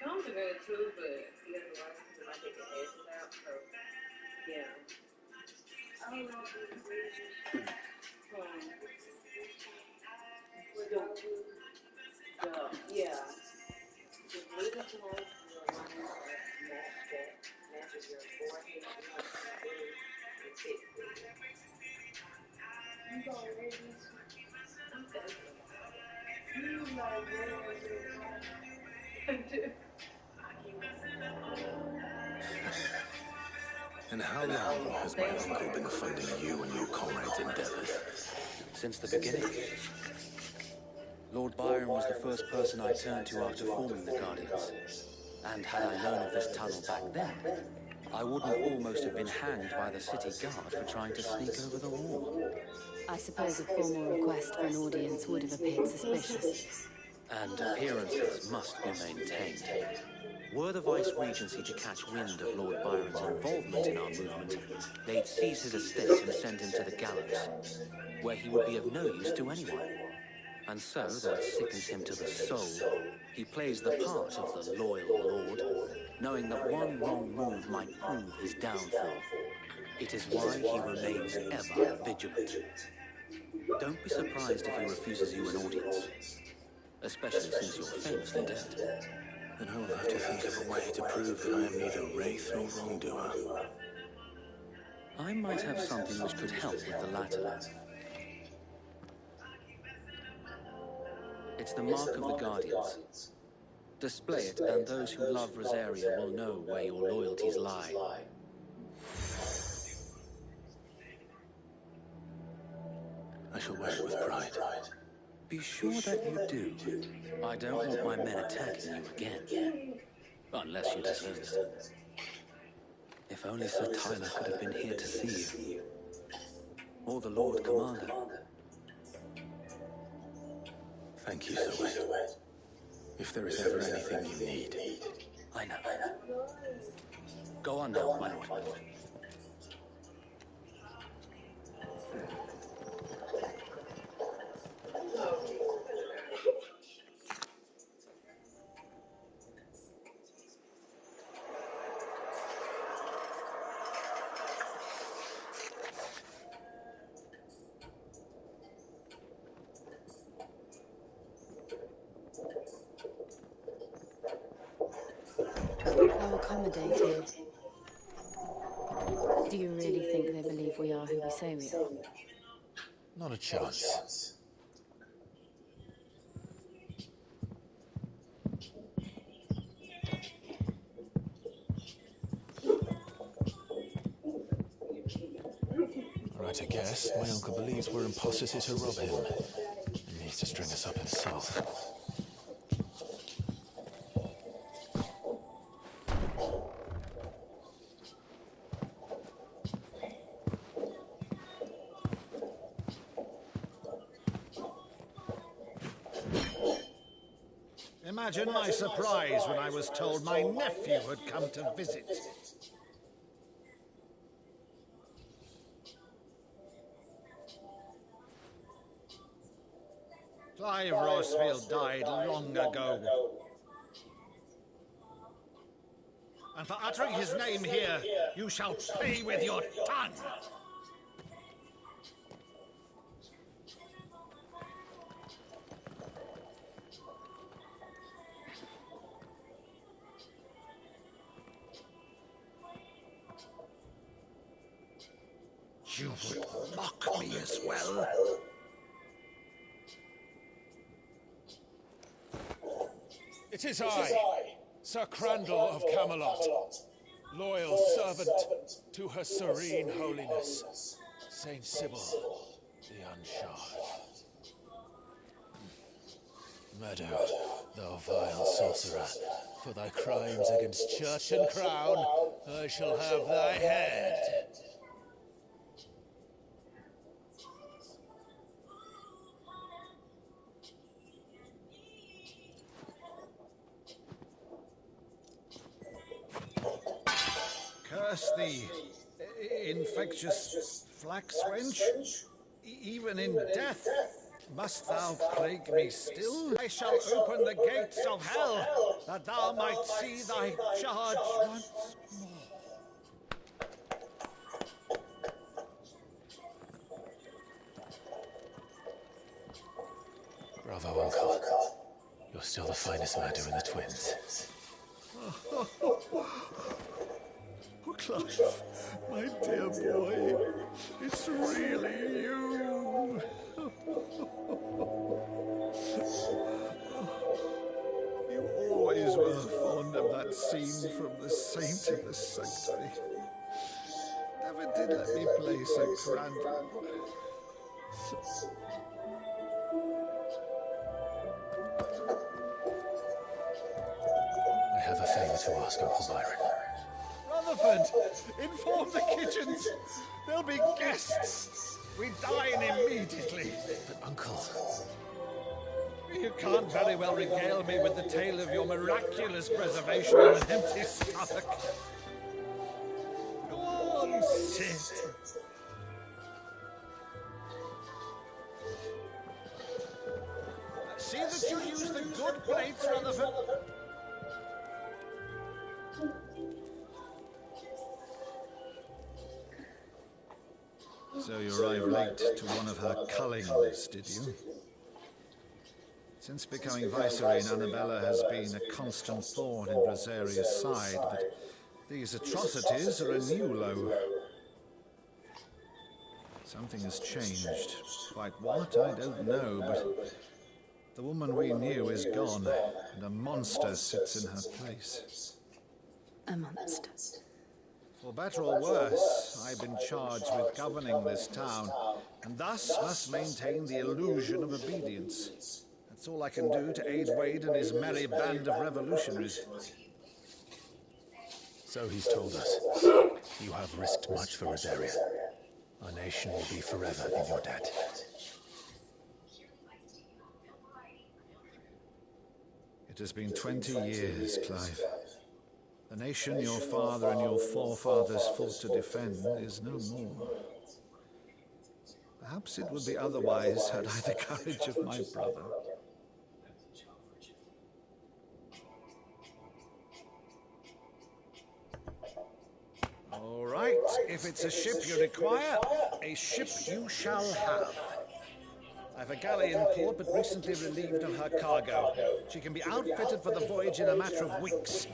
comes in there too, but you have to learn to like get the edges out. So yeah. I don't know if it's we're yeah. The latest one your lines are matches your forehead. You go ladies. I'm thinking about it. You like wearing your And how long has my uncle been funding you and your comrades' endeavors? Since the beginning. Lord Byron was the first person I turned to after forming the Guardians. And had I known of this tunnel back then, I wouldn't almost have been hanged by the city guard for trying to sneak over the wall. I suppose a formal request for an audience would have appeared suspicious. And appearances must be maintained. Were the Vice-Regency to catch wind of Lord Byron's involvement in our movement, they'd seize his estate and send him to the gallows, where he would be of no use to anyone. And so, though it sickens him to the soul, he plays the part of the loyal lord, knowing that one wrong move might prove his downfall. It is why he remains ever vigilant. Don't be surprised if he refuses you an audience, especially since you're famously dead. Then I will have to think of a way to prove that I am neither wraith nor wrongdoer. I might have something which could help with the latter. It's the mark of the Guardians. Display it, and those who love Rosaria will know where your loyalties lie. I shall wear it with pride. Be sure that you do. I don't want my men attacking you again. Unless you deserve it. If only Sir Tyler could have been here to see you. Or the Lord Commander. Thank you, Sir Wade. If there is ever anything you need. I know. Go on now, my lord. How accommodating. Do you really think they believe we are who we say we are? Not a chance. Right, I guess. My uncle believes we're imposters here to rob him. He needs to string us up himself. Imagine my surprise when I was told my nephew had come to visit. Clive Rosfield died long ago. And for uttering his name here, you shall pay with your tongue! You would mock me as well? It is I, Sir Crandall of Camelot, loyal servant to Her Serene Holiness, Saint Sybil the Unshod. Meadow, thou vile sorcerer, for thy crimes against church and crown, I shall have thy head. Curse thee, infectious flax wench. Even in death, must thou plague me still? I shall open the gates of hell. that thou might see thy charge once more. Bravo, Uncle. You're still the finest Maddu in the twins. Oh, Clive, my dear boy, it's really you. You always were fond of that scene from The Saint of the Sanctuary. Never did let me play so grandly. I have a favor to ask, Uncle Byron. Rutherford, inform the kitchens. There'll be guests. We dine immediately. But, Uncle... You can't very well regale me with the tale of your miraculous preservation on an empty stomach. Go on, sit. See that you use the good plates, Rutherford. So you arrived late to one of her cullings, did you? Since becoming Vicereine, Annabella has been a constant thorn in Rosaria's side, but these atrocities are a new low. Something has changed. Quite what, I don't know, but the woman we knew is gone, and a monster sits in her place. A monster. For better or worse, I've been charged with governing this town, and thus must maintain the illusion of obedience. That's all I can do to aid Wade and his merry band of revolutionaries. So he's told us. You have risked much for Rosaria. Our nation will be forever in your debt. It has been 20 years, Clive. The nation your father and your forefathers fought to defend is no more. Perhaps it would be otherwise had I the courage of my brother. All right, if it's a ship you require, a ship you shall have. I've a galley in port, but recently relieved of her cargo. She can be outfitted for the voyage in a matter of weeks.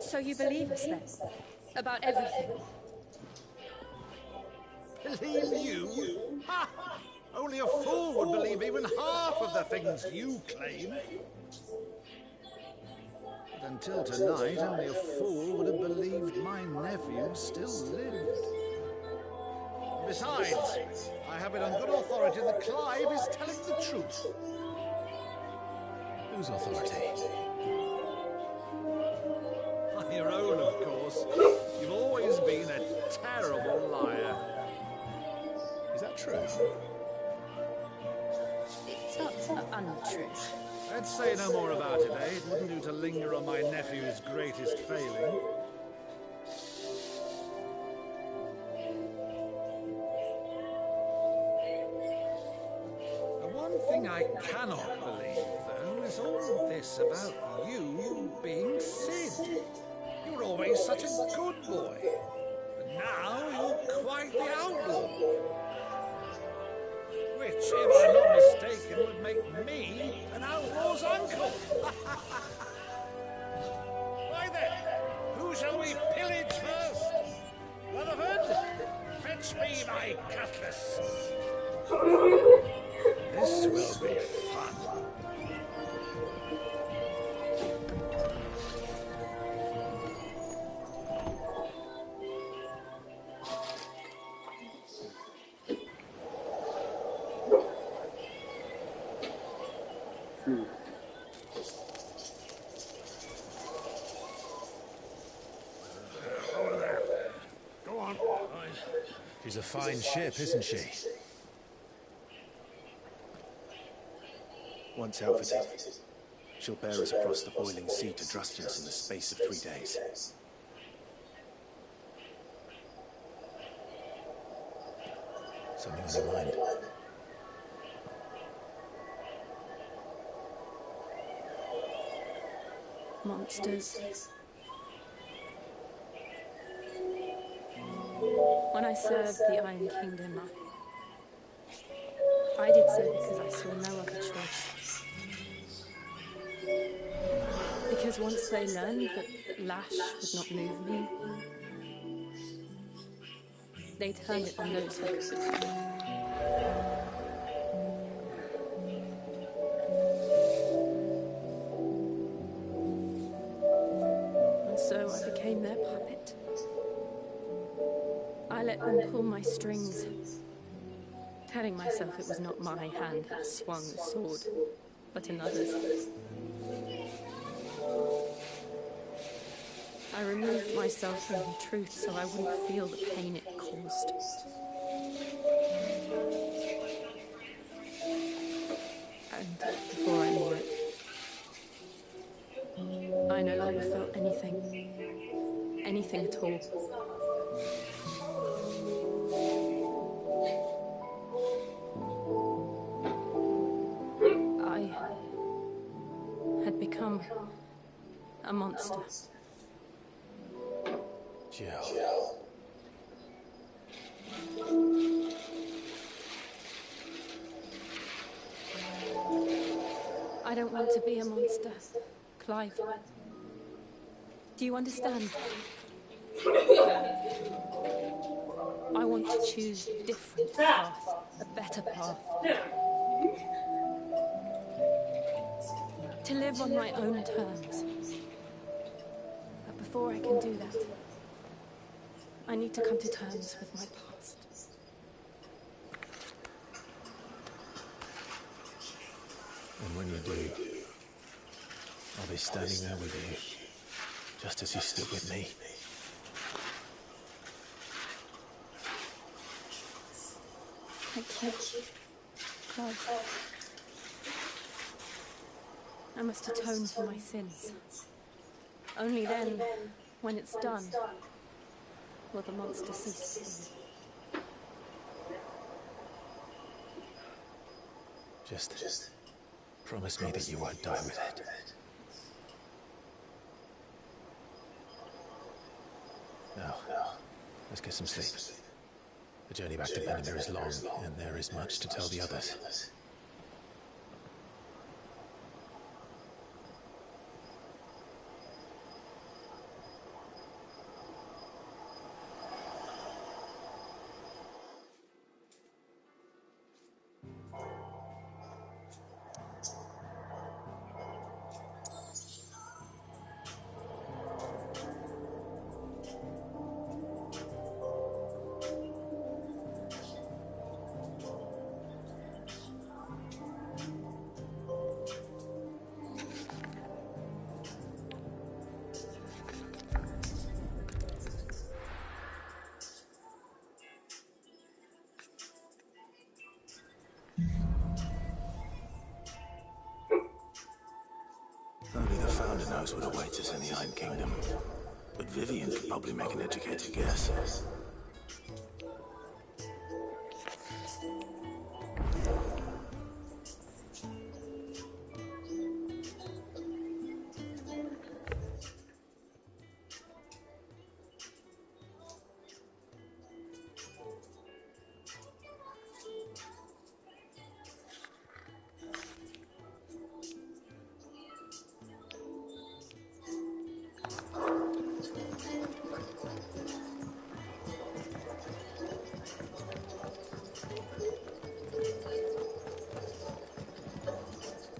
So you believe us then? About everything? Believe you? Ha! Only a fool would believe even half of the things you claim. But until tonight, only a fool would have believed my nephew still lived. Besides, I have it on good authority that Clive is telling the truth. Whose authority? On your own, of course. You've always been a terrible liar. Is that true? It's not untrue. Let's say no more about it, eh? It wouldn't do to linger on my nephew's greatest failing. The one thing I cannot believe, though, is all this about you being Sid. You were always such a good boy. But now you're quite the outlaw. Which, if I'm not mistaken, would make me an outlaw's uncle. Why then, who shall we pillage first? Rutherford, fetch me my cutlass. This will be fun. Go on. She's a fine ship, isn't she? Once outfitted, she'll bear us across the boiling sea to Drustinus in the space of 3 days. Something on your mind? monsters. When I served the Iron Kingdom, I did so because I saw no other choice. Because once they learned that lash would not move me, they turned it on those who could. And so I became their puppet. I let them pull my strings, telling myself it was not my hand that swung the sword, but another's. I removed myself from the truth so I wouldn't feel the pain it caused. And before I knew it, I no longer felt anything. Anything at all. I had become a monster. Jill. I don't want to be a monster, Clive. Do you understand? I want to choose a different path, a better path. To live on my own terms. But before I can do that, I need to come to terms with my past. And when you do, I'll be standing there with you, just as you stood with me. Thank you, Clive. I must atone for my sins. Only then, when it's done, will the monster cease to be. Just promise me that you won't die with it. Now, let's get some sleep. The journey back to Benamir is long, and there is much to tell the others. Only the Founder knows what awaits us in the Iron Kingdom. But Vivian could probably make an educated guess.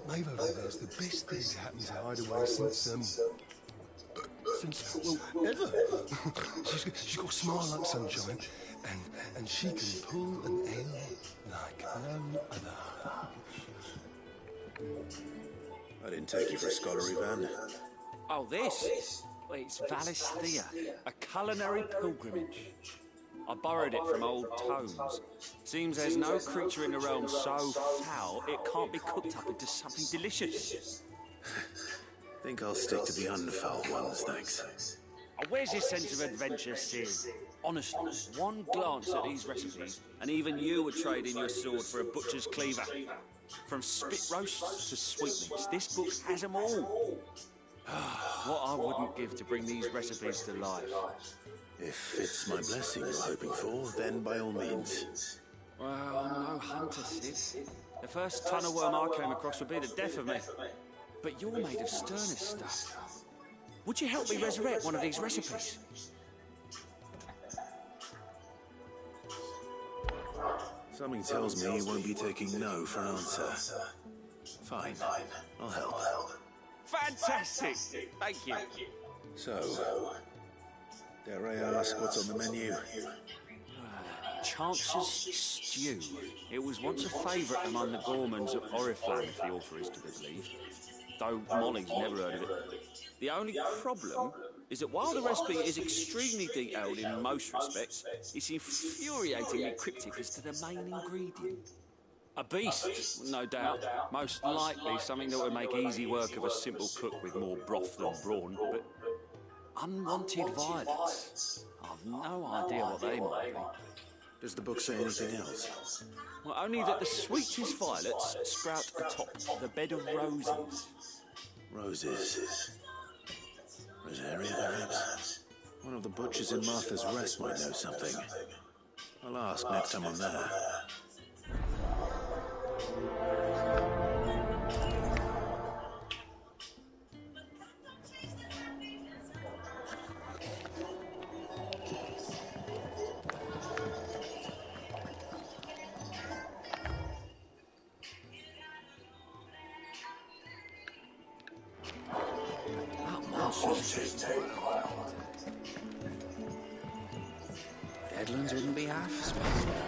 Maeve over there's the best thing to happen to Hideaway since, well, ever. she's got a smile like sunshine, and she can pull an ale like no other. I didn't take you for a scholarly van. Oh, this? Well, it's Valisthea, a culinary pilgrimage. I borrowed it from old tomes. Seems there's no creature in the realm so foul it can't be cooked up into something delicious. Think I'll stick to the unfoul ones, thanks. Oh, where's your sense of adventure, Sid? Honestly, one glance at these recipes, and even you would trade in your sword for a butcher's cleaver. From spit roasts to sweetmeats, this book has them all. What I wouldn't give to bring these recipes to life. If it's my blessing you're hoping for, then by all means. Well, I'm no hunter, Sid. The first ton of worm I came across would be the death of me. But you're made of sterner stuff. Would you help me resurrect one of these recipes? Something tells me you won't be taking no for an answer. Fine, I'll help. Fantastic! Thank you. So, dare I ask what's on the menu? Chance's stew. It was once a favourite among the gourmands of Oriflamme, if the author is to be believed. Though Molly's never heard of it. The only problem is that while the recipe is extremely detailed in most respects, it's infuriatingly cryptic as to the main ingredient. A beast, no doubt. Most likely something that would make easy work of a simple cook with more broth than brawn, but unwanted violets. I've no idea what they might be. Does the book say anything else? Well, only that the sweetest violets sprout atop the bed of roses. Roses. Rosaria, perhaps? One of the butchers in Martha's Rest might know something. I'll ask next time I'm there. Deadlands wouldn't be half as bad.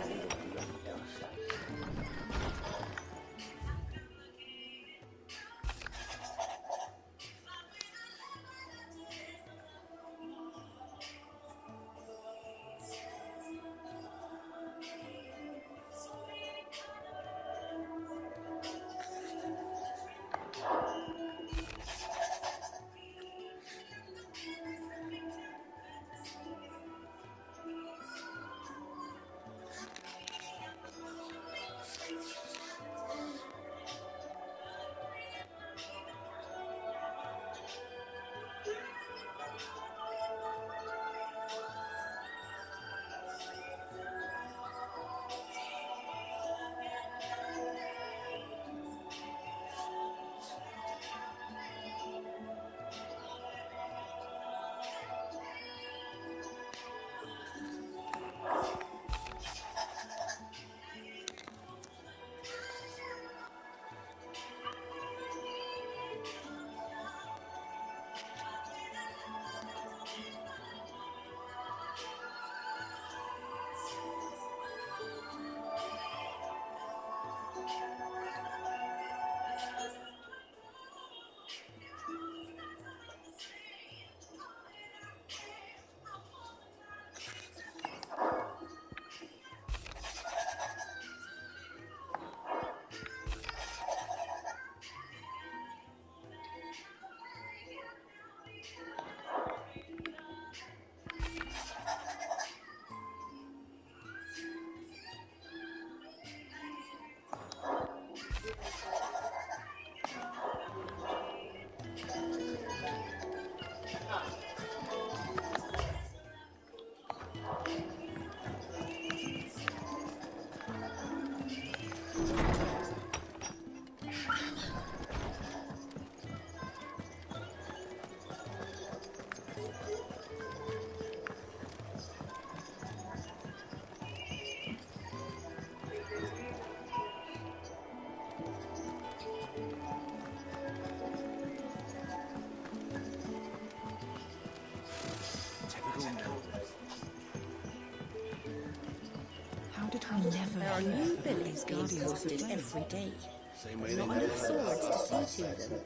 How did we never There are hear new about buildings these being guardians of the posted day? every day. Same way Not they enough swords to see to them.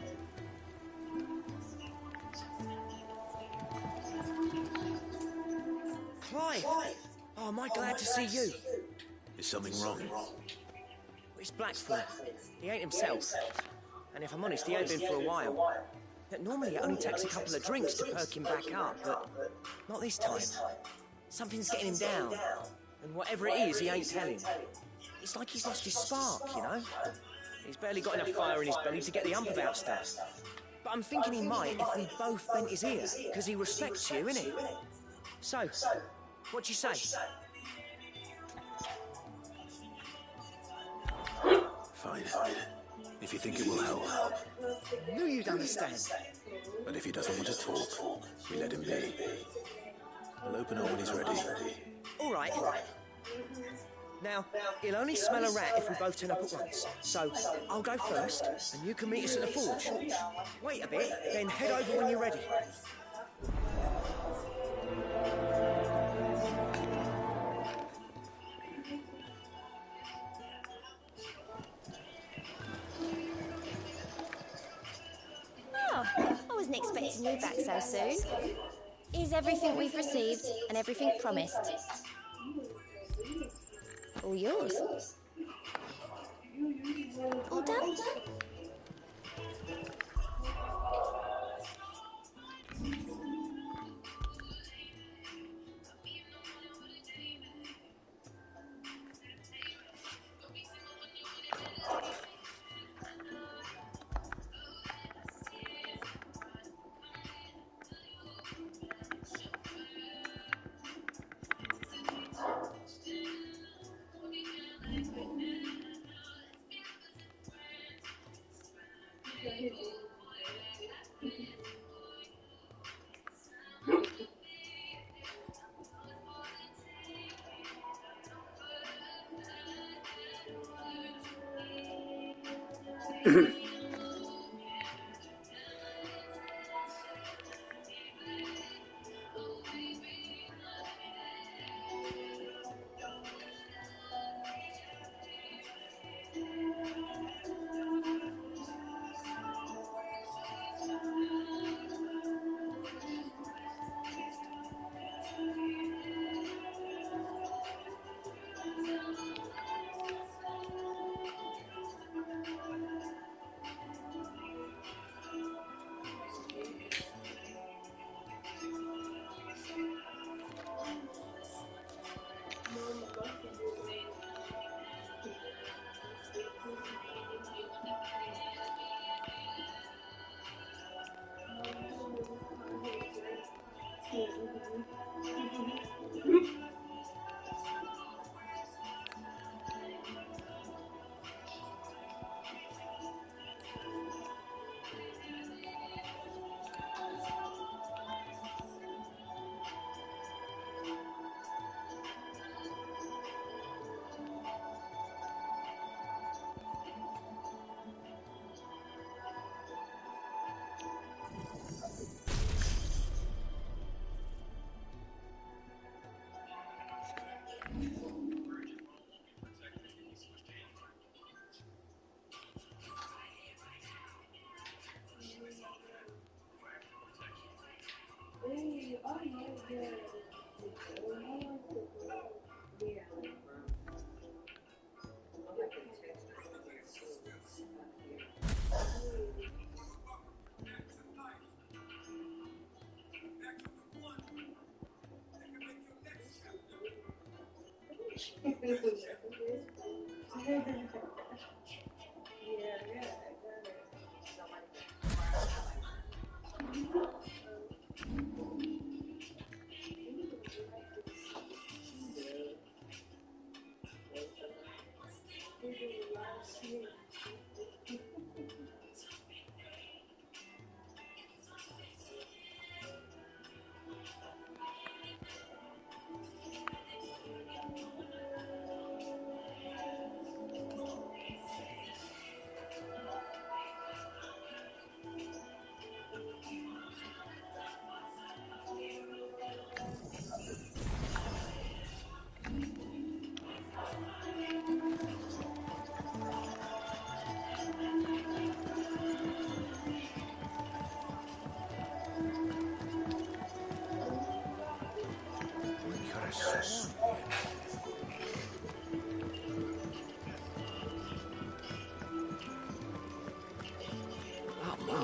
Clive! Oh, am I glad to see you? Is something wrong? It's Blackthorn. He ain't himself. And if I'm honest, he ain't been for a while. Normally it only takes a couple of drinks to perk him back up, but not this time. Something's getting him down. And whatever it is, he ain't telling. It's like he's lost his spark, you know? He's barely got enough fire in his belly to get the ump about stuff. But I'm thinking he might if we both bent his ear, because he respects you, innit? So, what do you say? Fine. If you think it will help. Knew you'd understand. But if he doesn't want to talk, we let him be. We'll open up when he's ready. All right. Now, he'll only smell a rat if we both turn up at once. So, I'll go first, and you can meet us at the forge. Wait a bit, then head over when you're ready. Oh, I wasn't expecting you back so soon. Is everything we've received and everything promised? All yours. All done?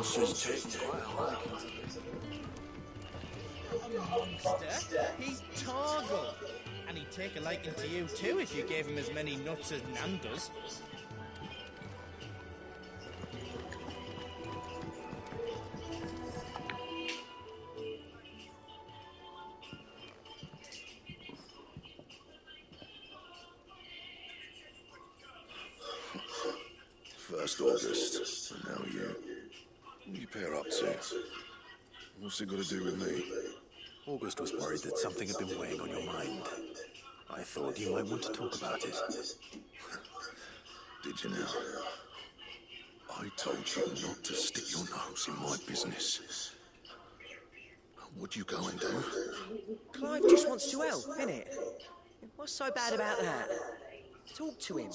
She's taken quite a liking to this. A monster? He's Torgal. And he'd take a liking to you too if you gave him as many nuts as Nan does. First August, and now you. What do you pair up to? What's it got to do with me? August was worried that something had been weighing on your mind. I thought you might want to talk about it. Did you now? I told you not to stick your nose in my business. What'd you go and do? Clive just wants to help, innit? What's so bad about that? Talk to him.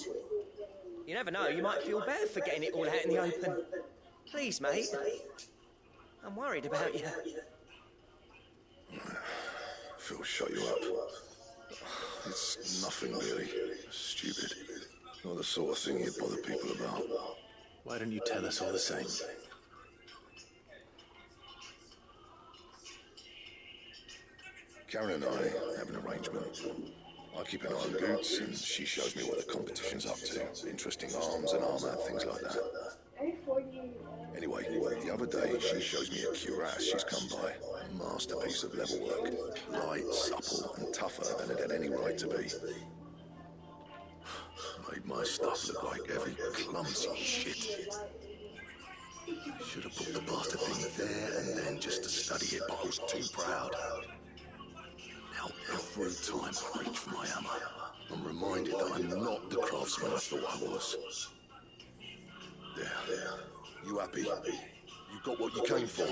You never know, you might feel better for getting it all out in the open. Please, mate. I'm worried about you. Phil, shut you up. It's nothing really. Stupid. Not the sort of thing you bother people about. Why don't you tell us all the same? Karen and I have an arrangement. I keep an eye on Goots, and she shows me what the competition's up to. Interesting arms and armour, things like that. Anyway, the other day she shows me a cuirass she's come by. A masterpiece of level work. Light, supple, and tougher than it had any right to be. Made my stuff look like heavy, clumsy shit. Should have put the bastard thing there and then just to study it, but I was too proud. Now every time I reach for my hammer, I'm reminded that I'm not the craftsman I thought I was. There. You happy? You got what you came for.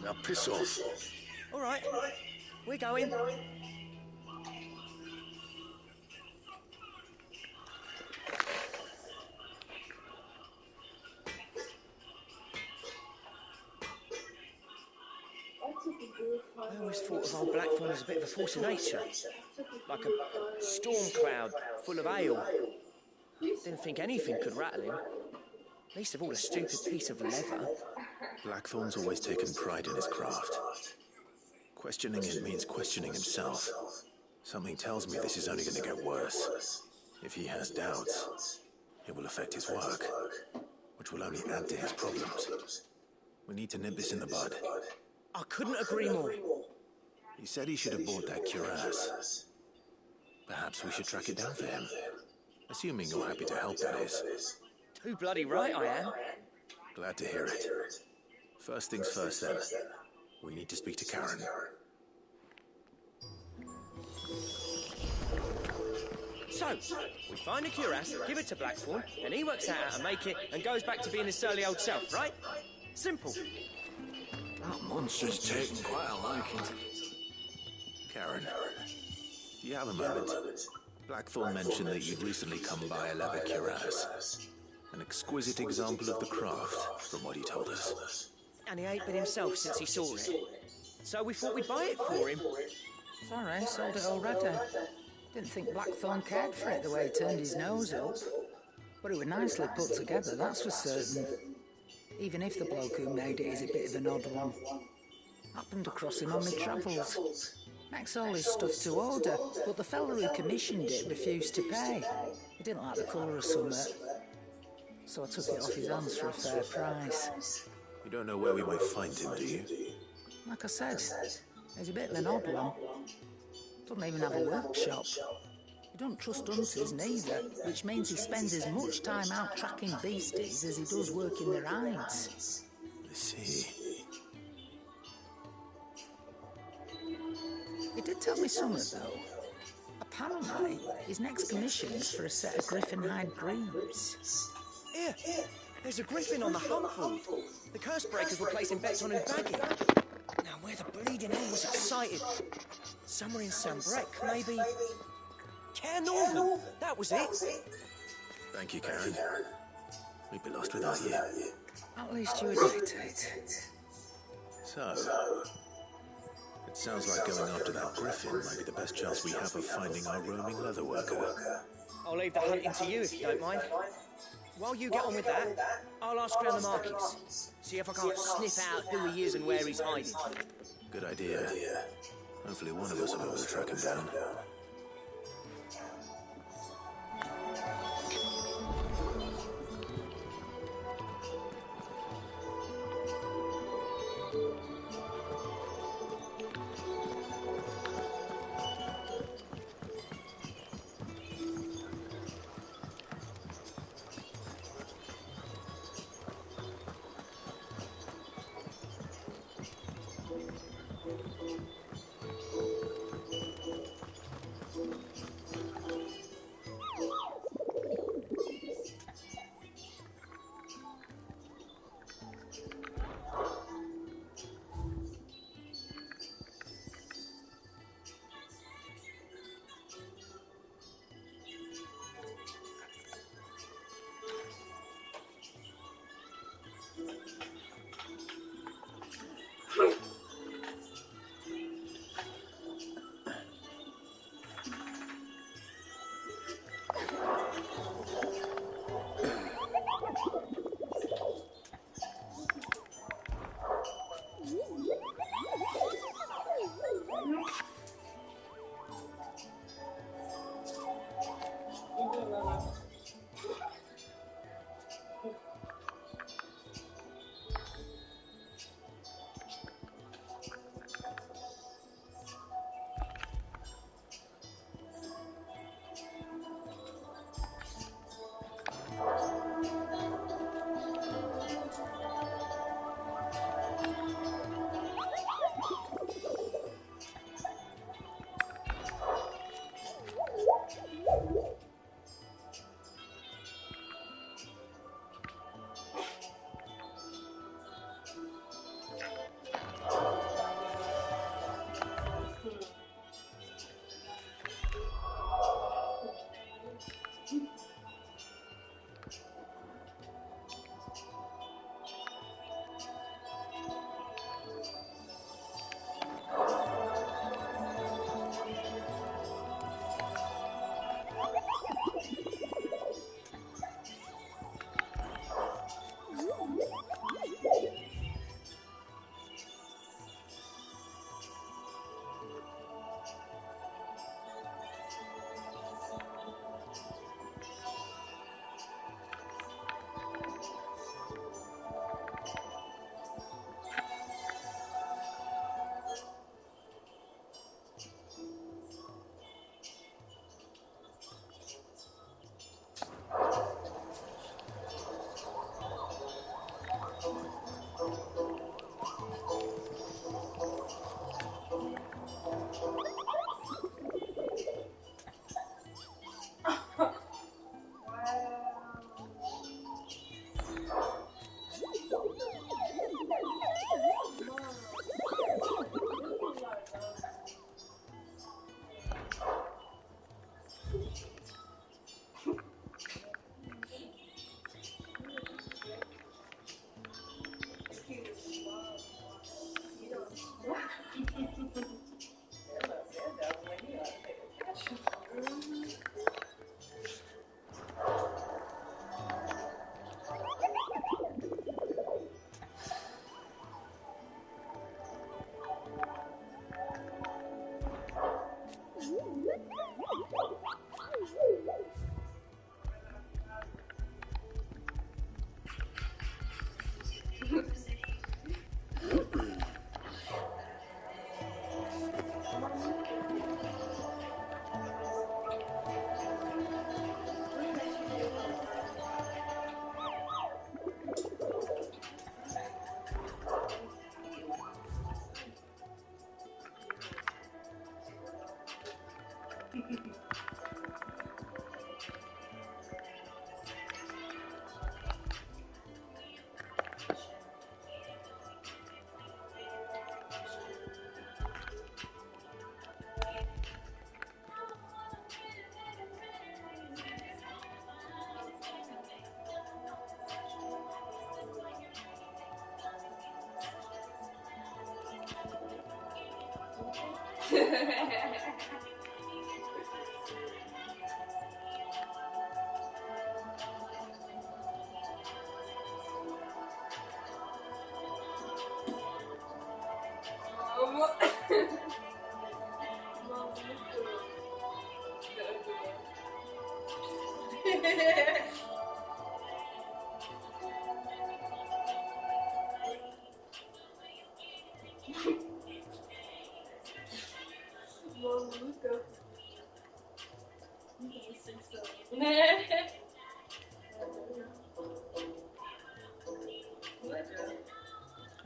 Now piss off. All right. We're going. I always thought of old Blackthorn as a bit of a force of nature. Like a storm cloud full of hail. Didn't think anything could rattle him. Least of all a stupid piece of leather. Blackthorn's always taken pride in his craft. Questioning it means questioning himself. Something tells me this is only going to get worse. If he has doubts, it will affect his work, which will only add to his problems. We need to nip this in the bud. I couldn't agree more. He said he should have bought that cuirass. Perhaps we should track it down for him. Assuming you're happy to help, that is. Too bloody right I am. Glad to hear it. First things first, then. We need to speak to Karen. So, we find a cuirass, give it to Blackthorn, then he works out how to make it and goes back to being his surly old self, right? Simple. That monster's taken quite a liking. Karen, do you have a moment? Blackthorn mentioned that you'd recently come by a leather cuirass. An exquisite example of the craft, from what he told us. And he ain't been himself since he saw it. So we thought we'd buy it for him. Sorry, sold it already. Didn't think Blackthorn cared for it the way he turned his nose up. But it was nicely put together, that's for certain. Even if the bloke who made it is a bit of an odd one. Happened across him on my travels. Makes all his stuff to order, but the fella who commissioned it refused to pay. He didn't like the colour of summit. So I took it off his hands for a fair price. You don't know where we might find him, do you? Like I said, he's a bit of an odd one. Doesn't even have a workshop. He don't trust hunters neither, which means he spends as much time out tracking beasties as he does working their hides. I see. He did tell me something, though. Apparently, his next commission is for a set of griffin hide greaves. Here, there's a griffin on the hunt board. The curse breakers were placing bets on who'd bag it. Now, where the bleeding hell was excited? Somewhere in Sambrec, maybe? Care Northern, that was it. Thank you, Karen. We'd be lost without you. At least you admit it. So, it sounds like going after that griffin might be the best chance we have of finding our roaming leather worker. I'll leave the hunting to you if you don't mind. While you get on with that, I'll ask around the markets. See if I can't sniff out who he is and where he's hiding. Good idea. Hopefully one of us will be able to track him down.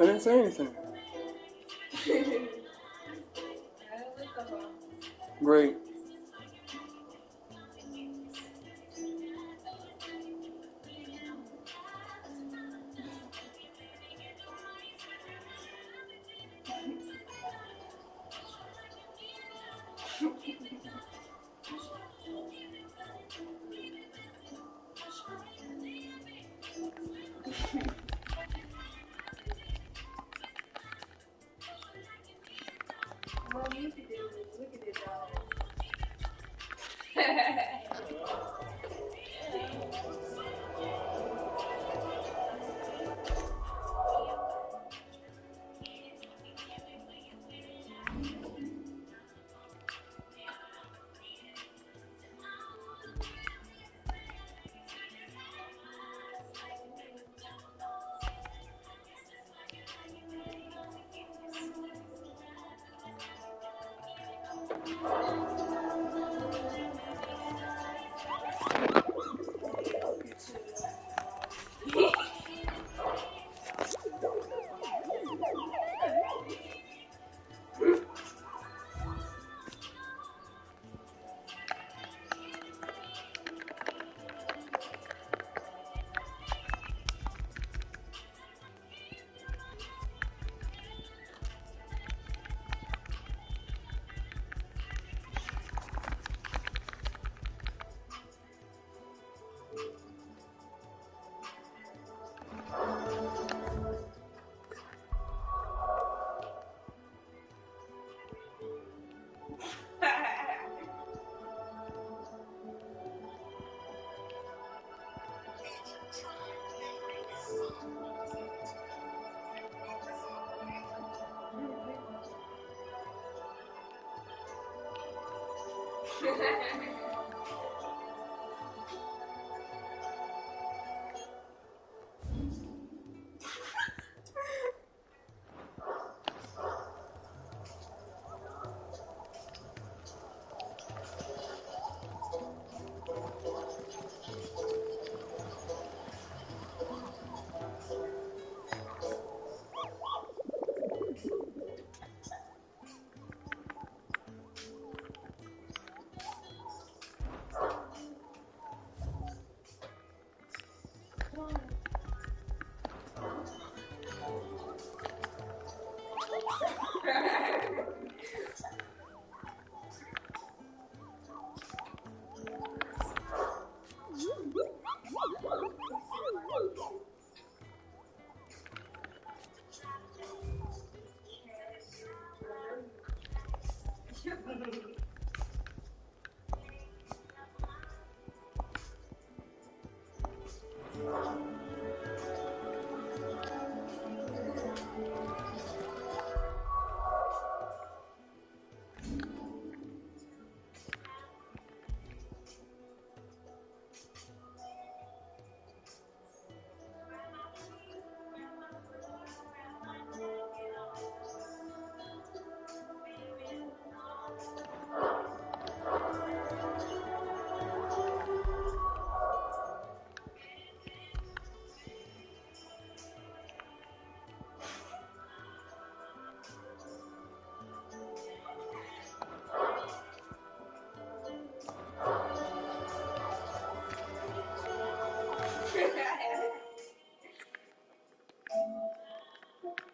I didn't say anything. Great. Well, look at this. Look at this dog.